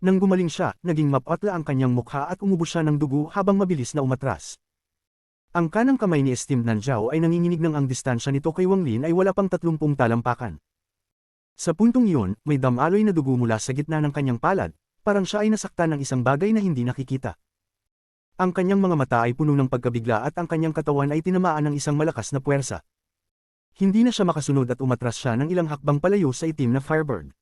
Nang gumaling siya, naging mapatla ang kanyang mukha at umubos siya ng dugo habang mabilis na umatras. Ang kanang kamay ni Esteemed Nanjiao ay nanginginig ng ang distansya nito kay Wang Lin ay wala pang 30 talampakan. Sa puntong iyon, may damaloy na dugo mula sa gitna ng kanyang palad, parang siya ay nasaktan ng isang bagay na hindi nakikita. Ang kanyang mga mata ay puno ng pagkabigla at ang kanyang katawan ay tinamaan ng isang malakas na puwersa. Hindi na siya makasunod at umatras siya ng ilang hakbang palayo sa itim na Firebird.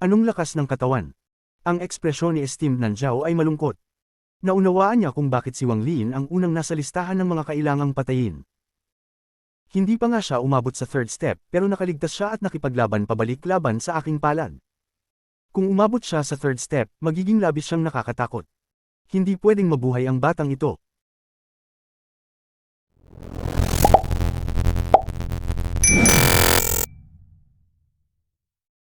Anong lakas ng katawan? Ang ekspresyon ni Esteemed Nanjiao ay malungkot. Naunawaan niya kung bakit si Wang Lin ang unang nasa listahan ng mga kailangang patayin. Hindi pa nga siya umabot sa third step pero nakaligtas siya at nakipaglaban pabalik laban sa aking palad. Kung umabot siya sa third step, magiging labis siyang nakakatakot. Hindi pwedeng mabuhay ang batang ito.